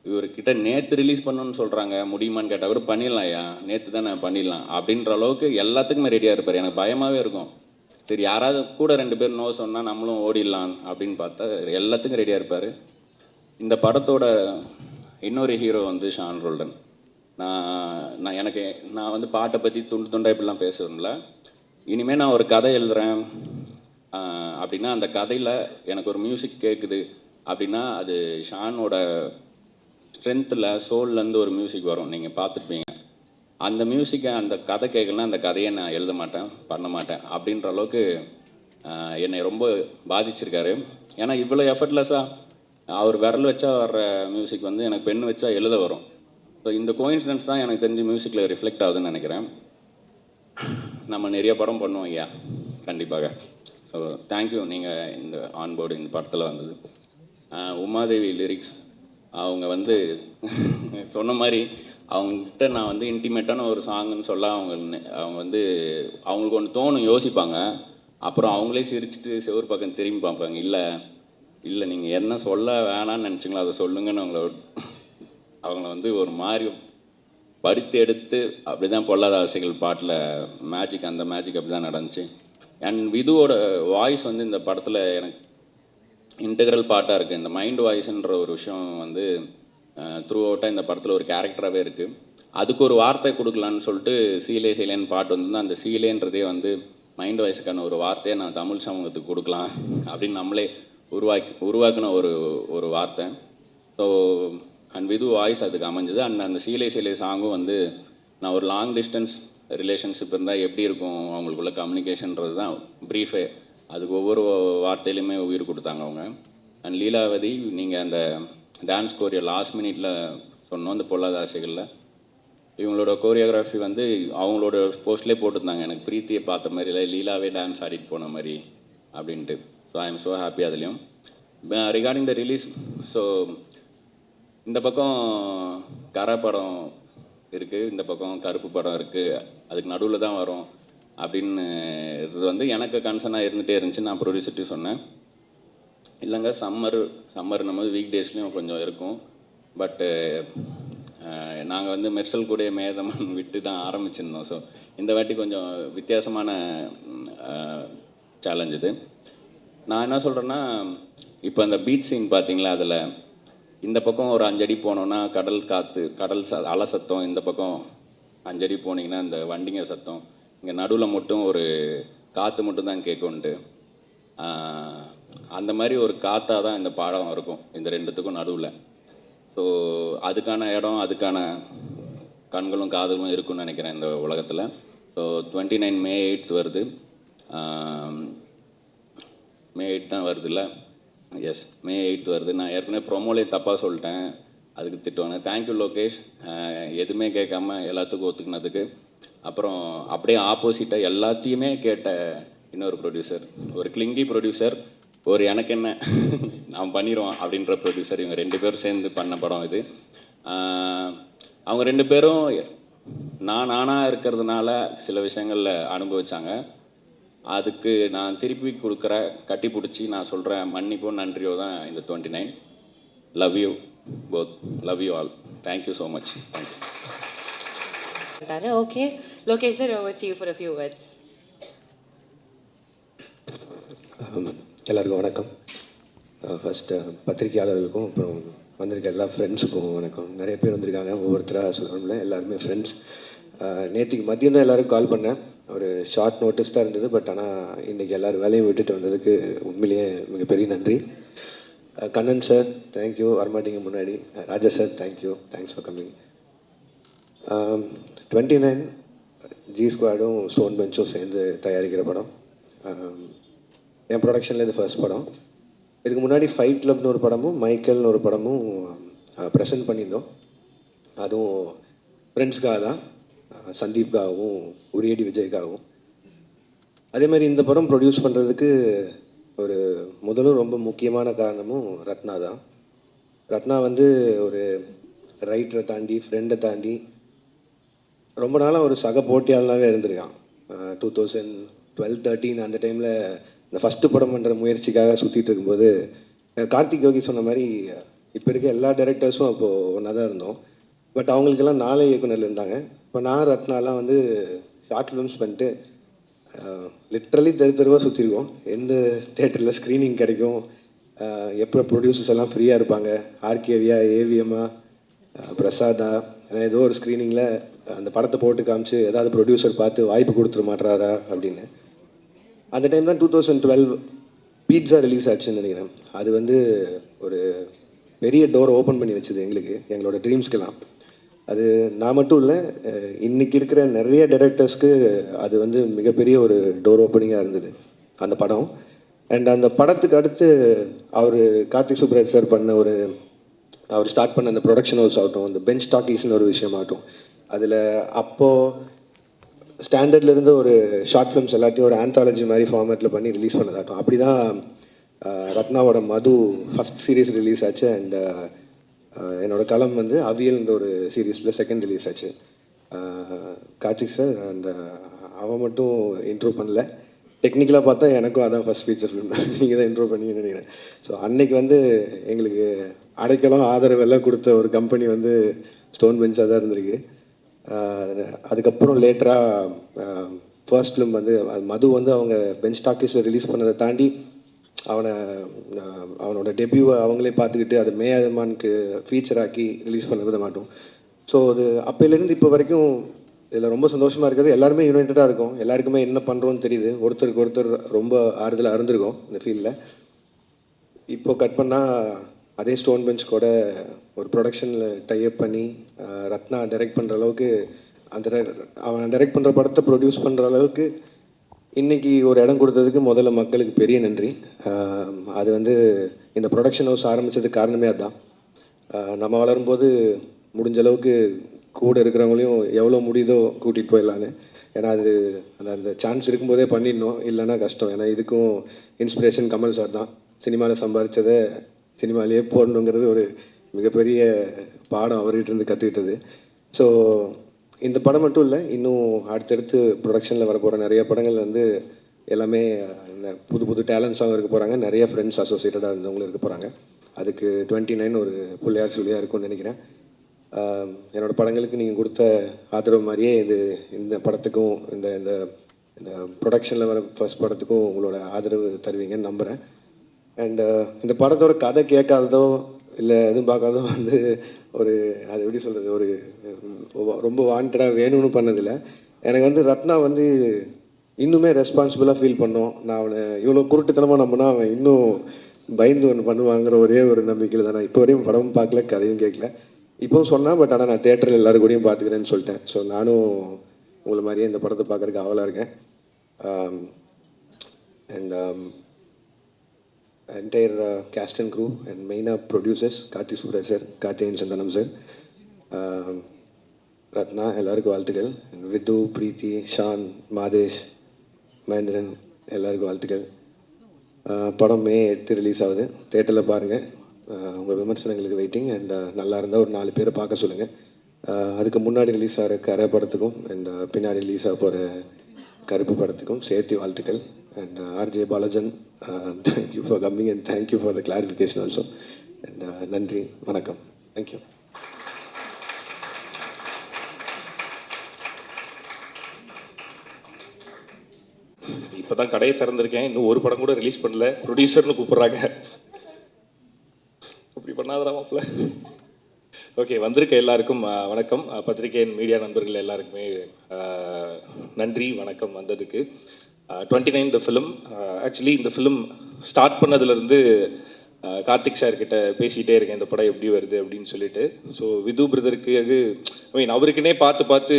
இவர்கிட்ட நேற்று ரிலீஸ் பண்ணணுன்னு சொல்கிறாங்க, முடியுமான்னு கேட்டால் கூட பண்ணிடலாம் ஐயா, நேற்று தான் நான் பண்ணிடலாம் அப்படின்ற அளவுக்கு எல்லாத்துக்குமே ரெடியாக இருப்பார். எனக்கு பயமாகவே இருக்கும், சரி யாராவது கூட 2 பேர் நோ சொன்னால் நம்மளும் ஓடிடலாம் அப்படின்னு பார்த்தா எல்லாத்துக்கும் ரெடியாக இருப்பார். இந்த படத்தோட இன்னொரு ஹீரோ வந்து ஷான் ரோல்டன். நான் வந்து பாட்டை பற்றி துண்டு துண்டாக இப்படிலாம் பேசுறதுல, இனிமேல் நான் ஒரு கதை எழுதுகிறேன் அப்படின்னா அந்த கதையில் எனக்கு ஒரு மியூசிக் கேட்குது அப்படின்னா அது ஷானோட ஸ்ட்ரென்த்தில் சோல்லேருந்து ஒரு மியூசிக் வரும், நீங்கள் பார்த்துருப்பீங்க. அந்த மியூசிக்கை அந்த கதை கேட்கலன்னா அந்த கதையை நான் எழுத மாட்டேன், பண்ண மாட்டேன் அப்படின்ற அளவுக்கு என்னை ரொம்ப பாதிச்சிருக்காரு. ஏன்னா இவ்வளோ எஃபர்ட்லெஸ்ஸாக அவர் விரல் வச்சா வர்ற மியூசிக் வந்து எனக்கு பென் வச்சா எழுத வரும். ஸோ இந்த கோயின்சிடன்ஸ் தான் எனக்கு தெரிஞ்சு மியூசிக்கில் ரிஃப்ளெக்ட் ஆகுதுன்னு நினைக்கிறேன். நம்ம நிறைய படம் பண்ணுவோம் ஐயா கண்டிப்பாக. ஸோ தேங்க்யூ நீங்கள் இந்த ஆன்போர்டு இந்த படத்தில் வந்தது. உமாதேவி லிரிக்ஸ் அவங்க வந்து சொன்ன மாதிரி அவங்ககிட்ட நான் வந்து இன்டிமேட்டான ஒரு சாங்குன்னு சொல்ல அவங்க வந்து அவங்களுக்கு ஒன்று தோணும், யோசிப்பாங்க, அப்புறம் அவங்களே சிரிச்சுட்டு செவ்வறு பக்கம் திரும்பி பார்ப்பாங்க, இல்லை நீங்கள் என்ன சொல்ல வேணான்னு நினச்சிங்களோ அதை சொல்லுங்கன்னு அவங்கள வந்து ஒரு மாதிரி படுத்து எடுத்து அப்படி தான் பொல்லாத ஆசைகள் பாட்டில் மேஜிக், அந்த மேஜிக் அப்படி தான் நடந்துச்சு. அண்ட் விதுவோட வாய்ஸ் வந்து இந்த படத்தில் எனக்கு இன்டெக்ரல் பார்ட்டாக இருக்குது. இந்த மைண்ட் வாய்ஸ்ன்ற ஒரு விஷயம் வந்து த்ரூ அவுட்டாக இந்த படத்தில் ஒரு கேரக்டராகவே இருக்குது. அதுக்கு ஒரு வார்த்தை கொடுக்கலான்னு சொல்லிட்டு சீலே சீலேன்னு பாட்டு வந்து அந்த சீலேன்றதே வந்து மைண்ட் வாய்ஸுக்கான ஒரு வார்த்தையை நான் தமிழ் சமூகத்துக்கு கொடுக்கலாம் அப்படின்னு நம்மளே உருவாக்கின ஒரு வார்த்தை. ஸோ அண்ட் விது வாய்ஸ் அதுக்கு அமைஞ்சது. அண்ட் அந்த சீலே சீலே சாங்கும் வந்து நான் ஒரு லாங் டிஸ்டன்ஸ் ரிலேஷன்ஷிப் இருந்தால் எப்படி இருக்கும் அவங்களுக்குள்ள கம்யூனிகேஷன்றது தான் ப்ரீஃபே. அதுக்கு ஒவ்வொரு வார்த்தையிலுமே உயிர் கொடுத்தாங்க அவங்க. அண்ட் லீலாவதி நீங்கள் அந்த டான்ஸ் கோரியோ லாஸ்ட் மினிட்ல சொன்னோம் அந்த பொல்லாத ஆசைகளில், இவங்களோட கோரியோகிராஃபி வந்து அவங்களோட போஸ்ட்லேயே போட்டிருந்தாங்க, எனக்கு பிரீத்தியை பார்த்த மாதிரி இல்லை, லீலாவே டான்ஸ் ஆடிட்டு போன மாதிரி அப்படின்ட்டு. So I am so happy. அதுலேயும் ரிகார்டிங் த ரிலீஸ், ஸோ இந்த பக்கம் கரை படம் இருக்குது, இந்த பக்கம் கருப்பு படம் இருக்குது, அதுக்கு நடுவில் தான் வரும் அப்படின்னு இது வந்து எனக்கு கன்சர்னாக இருந்துகிட்டே இருந்துச்சு. நான் ப்ரொடியூசர்ட்டையும் சொன்னேன், இல்லைங்க சம்மர் நம்ம வீக் டேஸ்லேயும் கொஞ்சம் இருக்கும், பட்டு நாங்கள் வந்து மெர்சல் கூட மேதமன் விட்டு தான் ஆரம்பிச்சிருந்தோம். ஸோ இந்த வாட்டி கொஞ்சம் வித்தியாசமான சேலஞ்ச் இது. நான் என்ன சொல்கிறேன்னா, இப்போ அந்த பீச் சீன் பார்த்தீங்களா, அதில் இந்த பக்கம் ஒரு 5 அடி போனோன்னா கடல் காற்று அலை சத்தம், இந்த பக்கம் 5 அடி போனீங்கன்னா இந்த வண்டிங்க சத்தம், இங்கே நடுவில் மட்டும் ஒரு காற்று மட்டும் தான் கேட்கும்ட்டு. அந்த மாதிரி ஒரு காற்றாக தான் இந்த பாடம் இருக்கும் இந்த ரெண்டுத்துக்கும் நடுவில். ஸோ அதுக்கான இடம், அதுக்கான கண்களும் காதுகளும் இருக்குன்னு நினைக்கிறேன் இந்த உலகத்தில். ஸோ 29 May 8 வருது. May 8 தான் வருதுல்ல? எஸ், May 8 வருது. நான் ஏற்கனவே ப்ரொமோலே தப்பாக சொல்லிட்டேன், அதுக்கு திட்டுவாங்க. தேங்க்யூ லோகேஷ், எதுவுமே கேட்காம எல்லாத்துக்கும் ஒத்துக்கினதுக்கு. அப்புறம் அப்படியே ஆப்போசிட்டாக எல்லாத்தையுமே கேட்ட இன்னொரு ப்ரொடியூசர், ஒரு கிளிங்கி ப்ரொடியூசர், ஒரு எனக்கு என்ன நான் பண்ணிடுவோம் அப்படின்ற ப்ரொடியூசர். இவங்க 2 பேரும் சேர்ந்து பண்ண படம் இது. அவங்க 2 பேரும் நானாக இருக்கிறதுனால சில விஷயங்களில் அனுபவிச்சாங்க. அதுக்கு நான் திருப்பி கொடுக்குற கட்டி பிடிச்சி நான் சொல்கிறேன் மன்னிப்போ நன்றியோ தான் இந்த 29. Love you both, love you all. Thank you so much. Thank you. Okay, Lokesh sir, over to you for a few words. எல்லாருக்கும் வணக்கம். ஃபஸ்ட்டு பத்திரிகையாளர்களுக்கும் அப்புறம் வந்திருக்க எல்லா ஃப்ரெண்ட்ஸுக்கும் வணக்கம். நிறைய பேர் வந்திருக்காங்க, ஒவ்வொருத்தராக சொல்லணும்ல, எல்லாருமே ஃப்ரெண்ட்ஸ். நேற்றுக்கு மதியம் தான் எல்லோரும் கால் பண்ணேன், ஒரு ஷார்ட் நோட்டீஸ் தான் இருந்தது. பட் ஆனால் இன்றைக்கி எல்லோரும் வேலையும் விட்டுட்டு வந்ததுக்கு உண்மையிலேயே மிகப்பெரிய நன்றி. கண்ணன் சார் தேங்க்யூ, வரமாட்டிங்க முன்னாடி. Raja sir thank you, thanks for coming. 29 G ஸ்குவாடும் ஸ்டோன் பெஞ்சும் சேர்ந்து தயாரிக்கிற படம். என் ப்ரொடக்ஷனில் இது ஃபர்ஸ்ட் படம். இதுக்கு முன்னாடி ஃபைட் கிளப்னு ஒரு படமும் மைக்கேல்னு ஒரு படமும் ப்ரெசென்ட் பண்ணியிருந்தோம். அதுவும் ஃப்ரெண்ட்ஸ்க்காக தான், சந்தீப்காகவும் உரியடி விஜய்க்காகவும். அதே மாதிரி இந்த படம் ப்ரொடியூஸ் பண்ணுறதுக்கு ஒரு முதலும் ரொம்ப முக்கியமான காரணமும் ரத்னா தான். ரத்னா வந்து ஒரு ரைட்டரை தாண்டி ஃப்ரெண்டை தாண்டி ரொம்ப நாளாக ஒரு சக போட்டியாளனாகவே இருந்திருக்கான். 2012-13 அந்த டைமில் இந்த ஃபஸ்ட்டு படம் பண்ணுற முயற்சிக்காக சுற்றிட்டு இருக்கும்போது கார்த்திக் யோகி சொன்ன மாதிரி இப்போ இருக்க எல்லா டைரக்டர்ஸும் அப்போது ஒன்றா தான் இருந்தோம். பட் அவங்களுக்கெல்லாம் 4 இயக்குனர் இருந்தாங்க. இப்போ நான் ரத்னாலாம் வந்து ஷார்ட் ஃபிலிம்ஸ் பண்ணிட்டு லிட்ரலி தெருவாக சுற்றிருக்கோம். எந்த தேட்டரில் ஸ்க்ரீனிங் கிடைக்கும், எப்போ ப்ரொடியூசர்ஸ் எல்லாம் ஃப்ரீயாக இருப்பாங்க, ஆர்கேவியா, ஏவிஎம்மா, பிரசாதா, ஏதோ ஒரு ஸ்க்ரீனிங்கில் அந்த படத்தை போட்டு காமிச்சு ஏதாவது ப்ரொடியூசர் பார்த்து வாய்ப்பு கொடுத்துட மாட்டாரா அப்படின்னு. அந்த டைம் தான் 2012 பீட்சா ரிலீஸ் ஆச்சுன்னு நினைக்கிறேன். அது வந்து ஒரு பெரிய டோர் ஓப்பன் பண்ணி வச்சுது எங்களுக்கு, எங்களோட ட்ரீம்ஸ்க்கெல்லாம். அது நான் மட்டும் இல்லை, இன்றைக்கி இருக்கிற நிறைய டைரக்டர்ஸ்க்கு அது வந்து மிகப்பெரிய ஒரு டோர் ஓப்பனிங்காக இருந்தது அந்த படம். அண்ட் அந்த படத்துக்கு அடுத்து அவர் கார்த்திக் சுப்ராஜ் சார் பண்ண அவர் ஸ்டார்ட் பண்ண அந்த ப்ரொடக்ஷன் ஹவுஸ் ஆகட்டும், அந்த பெஞ்ச் டாக்கீஸ்னு ஒரு விஷயமாகட்டும், அதில் அப்போது ஸ்டாண்டர்டில் இருந்த ஒரு ஷார்ட் ஃபிலிம்ஸ் எல்லாத்தையும் ஒரு ஆந்தாலஜி மாதிரி ஃபார்மேட்டில் பண்ணி ரிலீஸ் பண்ணதாகட்டும். அப்படி தான் ரத்னாவோட மது ஃபஸ்ட் சீரீஸ் ரிலீஸ் ஆச்சு. அண்ட் என்னோட களம் வந்து அவியல்ன்ற ஒரு சீரீஸில் செகண்ட் ரிலீஸ் ஆச்சு. கார்த்திக் சார் அண்ட் அவன் மட்டும் இன்ட்ரோ பண்ணல, டெக்னிக்கலாக பார்த்தா எனக்கும் அதான் ஃபஸ்ட் ஃபீச்சர் ஃபிலிம் நீங்கள் தான் இன்ட்ரோ பண்ணீங்கன்னு நினைக்கிறேன். ஸோ அன்னைக்கு வந்து எங்களுக்கு அடைக்கலம் ஆதரவு எல்லாம் கொடுத்த ஒரு கம்பெனி வந்து ஸ்டோன் பெஞ்சாக தான் இருந்திருக்கு. அதுக்கப்புறம் லேட்டராக ஃபர்ஸ்ட் ஃபிலிம் வந்து மது வந்து அவங்க பெஞ்ச் டாக்கீஸில் ரிலீஸ் பண்ணதை தாண்டி அவனோட டெபியூவை அவங்களே பார்த்துக்கிட்டு அதை மேயாதமானுக்கு ஃபீச்சர் ஆக்கி ரிலீஸ் பண்ண விட மாட்டோம். ஸோ அது அப்போலேருந்து இப்போ வரைக்கும் இதில் ரொம்ப சந்தோஷமாக இருக்கிறது, எல்லாருமே யுனைட்டடாக இருக்கும், எல்லாருக்குமே என்ன பண்ணுறோன்னு தெரியுது, ஒருத்தருக்கு ஒருத்தர் ரொம்ப ஆறுதலாக இருந்திருக்கும் இந்த ஃபீல்டில். இப்போ கட் பண்ணால் அதே ஸ்டோன் பெஞ்ச் கூட ஒரு ப்ரொடக்ஷனில் டைப் பண்ணி ரத்னா டைரக்ட் பண்ணுற அளவுக்கு, அவன் டைரக்ட் பண்ணுற படத்தை ப்ரொடியூஸ் பண்ணுற அளவுக்கு இன்றைக்கி ஒரு இடம் கொடுத்ததுக்கு முதல்ல மக்களுக்கு பெரிய நன்றி. அது வந்து இந்த ப்ரொடக்ஷன் ஹவுஸ் ஆரம்பித்ததுக்கு காரணமே அதுதான். நம்ம வளரும்போது முடிஞ்ச அளவுக்கு கூட இருக்கிறவங்களையும் எவ்வளோ முடியுதோ கூட்டிகிட்டு போயிடலான்னு. ஏன்னா அது அந்த சான்ஸ் இருக்கும்போதே பண்ணிடணும், இல்லைன்னா கஷ்டம். ஏன்னா இதுக்கும் இன்ஸ்பிரேஷன் கமல் சார் தான். சினிமாவில் சம்பாதிச்சதை சினிமாலேயே போடணுங்கிறது ஒரு மிகப்பெரிய பாடம் அவர்கிட்ட இருந்து கற்றுக்கிட்டது. ஸோ இந்த படம் மட்டும் இல்லை, இன்னும் அடுத்தடுத்து ப்ரொடக்ஷனில் வரப்போகிற நிறைய படங்கள் வந்து எல்லாமே புது புது டேலண்ட்ஸாகவும் இருக்க போகிறாங்க, நிறைய ஃப்ரெண்ட்ஸ் அசோசியேட்டடாக இருந்தவங்களும் இருக்க போகிறாங்க. அதுக்கு 29 ஒரு புள்ளையார் சொல்லியாக இருக்கும்னு நினைக்கிறேன். என்னோடய படங்களுக்கு நீங்கள் கொடுத்த ஆதரவு மாதிரியே இந்த படத்துக்கும் இந்த இந்த இந்த ப்ரொடக்ஷனில் வர ஃபர்ஸ்ட் படத்துக்கும் உங்களோட ஆதரவு தருவீங்கன்னு நம்புகிறேன். அண்ட் இந்த படத்தோட கதை கேட்காததோ இல்லை எதுவும் பார்க்காதோ வந்து ஒரு அது எப்படி சொல்கிறது, ஒரு ரொம்ப வாண்டடாக வேணும்னு பண்ணதில்லை. எனக்கு வந்து ரத்னா வந்து இன்னுமே ரெஸ்பான்சிபிளாக ஃபீல் பண்ணோம். நான் அவனை இவ்வளோ குருட்டுத்தனமாக நம்பினா அவன் இன்னும் பயந்து ஒன்று பண்ணுவாங்கிற ஒரே ஒரு நம்பிக்கையில் தான் நான் இப்போ வரையும் படமும் பார்க்கல, கதையும் கேட்கல. இப்போவும் சொன்னேன், பட் ஆனால் நான் தேட்டரில் எல்லோரும் கூடயும் பார்த்துக்கிறேன்னு சொல்லிட்டேன். ஸோ நானும் உங்களை மாதிரியே இந்த படத்தை பார்க்குறதுக்கு ஆவலாக இருக்கேன். And entire cast and crew and மெயினாக producers Karthik Subbaraj sir, Karthikeyan Santhanam sir, Ratna, எல்லாருக்கும் வாழ்த்துக்கள். விது, பிரீத்தி, ஷான், மாதேஷ், மகேந்திரன், எல்லாருக்கும் வாழ்த்துக்கள். படம் May 8 ரிலீஸ் ஆகுது, தேட்டரில் பாருங்கள். உங்கள் விமர்சனங்களுக்கு வெயிட்டிங். அண்ட் நல்லா இருந்தால் ஒரு 4 பேரை பார்க்க சொல்லுங்கள். அதுக்கு முன்னாடி ரிலீஸ் ஆகிற கரை படத்துக்கும் அண்ட் பின்னாடி ரிலீஸ் ஆக போகிற கருப்பு படத்துக்கும் சேர்த்து வாழ்த்துக்கள். And RJ Balaji, thank you for coming and thank you for the clarification also. And நன்றி, வணக்கம், தேங்க்யூ. இப்போ தான் கடையை திறந்திருக்கேன், இன்னும் ஒரு படம் கூட ரிலீஸ் பண்ணல, ப்ரொடியூசர்னு கூப்பிட்றாங்க. அப்படி பண்ணாதடா மாப்பிள்ள. ஓகே, வந்திருக்க எல்லாருக்கும் வணக்கம். பத்திரிகை மீடியா நண்பர்கள் எல்லாருக்குமே நன்றி, வணக்கம் வந்ததுக்கு. 29 இந்த ஃபிலிம், ஆக்சுவலி இந்த ஃபிலிம் ஸ்டார்ட் பண்ணதுலேருந்து கார்த்திக் சார் கிட்ட பேசிகிட்டே இருக்கேன், இந்த படம் எப்படி வருது அப்படின்னு சொல்லிட்டு. ஸோ விது பிரதருக்கு அவருக்குன்னே பார்த்து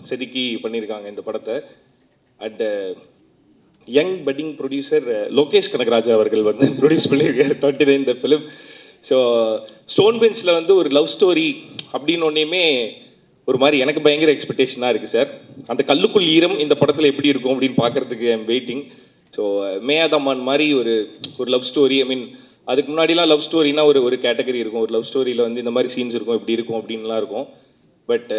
செதுக்கி பண்ணியிருக்காங்க இந்த படத்தை. And young budding producer Lokesh Kanagaraja அவர்கள் வந்து ப்ரொடியூஸ் பண்ணியிருக்காரு 29 இந்த ஃபிலிம். ஸோ ஸ்டோன் பெஞ்சில் வந்து ஒரு லவ் ஸ்டோரி அப்படின்னு ஒன்றையுமே ஒரு மாதிரி எனக்கு பயங்கர எக்ஸ்பெக்டேஷனாக இருக்குது சார். அந்த கல்லுக்குள் ஈரம் இந்த படத்தில் எப்படி இருக்கும் அப்படின்னு பார்க்குறதுக்கு ஐம் வெயிட்டிங். ஸோ மேயாதம்மான் மாதிரி ஒரு லவ் ஸ்டோரி, ஐ மீன் அதுக்கு முன்னாடிலாம் லவ் ஸ்டோரினா ஒரு கேட்டகரி இருக்கும். ஒரு லவ் ஸ்டோரியில் வந்து இந்த மாதிரி சீன்ஸ் இருக்கும், இப்படி இருக்கும் அப்படின்லாம் இருக்கும். பட்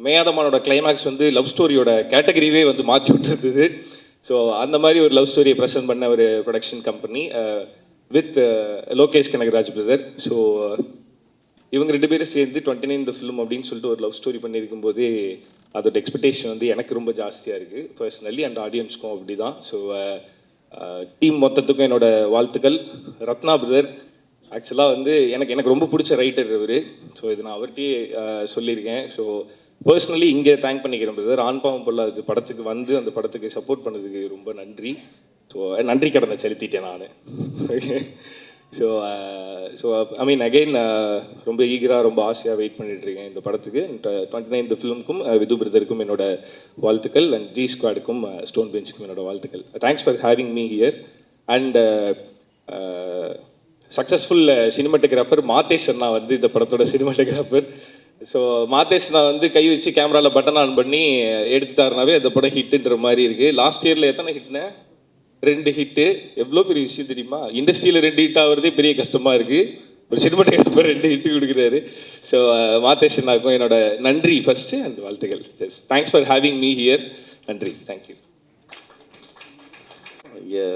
மேயாதமானோட கிளைமேக்ஸ் வந்து லவ் ஸ்டோரியோட கேட்டகரியே வந்து மாற்றி விட்டுருந்தது. ஸோ அந்த மாதிரி ஒரு லவ் ஸ்டோரியை ப்ரெசென்ட் பண்ண ஒரு production company with Lokesh Kanagaraj brother. So இவங்க 2 பேரும் சேர்ந்து 29 இந்த ஃபிலிம் அப்படின்னு சொல்லிட்டு ஒரு லவ் ஸ்டோரி பண்ணியிருக்கும் போது அதோட எக்ஸ்பெக்டேஷன் வந்து எனக்கு ரொம்ப ஜாஸ்தியாக இருக்குது பர்சனலி, அண்ட் ஆடியன்ஸ்க்கும் அப்படி தான். ஸோ டீம் மொத்தத்துக்கும் என்னோட வாழ்த்துக்கள். ரத்னா பிரதர் ஆக்சுவலாக வந்து எனக்கு ரொம்ப பிடிச்ச ரைட்டர் இவர். ஸோ இது நான் அவர்கிட்டயே சொல்லியிருக்கேன். ஸோ பர்சனலி இங்கே தேங்க் பண்ணிக்கிறேன் பிரதர். ஆண்பாவம் பொல்லாது படத்துக்கு வந்து அந்த படத்துக்கு சப்போர்ட் பண்ணதுக்கு ரொம்ப நன்றி. ஸோ நன்றி கடனை செலுத்திட்டேன் நான். ஸோ ஐ மீன் அகெயின் ரொம்ப ஈகராக ரொம்ப ஆசையாக வெயிட் பண்ணிகிட்ருக்கேன் இந்த படத்துக்கு. 29 இந்த ஃபிலிமுக்கும் விது பிரதருக்கும் என்னோட வாழ்த்துக்கள், அண்ட் ஜி ஸ்குவாடுக்கும் ஸ்டோன் பெஞ்சுக்கும் என்னோட வாழ்த்துக்கள். Thanks for having me here. And successful cinematographer Madhesh அண்ணா வந்து இந்த படத்தோட சினிமாட்டோகிராஃபர். ஸோ மாதேஷ் நான் வந்து கை வச்சு கேமராவில் பட்டன் ஆன் பண்ணி எடுத்துட்டாருனாவே அந்த படம் ஹிட்டுன்ற மாதிரி இருக்குது. லாஸ்ட் இயரில் எத்தனை ஹிட்னு? 2 ஹிட்டு. எவ்வளோ பெரிய விஷயம் தெரியுமா? இண்டஸ்ட்ரியில் 2 ஹிட் ஆகிறதே பெரிய கஷ்டமாக இருக்குது. ஒரு சினிமாட்டோகிராஃபர் 2 ஹிட்டு கொடுக்குறாரு. ஸோ மாதேஷ் அண்ணாக்கும் என்னோட நன்றி ஃபஸ்ட்டு அண்ட் வாழ்த்துக்கள். Thanks for having me here. நன்றி, தேங்க்யூ. இங்கே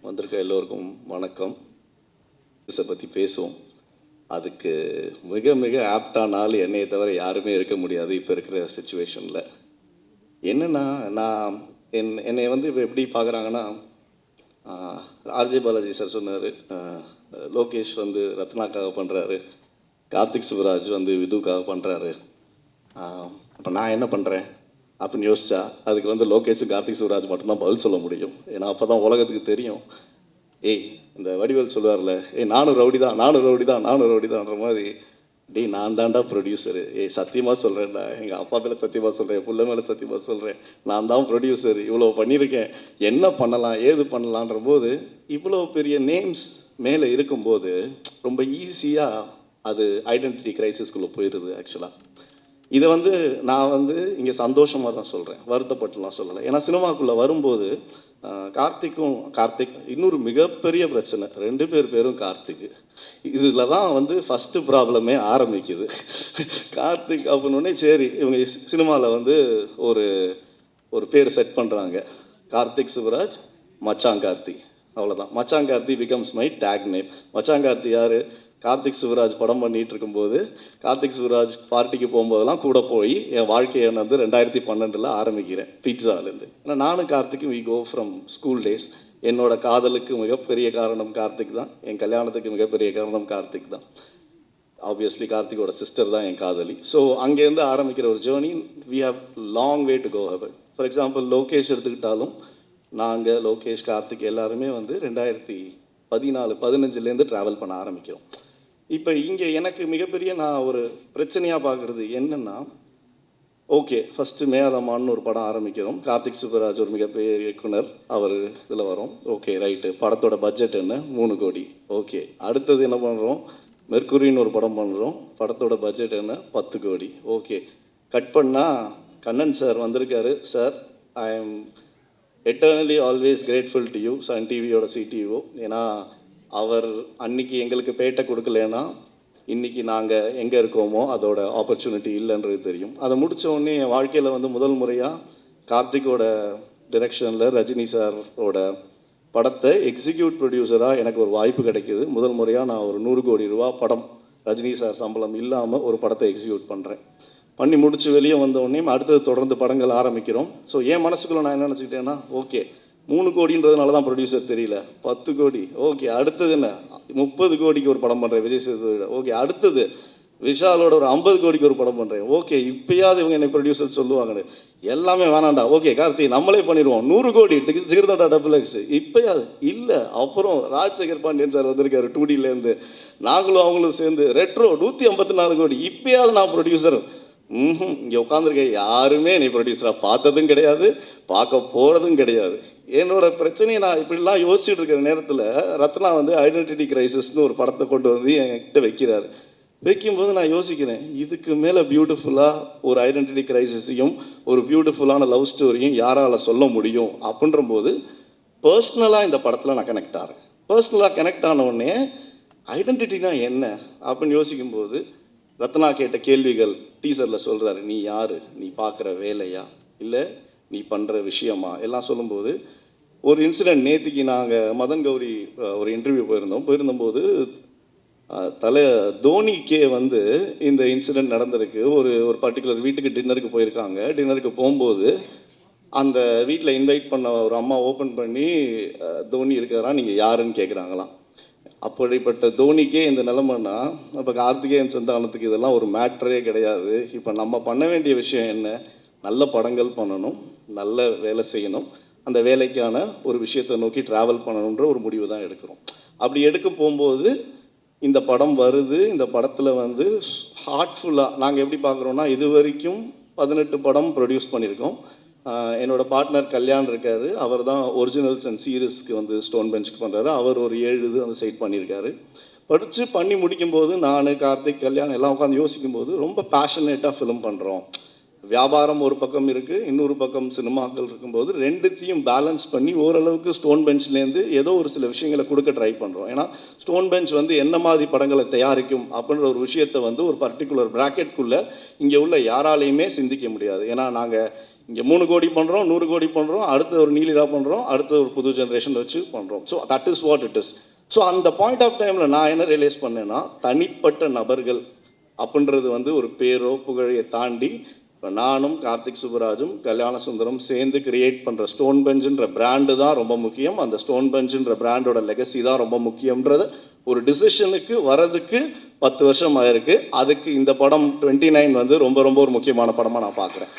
வந்திருக்க எல்லோருக்கும் வணக்கம். இதை பற்றி பேசுவோம். அதுக்கு மிக மிக ஆப்டான ஆள் என்னையை தவிர யாருமே இருக்க முடியாது இப்போ இருக்கிற சுச்சுவேஷனில். என்னென்னா நான் என்னை வந்து இப்போ எப்படி பார்க்குறாங்கன்னா, ஆர்ஜே பாலாஜி சார் சொன்னார் லோகேஷ் வந்து ரத்னாக்காக பண்ணுறாரு, கார்த்திக் சுப்ராஜ் வந்து விதுக்காக பண்ணுறாரு, அப்போ நான் என்ன பண்ணுறேன் அப்படின்னு யோசிச்சா அதுக்கு வந்து லோகேஷும் கார்த்திக் சுப்ராஜ் மட்டும்தான் பதில் சொல்ல முடியும். ஏன்னா அப்போ தான் உலகத்துக்கு தெரியும், ஏய் இந்த வடிவேல் சொல்லுவார்ல, நானும் ரவுடி தான்ன்ற மாதிரி, டேய் நான் தான்டா ப்ரொடியூசரு, சத்தியமாக சொல்கிறேன்டா, எங்கள் அப்பா மேலே சத்தியமாக சொல்கிறேன், புள்ள மேலே சத்தியமாக சொல்கிறேன், நான் தான் ப்ரொடியூசர், இவ்வளோ பண்ணியிருக்கேன், என்ன பண்ணலாம் ஏது பண்ணலான்ற போது இவ்வளோ பெரிய நேம்ஸ் மேலே இருக்கும்போது ரொம்ப ஈஸியாக அது ஐடென்டிட்டி கிரைசிஸ்குள்ளே போயிடுது. ஆக்சுவலாக இதை வந்து நான் வந்து இங்கே சந்தோஷமாக தான் சொல்கிறேன், வருத்தப்பட்டுலாம் சொல்லலை. ஏன்னா சினிமாக்குள்ளே வரும்போது கார்த்திக் இன்னொரு மிகப்பெரிய பிரச்சனை, 2 பேரும் கார்த்திக். இதில் தான் வந்து ஃபஸ்ட்டு ப்ராப்ளமே ஆரம்பிக்குது. கார்த்திக் அப்படின்னே சரி இவங்க சினிமாவில் வந்து ஒரு பேர் செட் பண்ணுறாங்க, கார்த்திக் சுப்ராஜ் மச்சாங்கார்த்தி, அவ்வளோதான். மச்சாங்கார்த்தி பிகம்ஸ் மை டேக் நேம். மச்சாங்கார்த்தி யார்? கார்த்திக் சுப்ராஜ் படம் பண்ணிகிட்டு இருக்கும்போது கார்த்திக் சுப்ராஜ் பார்ட்டிக்கு போகும்போதெல்லாம் கூட போய் என் வாழ்க்கையை வந்து 2012 ஆரம்பிக்கிறேன் பீட்சாலேருந்து. ஏன்னா நானும் கார்த்திக்கும் we go from school days. என்னோட காதலுக்கு மிகப்பெரிய காரணம் கார்த்திக் தான், என் கல்யாணத்துக்கு மிகப்பெரிய காரணம் கார்த்திக் தான். ஆப்வியஸ்லி கார்த்திகோட சிஸ்டர் தான் என் காதலி. ஸோ அங்கேருந்து ஆரம்பிக்கிற ஒரு journey, we have long way to go heaven. For example Lokesh எடுத்துக்கிட்டாலும் நாங்கள் லோகேஷ் கார்த்திக் எல்லாருமே வந்து 2014-15 ட்ராவல் பண்ண ஆரம்பிக்கிறோம். இப்போ இங்கே எனக்கு மிகப்பெரிய நான் ஒரு பிரச்சனையாக பார்க்குறது என்னென்னா, ஓகே ஃபஸ்ட்டு மேயாதமான்னு ஒரு படம் ஆரம்பிக்கிறோம், கார்த்திக் சுப்ராஜ் ஒரு மிகப்பெரிய இயக்குனர், அவர் இதில் வரும், ஓகே ரைட்டு, படத்தோட பட்ஜெட் என்ன 3 கோடி, ஓகே. அடுத்தது என்ன பண்ணுறோம், மெர்க்குரின்னு ஒரு படம் பண்ணுறோம், படத்தோட பட்ஜெட் என்ன 10 கோடி, ஓகே. கட் பண்ணால் கண்ணன் சார் வந்திருக்காரு, sir I am eternally always grateful to you, Sun டிவியோட சிடிஓ. ஏன்னா அவர் அன்னைக்கு எங்களுக்கு பேட்டை கொடுக்கலன்னா இன்றைக்கி நாங்கள் எங்கே இருக்கோமோ அதோட ஆப்பர்ச்சுனிட்டி இல்லைன்றது தெரியும். அதை முடித்த உடனே என் வாழ்க்கையில் வந்து முதல் முறையாக கார்த்திகோட டிரெக்ஷனில் ரஜினி சாரோட படத்தை எக்ஸிக்யூட் ப்ரொடியூசராக எனக்கு ஒரு வாய்ப்பு கிடைக்கிது. முதல் முறையாக நான் ஒரு 100 கோடி ரூபா படம் ரஜினி சார் சம்பளம் இல்லாமல் ஒரு படத்தை எக்ஸிக்யூட் பண்ணுறேன். பண்ணி முடிச்சு வெளியே வந்த உடனே அடுத்தது தொடர்ந்து படங்கள் ஆரம்பிக்கிறோம். ஸோ என் மனசுக்குள்ளே நான் என்ன நினச்சிக்கிட்டேன்னா, ஓகே 3 கோடின்றதுனால தான் ப்ரொடியூசர் தெரியல, 10 கோடி, ஓகே. அடுத்தது என்ன 30 கோடிக்கு ஒரு படம் பண்ணுறேன் விஜய் சேதுபதியோட, ஓகே. அடுத்தது விஷாலோட ஒரு 50 கோடிக்கு ஒரு படம் பண்ணுறேன், ஓகே. இப்போயாவது இவங்க என்னை ப்ரொடியூசர் சொல்லுவாங்கன்னு, எல்லாமே வேணாண்டா, ஓகே கார்த்தி நம்மளே பண்ணிடுவோம், 100 கோடி ஜிகிர்தண்டா டபுள்எக்ஸ், இப்போயாவது இல்லை. அப்புறம் ராஜசேகர் பாண்டியன் சார் வந்திருக்காரு 2Dலேருந்து, நாங்களும் அவங்களும் சேர்ந்து ரெட்ரோ 154 கோடி, இப்போயாவது நான் ப்ரொடியூசர். இங்கே உட்காந்துருக்க யாருமே என்னை ப்ரொடியூசராக பார்த்ததும் கிடையாது, பார்க்க போகிறதும் கிடையாது. என்னோட பிரச்சனையை நான் இப்படிலாம் யோசிச்சுட்டு இருக்கிற நேரத்தில் ரத்னா வந்து ஐடென்டிட்டி கிரைசிஸ்னு ஒரு படத்தை கொண்டு வந்து என்கிட்ட வைக்கிறாரு. வைக்கும்போது நான் யோசிக்கிறேன், இதுக்கு மேலே பியூட்டிஃபுல்லாக ஒரு ஐடென்டிட்டி கிரைசிஸையும் ஒரு பியூட்டிஃபுல்லான லவ் ஸ்டோரியும் யாரால் சொல்ல முடியும் அப்படின்ற போது பர்சனலாக இந்த படத்தில் நான் கனெக்ட் ஆகிறேன். பர்சனலாக கனெக்ட் ஆன உடனே ஐடென்டிட்டினா என்ன அப்படின்னு யோசிக்கும்போது ரத்னா கேட்ட கேள்விகள் டீசரில் சொல்கிறாரு, நீ யார், நீ பார்க்குற வேலையா இல்லை நீ பண்ணுற விஷயமா எல்லாம் சொல்லும்போது ஒரு இன்சிடெண்ட் நேற்றுக்கு நாங்கள் மதன் கௌரி ஒரு இன்டர்வியூ போயிருந்தபோது தோனிக்கே வந்து இந்த இன்சிடெண்ட் நடந்திருக்கு. ஒரு பர்டிகுலர் வீட்டுக்கு டின்னருக்கு போயிருக்காங்க. டின்னருக்கு போகும்போது அந்த வீட்டில் இன்வைட் பண்ண ஒரு அம்மா ஓப்பன் பண்ணி தோனி இருக்கிறாரா, நீங்கள் யாருன்னு கேட்குறாங்களாம். அப்படிப்பட்ட தோனிக்கே இந்த நிலைமைன்னா இப்போ கார்த்திகேயன் சந்தானத்துக்கு இதெல்லாம் ஒரு மேட்ரே கிடையாது. இப்போ நம்ம பண்ண வேண்டிய விஷயம் என்ன, நல்ல படங்கள் பண்ணணும், நல்ல வேலை செய்யணும், அந்த வேலைக்கான ஒரு விஷயத்தை நோக்கி ட்ராவல் பண்ணணுன்ற ஒரு முடிவு தான் எடுக்கிறோம். அப்படி எடுக்க போகும்போது இந்த படம் வருது. இந்த படத்தில் வந்து ஹார்ட்ஃபுல்லாக நாங்கள் எப்படி பார்க்குறோன்னா, இது வரைக்கும் 18 படம் ப்ரொடியூஸ் பண்ணியிருக்கோம். என்னோடய பார்ட்னர் கல்யாண் இருக்கார். அவர் தான் ஒரிஜினல்ஸ் அண்ட் சீரீஸ்க்கு வந்து ஸ்டோன் பெஞ்சுக்கு பண்ணுறாரு. அவர் ஒரு 7 இது அந்த சைட் பண்ணியிருக்காரு. பண்ணி முடிக்கும்போது நான் கார்த்திக் கல்யாண் எல்லாம் உட்காந்து யோசிக்கும்போது ரொம்ப பேஷனேட்டாக ஃபிலிம் பண்ணுறோம். வியாபாரம் ஒரு பக்கம் இருக்குது, இன்னொரு பக்கம் சினிமாக்கள் இருக்கும்போது ரெண்டுத்தையும் பேலன்ஸ் பண்ணி ஓரளவுக்கு ஸ்டோன் பெஞ்ச்லேருந்து ஏதோ ஒரு சில விஷயங்களை கொடுக்க ட்ரை பண்ணுறோம். ஏன்னா ஸ்டோன் பெஞ்ச் வந்து என்ன மாதிரி படங்களை தயாரிக்கும் அப்படின்ற ஒரு விஷயத்தை வந்து ஒரு பர்டிகுலர் ப்ராக்கெட்குள்ளே இங்கே உள்ள யாராலையுமே சிந்திக்க முடியாது. ஏன்னா நாங்கள் இங்கே 3 கோடி பண்ணுறோம், 100 கோடி பண்ணுறோம், அடுத்த ஒரு நீலிரா பண்ணுறோம், அடுத்த ஒரு புது ஜென்ரேஷன் வச்சு பண்ணுறோம். So that is what it is. So அந்த பாயிண்ட் ஆஃப் டைமில் நான் என்ன ரியலைஸ் பண்ணேன்னா, தனிப்பட்ட நபர்கள் அப்படின்றது வந்து ஒரு பேரோ புகழையை தாண்டி இப்போ நானும் கார்த்திக் சுப்புராஜும் கல்யாண சுந்தரம் சேர்ந்து கிரியேட் பண்ணுற ஸ்டோன் பெஞ்சுன்ற பிராண்டு தான் ரொம்ப முக்கியம். அந்த ஸ்டோன் பெஞ்சுன்ற பிராண்டோட லெகசி தான் ரொம்ப முக்கியன்றது ஒரு டிசிஷனுக்கு வரதுக்கு 10 வருஷம் ஆயிருக்கு. அதுக்கு இந்த படம் 29 வந்து ரொம்ப ரொம்ப ஒரு முக்கியமான படமாக நான் பார்க்குறேன்.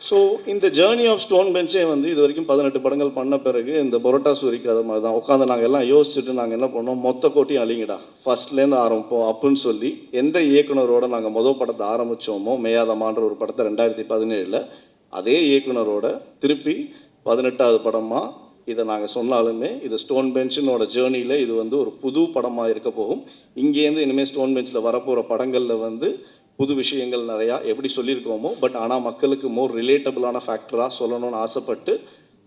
ஸோ இந்த ஜேர்னி ஆஃப் ஸ்டோன் பெஞ்சே வந்து இது வரைக்கும் 18 படங்கள் பண்ண பிறகு இந்த பரோட்டா சூரிக்கு அது மாதிரி தான் உட்காந்து நாங்கள் எல்லாம் யோசிச்சுட்டு நாங்கள் என்ன பண்ணோம், மொத்த கோட்டையும் அழிங்கடா, ஃபர்ஸ்ட்லேருந்து ஆரம்பிப்போம் அப்படின்னு சொல்லி எந்த இயக்குனரோட நாங்கள் மொதல் படத்தை ஆரம்பித்தோமோ, மேயாதமான்ற ஒரு படத்தை 2017 அதே இயக்குனரோட திருப்பி 18வது படமாக இதை நாங்கள் சொன்னாலுமே இது ஸ்டோன் பெஞ்சினோட ஜேர்னியில் இது வந்து ஒரு புது படமாக இருக்க போகும். இங்கேருந்து இனிமேல் ஸ்டோன் பெஞ்சில் வரப்போகிற படங்களில் வந்து புது விஷயங்கள் நிறையா எப்படி சொல்லியிருக்கோமோ, பட் ஆனால் மக்களுக்கு மோர் ரிலேட்டபிளான ஃபேக்டராக சொல்லணும்னு ஆசைப்பட்டு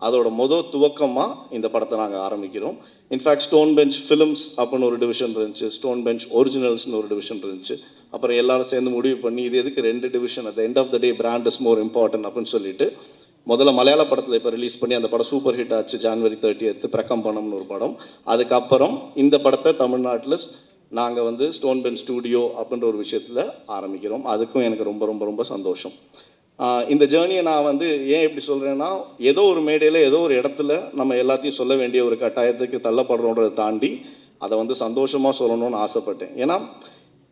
அதோட துவக்கமாக இந்த படத்தை நாங்கள் ஆரம்பிக்கிறோம். இன்ஃபேக்ட் ஸ்டோன் பெஞ்ச் ஃபிலிம்ஸ் அப்படின்னு ஒரு டிவிஷன் இருந்துச்சு, ஸ்டோன் பெஞ்ச் ஒரிஜினல்ஸ்னு ஒரு டிவிஷன் இருந்துச்சு. அப்புறம் எல்லாரும் சேர்ந்து முடிவு பண்ணி இது எதுக்கு 2 division, at end of the day brand is more important அப்படின்னு சொல்லிட்டு முதல்ல மலையாள படத்தில் இப்போ ரிலீஸ் பண்ணி அந்த படம் சூப்பர் ஹிட் ஆச்சு. January 30 பிரகம்பனம்னு ஒரு படம். அதுக்கப்புறம் இந்த படத்தை தமிழ்நாட்டில் நாங்கள் வந்து ஸ்டோன் பெஞ்ச் ஸ்டூடியோ அப்படின்ற ஒரு விஷயத்தில் ஆரம்பிக்கிறோம். அதுக்கும் எனக்கு ரொம்ப ரொம்ப ரொம்ப சந்தோஷம். இந்த ஜேர்னியை நான் வந்து ஏன் இப்படி சொல்கிறேன்னா, ஏதோ ஒரு மேடையில் ஏதோ ஒரு இடத்துல நம்ம எல்லாத்தையும் சொல்ல வேண்டிய ஒரு கட்டாயத்துக்கு தள்ளப்படுறோன்றதை தாண்டி அதை வந்து சந்தோஷமாக சொல்லணும்னு ஆசைப்பட்டேன். ஏன்னா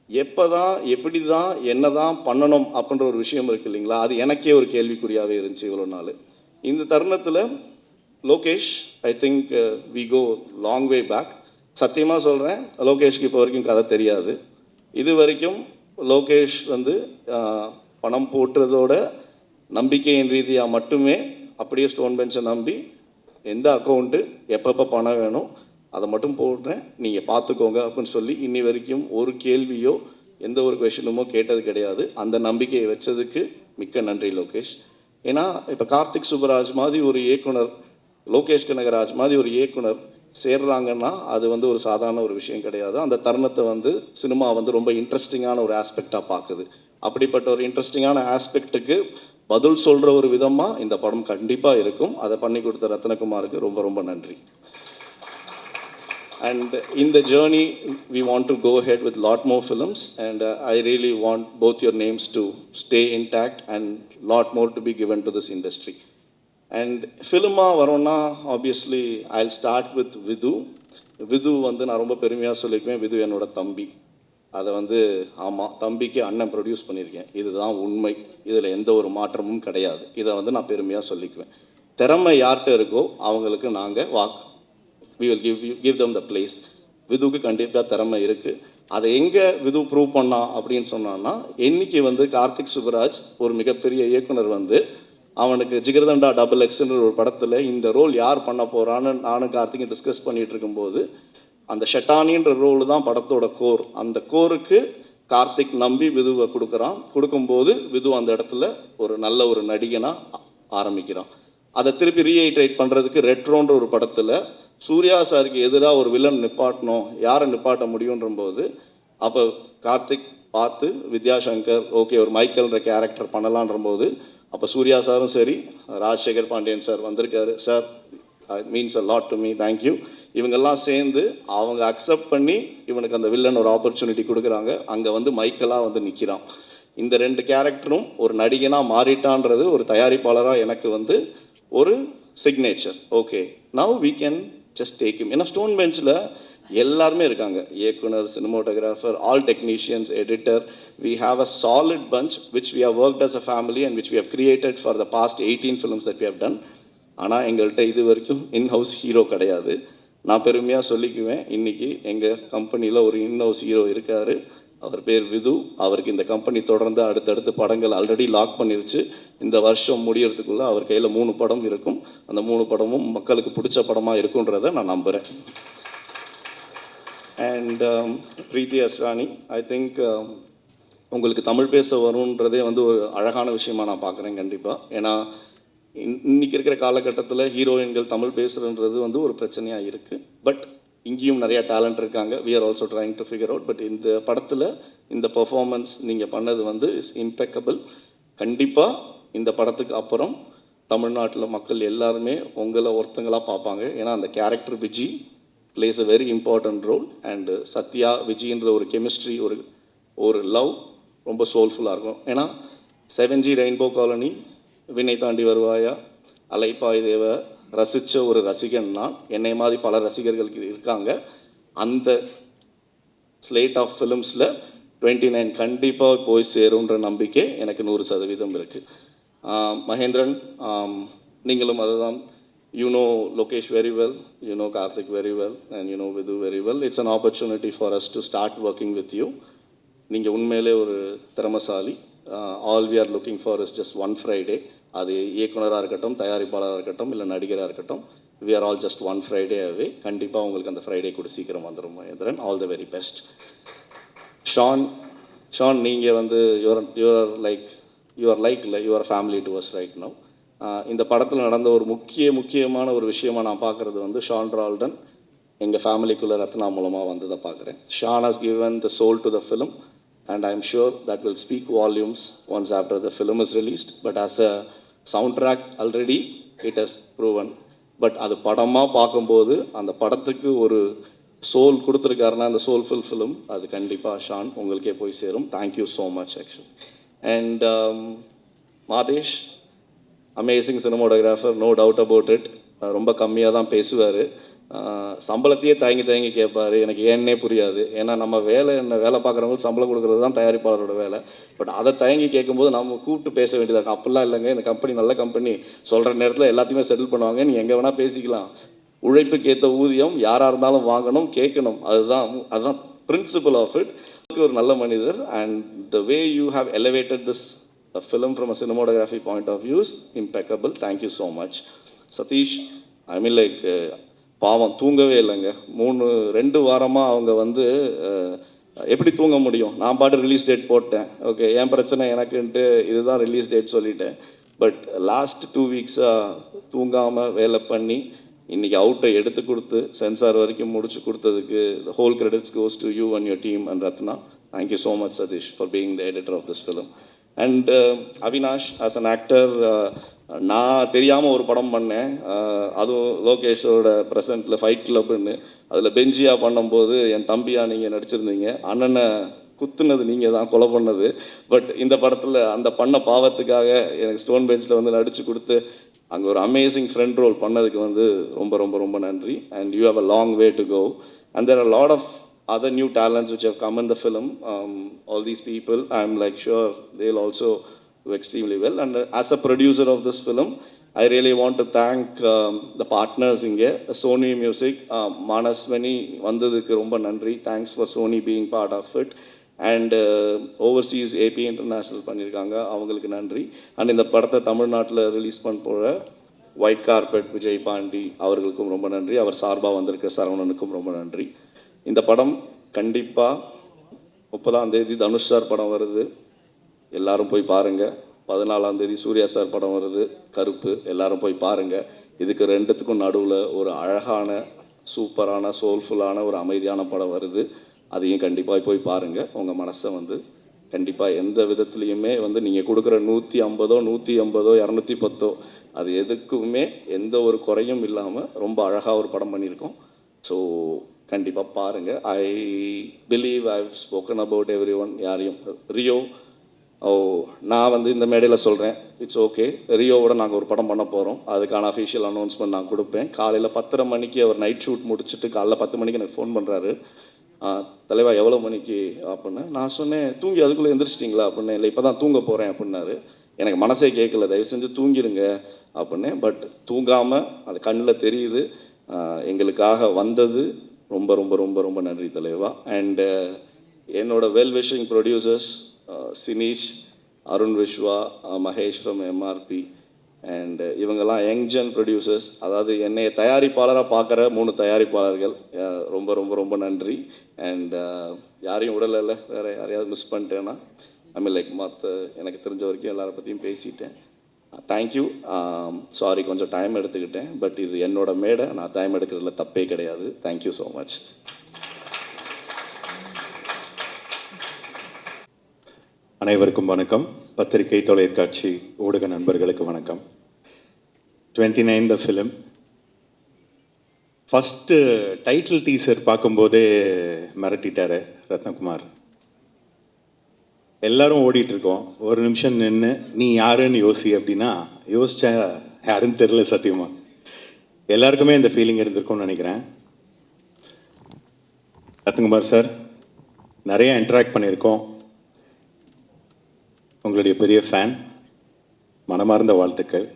எப்போ தான் எப்படி தான் என்ன தான் பண்ணணும் அப்படின்ற ஒரு விஷயம் இருக்குது இல்லைங்களா, அது எனக்கே ஒரு கேள்விக்குறியாகவே இருந்துச்சு இவ்வளோ நாள். இந்த தருணத்தில் Lokesh, I think we go long way back. சத்தியமாக சொல்கிறேன், லோகேஷ்க்கு இப்போ வரைக்கும் கதை தெரியாது. இது வரைக்கும் லோகேஷ் வந்து பணம் போட்டுறதோட நம்பிக்கையின் ரீதியாக மட்டுமே அப்படியே ஸ்டோன் பெஞ்சை நம்பி எந்த அக்கௌண்ட்டு எப்பப்போ பணம் வேணும் அதை மட்டும் போடுறேன், நீங்கள் பார்த்துக்கோங்க அப்படின்னு சொல்லி இன்னி வரைக்கும் ஒரு கேள்வியோ எந்த ஒரு கொஷினுமோ கேட்டது கிடையாது. அந்த நம்பிக்கையை வச்சதுக்கு மிக்க நன்றி லோகேஷ். ஏன்னா இப்போ கார்த்திக் சுப்புராஜ் மாதிரி ஒரு இயக்குனர், லோகேஷ் கனகராஜ் மாதிரி ஒரு இயக்குனர் சேர்றாங்கன்னா அது வந்து ஒரு சாதாரண ஒரு விஷயம் கிடையாது. அந்த தருணத்தை வந்து சினிமா வந்து ரொம்ப இன்ட்ரெஸ்டிங்கான ஒரு ஆஸ்பெக்டாக பார்க்குது. அப்படிப்பட்ட ஒரு இன்ட்ரெஸ்டிங்கான ஆஸ்பெக்ட்டுக்கு பதில் சொல்கிற ஒரு விதமாக இந்த படம் கண்டிப்பாக இருக்கும். அதை பண்ணி கொடுத்த ரத்னகுமாருக்கு ரொம்ப ரொம்ப நன்றி. And in the journey, we want to go ahead with a lot more films, and I really want both your names to stay intact and lot more to be given to this industry. And filma varona, obviously, I'll start with Vidhu. Vidhu வந்து நான் ரொம்ப பெருமையாக சொல்லிக்குவேன், விது என்னோட தம்பி. அதை வந்து ஆமாம், தம்பிக்கு அண்ணன் ப்ரொடியூஸ் பண்ணியிருக்கேன், இதுதான் உண்மை, இதில் எந்த ஒரு மாற்றமும் கிடையாது. இதை வந்து நான் பெருமையாக சொல்லிக்குவேன். திறமை யார்கிட்ட இருக்கோ அவங்களுக்கு நாங்கள் we will give them the place. விதுவுக்கு கண்டிப்பாக திறமை இருக்குது. அதை எங்கே விது ப்ரூவ் பண்ணா அப்படின்னு சொன்னான்னா, என்னைக்கு வந்து கார்த்திக் சுப்புராஜ் ஒரு மிகப்பெரிய இயக்குனர் வந்து அவனுக்கு ஜிகர்தண்டா XXன்ற ஒரு படத்தில் இந்த ரோல் யார் பண்ண போகிறான்னு நானும் கார்த்திகை டிஸ்கஸ் பண்ணிகிட்டு இருக்கும்போது, அந்த ஷெட்டானின்ற ரோல் தான் படத்தோட கோர். அந்த கோருக்கு கார்த்திக் நம்பி விதுவை கொடுக்கும்போது விது அந்த இடத்துல ஒரு நல்ல ஒரு நடிகனாக ஆரம்பிக்கிறான். அதை திருப்பி ரீஐட்ரேட் பண்ணுறதுக்கு ரெட்ரோன்ற ஒரு படத்தில் சூர்யா சாருக்கு எதிராக ஒரு வில்லன் நிப்பாட்டணும், யாரை நிப்பாட்ட முடியுன்ற போது அப்போ கார்த்திக் பார்த்து வித்யாசங்கர் ஓகே ஒரு மைக்கேல்ன்ற கேரக்டர் பண்ணலான்ற போது அப்போ சூர்யா சாரும் சரி, ராஜசேகர் பாண்டியன் சார் வந்திருக்காரு, sir means a lot to me, thank you. இவங்கெல்லாம் சேர்ந்து அவங்க அக்செப்ட் பண்ணி இவனுக்கு அந்த வில்லன் ஒரு ஆப்பர்ச்சுனிட்டி கொடுக்குறாங்க. அங்கே வந்து மைக்கேலாக வந்து நிற்கிறான். இந்த 2 கேரக்டரும் ஒரு நடிகனாக மாறிட்டான்றது ஒரு தயாரிப்பாளராக எனக்கு வந்து ஒரு signature. Okay, now we can just take him. ஏன்னா ஸ்டோன் பெஞ்சில் எல்லாருமே இருக்காங்க, இயக்குனர், cinematographer, all technicians, editor. We have a solid punch which we have worked as a family and which we have created for the past 18 films that we have done. ஆனால் எங்கள்கிட்ட இது வரைக்கும் இன்ஹவுஸ் ஹீரோ கிடையாது. நான் பெருமையாக சொல்லிக்குவேன், இன்றைக்கி எங்கள் கம்பெனியில் ஒரு இன்ஹவுஸ் ஹீரோ இருக்கார். அவர் பேர் விது. அவருக்கு இந்த கம்பெனி தொடர்ந்து அடுத்தடுத்து படங்கள் ஆல்ரெடி லாக் பண்ணிருச்சு. இந்த வருஷம் முடியறதுக்குள்ளே அவர் கையில் 3 படம் இருக்கும். அந்த 3 படமும் மக்களுக்கு பிடிச்ச படமாக இருக்குன்றதை நான் நம்புகிறேன். And Preethi Asrani, I think உங்களுக்கு தமிழ் பேச வரும்ன்றதே வந்து ஒரு அழகான விஷயமா நான் பார்க்குறேன் கண்டிப்பாக. ஏன்னா இன்னைக்கு இருக்கிற காலகட்டத்தில் ஹீரோயின்கள் தமிழ் பேசுகிறன்றது வந்து ஒரு பிரச்சனையாக இருக்குது. பட் இங்கேயும் நிறையா டேலண்ட் இருக்காங்க. We are also trying to figure out. But இந்த படத்தில் இந்த பர்ஃபார்மன்ஸ் நீங்கள் பண்ணது வந்து இஸ் இம்பெக்கபிள். கண்டிப்பாக இந்த படத்துக்கு அப்புறம் தமிழ்நாட்டில் மக்கள் எல்லாருமே உங்களை ஒருத்தங்களாக பார்ப்பாங்க. ஏன்னா அந்த character Viji plays a very important role. And Sathya விஜின்ற ஒரு கெமிஸ்ட்ரி, ஒரு லவ் ரொம்ப சோல்ஃபுல்லாக இருக்கும். ஏன்னா 7G ரெயின்போ காலனி, வினை தாண்டி வருவாயா, அலைப்பாய் தேவ ரசித்த ஒரு ரசிகன் நான். என்னை மாதிரி பல ரசிகர்களுக்கு இருக்காங்க. அந்த ஸ்லேட் ஆஃப் ஃபிலிம்ஸில் 29 கண்டிப்பாக போய் சேருன்ற நம்பிக்கை எனக்கு 100% இருக்குது. மகேந்திரன், நீங்களும் அதுதான். You know Lokesh very well, you know Karthik very well, and you know Vidhu very well. It's an opportunity for us to start working with you. நீங்கள் உண்மையிலே ஒரு திறமசாலி. All we are looking for is just one Friday. அது இயக்குனராக இருக்கட்டும், தயாரிப்பாளராக இருக்கட்டும், இல்லை நடிகராக இருக்கட்டும், we are all just one Friday away. கண்டிப்பாக உங்களுக்கு அந்த ஃப்ரைடே கூட சீக்கிரம் வந்துடும் Mahendran. All the very best. Sean, நீங்கள் வந்து your family to us right now. இந்த படத்தில் நடந்த ஒரு முக்கியமான ஒரு விஷயமா நான் பார்க்குறது வந்து ஷான் ரால்டன் எங்கள் ஃபேமிலிக்குள்ளே ரத்னா மூலமாக வந்ததை பார்க்குறேன். Sean has given the soul to the film and I am sure that will speak volumes once after the film is released. But as a soundtrack already it has proven. But அது படமாக பார்க்கும்போது அந்த படத்துக்கு ஒரு சோல் கொடுத்துருக்காருன்னா அந்த சோல்ஃபுல் ஃபிலிம் அது கண்டிப்பாக ஷான் உங்களுக்கே போய் சேரும். Thank you so much actually. And Madesh, amazing cinematographer, no doubt about it. ரொம்ப கம்மியாக தான் பேசுவார். சம்பளத்தையே தயங்கி கேட்பார். எனக்கு ஏன்னே புரியாது. ஏன்னா நம்ம வேலை பார்க்குறவங்களுக்கு சம்பளம் கொடுக்குறது தான் தயாரிப்பாளரோட வேலை. பட் அதை தயங்கி கேட்கும்போது நம்ம கூப்பிட்டு பேச வேண்டியதாக இருக்கும். அப்படிலாம் இல்லைங்க, இந்த கம்பெனி நல்ல கம்பெனி, சொல்கிற நேரத்தில் எல்லாத்தையுமே செட்டில் பண்ணுவாங்க, நீ எங்கே வேணால் பேசிக்கலாம். உழைப்புக்கு ஏற்ற ஊதியம் யாராக இருந்தாலும் வாங்கணும், கேட்கணும். அதுதான் பிரின்சிபல் ஆஃப் இட். ஒரு நல்ல மனிதர். And the way you have elevated this film from a cinematography point of view is impeccable. Thank you so much. Satish, I mean like பாவம் தூங்கவே இல்லைங்க. 2 வாரமாக அவங்க வந்து எப்படி தூங்க முடியும்? நான் பாட்டு ரிலீஸ் டேட் போட்டேன், ஓகே என் பிரச்சனை எனக்குன்ட்டு இதுதான் ரிலீஸ் டேட் சொல்லிட்டேன். பட் லாஸ்ட் 2 வீக்ஸாக தூங்காமல் வேலை பண்ணி இன்றைக்கி அவுட்டை எடுத்து கொடுத்து சென்சார் வரைக்கும் முடிச்சு கொடுத்ததுக்கு whole credits goes to you and your team and Rathna. Thank you so much Sathish for being the editor of this film. And Avinash, as an actor, நான் தெரியாமல் ஒரு படம் பண்ணேன். அதுவும் லோகேஷோட ப்ரெசண்ட்டில் ஃபைட் கிளப்னு. அதில் பெஞ்சியாக பண்ணும்போது என் தம்பியாக நீங்கள் நடிச்சிருந்தீங்க. அண்ணனை குத்துனது நீங்கள் தான், கொலை பண்ணது. பட் இந்த படத்தில் அந்த பண்ண பாவத்துக்காக எனக்கு ஸ்டோன் பெஞ்சில் வந்து நடித்து கொடுத்து அங்கே ஒரு அமேசிங் ஃப்ரெண்ட் ரோல் பண்ணதுக்கு வந்து ரொம்ப ரொம்ப ரொம்ப நன்றி. And you have a long way to go. And there are lot of other new talents which have come in the film. All these people, I'm like sure they'll also do extremely well. And as a producer of this film, I really want to thank the partners in here, Sony Music, Manaswani vandadukku romba nandri. Thanks for Sony being part of it. And overseas AP International பண்ணியிருக்காங்க, அவங்களுக்கு நன்றி. அண்ட் இந்த படத்தை தமிழ்நாட்டில் ரிலீஸ் பண்ண போகிற ஒயிட் கார்பெட் விஜய் பாண்டி அவர்களுக்கும் ரொம்ப நன்றி. அவர் சார்பாக வந்திருக்க சரவணனுக்கும் ரொம்ப நன்றி. இந்த படம் கண்டிப்பாக 30ஆம் தேதி தனுஷ் சார் படம் வருது, எல்லாரும் போய் பாருங்கள். 14ஆம் தேதி சூர்யா சார் படம் வருது, கருப்பு, எல்லாரும் போய் பாருங்கள். இதுக்கு 2த்துக்கும் நடுவில் ஒரு அழகான சூப்பரான சோல்ஃபுல்லான ஒரு அமைதியான படம் வருது. அதையும் கண்டிப்பாக போய் பாருங்கள். உங்கள் மனசை வந்து கண்டிப்பாக எந்த விதத்துலேயுமே வந்து நீங்கள் கொடுக்குற 150 210 அது எதுக்குமே எந்த ஒரு குறையும் இல்லாமல் ரொம்ப அழகாக ஒரு படம் பண்ணியிருக்கோம். ஸோ கண்டிப்பாக பாருங்கள். I believe I have spoken about every one. யாரையும் ரியோ நான் வந்து இந்த மேடையில் சொல்கிறேன், இட்ஸ் ஓகே. ரியோவோட நாங்கள் ஒரு படம் பண்ண போகிறோம். அதுக்கான அஃபிஷியல் அனௌன்ஸ்மெண்ட் நான் கொடுப்பேன். காலையில் 10:30 மணிக்கு அவர் நைட் ஷூட் முடிச்சுட்டு காலைல 10 மணிக்கு எனக்கு ஃபோன் பண்ணுறாரு. தலைவா எவ்வளோ மணிக்கு அப்படின்னு. நான் சொன்னேன், தூங்கி அதுக்குள்ளே எந்திரிச்சிட்டிங்களா அப்படின்னு. இல்லை இப்போ தான் தூங்க போகிறேன் அப்படின்னாரு. எனக்கு மனசே கேட்கல, தயவு செஞ்சு தூங்கிடுங்க அப்படின்னேன். பட் தூங்காமல் அது கண்ணில் தெரியுது. எங்களுக்காக வந்தது ரொம்ப ரொம்ப ரொம்ப ரொம்ப நன்றி தலைவா. அண்டு என்னோட well wishing producers Sineesh, Arun Viswa, Mahesh from MRP and இவங்கெல்லாம் யங்ஜன் ப்ரொடியூசர்ஸ். அதாவது என்னை தயாரிப்பாளராக பார்க்குற 3 தயாரிப்பாளர்கள், ரொம்ப ரொம்ப ரொம்ப நன்றி. அண்ட் யாரையும் விடலை, வேறு யாரையாவது மிஸ் பண்ணிட்டேன்னா லைக் மற்ற எனக்கு தெரிஞ்ச வரைக்கும் எல்லாரை பற்றியும் பேசிட்டேன். தேங்க்யூ. சாரி கொஞ்சம் டைம் எடுத்துக்கிட்டேன். பட் இது என்னோட மேடை, நான் டைம் எடுக்கிறதுல தப்பே கிடையாது. Thank you so much. அனைவருக்கும் வணக்கம். பத்திரிகை, தொலைக்காட்சி, ஊடக நண்பர்களுக்கு வணக்கம். 29 the film. First title teaser பார்க்கும்போதே மிரட்டிட்டாரு ரத்னகுமார். எல்லாரும் ஓடிட்டுருக்கோம். ஒரு நிமிஷம் நின்று நீ யாருன்னு யோசி அப்படின்னா யோசிச்சா யாருன்னு தெரியல சத்தியமாக. எல்லாருக்குமே இந்த ஃபீலிங் இருந்திருக்கும்னு நினைக்கிறேன். ரத்னகுமார் சார், நிறைய இன்ட்ராக்ட் பண்ணியிருக்கோம். உங்களுடைய பெரிய ஃபேன், மனமார்ந்த வாழ்த்துக்கள்.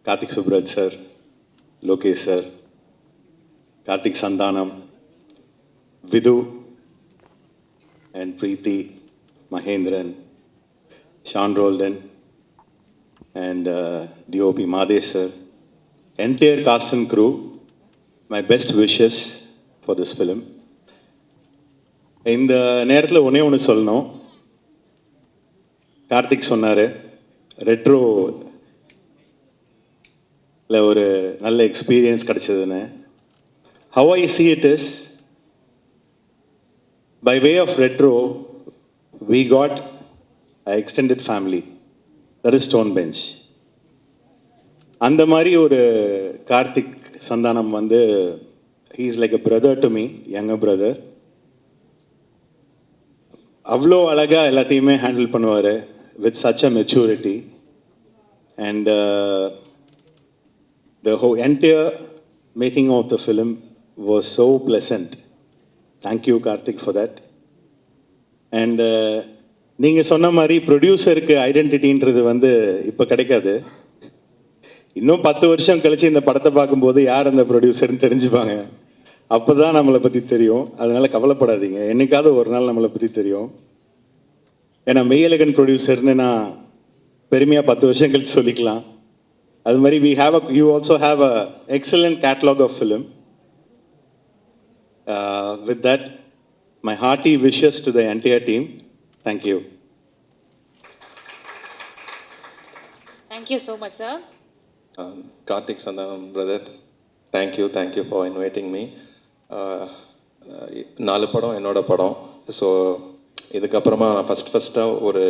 Karthik Subbaraj sir, Lokesh sir, Karthik Santhanam, Vidhu and Preethi, Mahendran, Sean Roldan and DOP Madesh sir, entire cast and crew, my best wishes for this film. இந்த நேரத்தில் ஒன்று சொல்லணும். கார்த்திக் சொன்னார் ரெட்ரோவில் ஒரு நல்ல experience கிடச்சதுன்னு. How I see it is, by way of retro, we got an extended family. That is Stone Bench. அந்த மாதிரி ஒரு கார்த்திக் சந்தானம் வந்து he is like a brother to me, younger brother. அவ்வளோ அழகாக எல்லாத்தையுமே ஹேண்டில் பண்ணுவார் with such a maturity and the whole entire making of the film was so pleasant. Thank you Karthik for that. And நீங்கள் சொன்ன மாதிரி ப்ரொடியூசருக்கு ஐடென்டிட்டின்றது வந்து இப்போ கிடைக்காது. இன்னும் 10 வருஷம் கழிச்சு இந்த படத்தை பார்க்கும்போது யார் அந்த ப்ரொடியூசர்னு தெரிஞ்சுப்பாங்க. அப்போ தான் நம்மளை பற்றி தெரியும். அதனால் கவலைப்படாதீங்க, என்னைக்காவது ஒரு நாள் நம்மளை பற்றி தெரியும். ஏன்னா மெய்யழகன் ப்ரொடியூசர்னு நான் பெருமையாக 10 வருஷம் கழிச்சு சொல்லிக்கலாம். அது மாதிரி you also have a excellent catalog of film. With that, my hearty wishes to the entire team. Thank you. Thank you so much, sir. Karthik Sandhanam brother, thank you for inviting me. 4 படம் என்னோட படம். ஸோ இதுக்கப்புறமா நான் ஃபஸ்ட்டாக ஒரு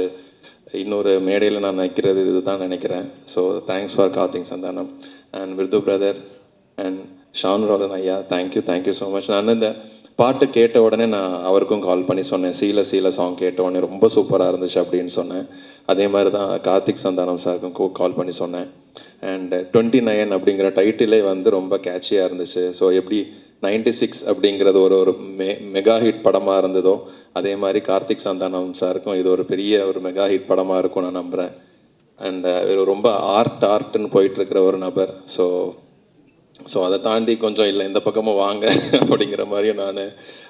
இன்னொரு மேடையில் நான் நிற்கிறது இதுதான் நினைக்கிறேன். So thanks for Karthik Santhanam and விருது பிரதர் அண்ட் ஷான் ரோலன் ஐயா, தேங்க்யூ ஸோ மச். நான் இந்த பாட்டு கேட்ட உடனே நான் அவருக்கும் கால் பண்ணி சொன்னேன், சீல சாங் கேட்ட உடனே ரொம்ப சூப்பராக இருந்துச்சு அப்படின்னு சொன்னேன். அதே மாதிரி தான் கார்த்திக் சந்தானம் சாருக்கும் கால் பண்ணி சொன்னேன். அண்ட் 29 அப்படிங்கிற டைட்டிலே வந்து ரொம்ப கேட்சியாக இருந்துச்சு. ஸோ எப்படி 96 அப்படிங்கிறது ஒரு மெகா ஹிட் படமாக இருந்ததோ அதே மாதிரி கார்த்திக் சந்தானம் சாருக்கும் இது ஒரு பெரிய ஒரு மெகா ஹிட் படமாக இருக்கும் நான் நம்புகிறேன். அண்ட் ரொம்ப ஆர்ட்னு போயிட்டுருக்கிற ஒரு நபர். ஸோ அதை தாண்டி கொஞ்சம் இல்லை இந்த பக்கமும் வாங்க அப்படிங்கிற மாதிரியும் நான்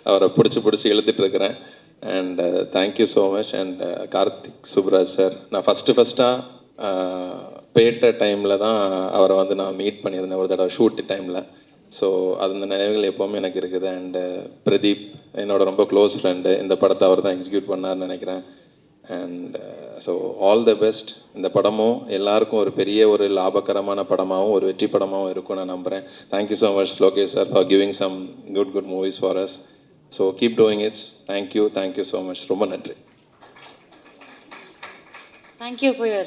அவரை பிடிச்சி இழுத்துட்ருக்கிறேன். And thank you so much. And Karthik Subbaraj sir, நான் ஃபஸ்ட்டாக பேட்ட டைமில் தான் அவரை வந்து நான் மீட் பண்ணியிருந்தேன் ஒரு தடவை ஷூட் டைமில். ஸோ அந்த நினைவுகள் எப்போவுமே எனக்கு இருக்குது. அண்டு பிரதீப் என்னோட ரொம்ப க்ளோஸ் ஃப்ரெண்டு, இந்த படத்தை அவர் தான் எக்ஸிக்யூட் பண்ணார்னு நினைக்கிறேன். And so all the best. இந்த படமும் எல்லாருக்கும் ஒரு பெரிய ஒரு லாபகரமான படமாகவும் ஒரு வெற்றி படமாகவும் இருக்கும் நான் நம்புகிறேன். Thank you so much Lokesh sir for giving some good movies for us. So keep doing its. Thank you so much. ரொம்ப நன்றி. Thank you for your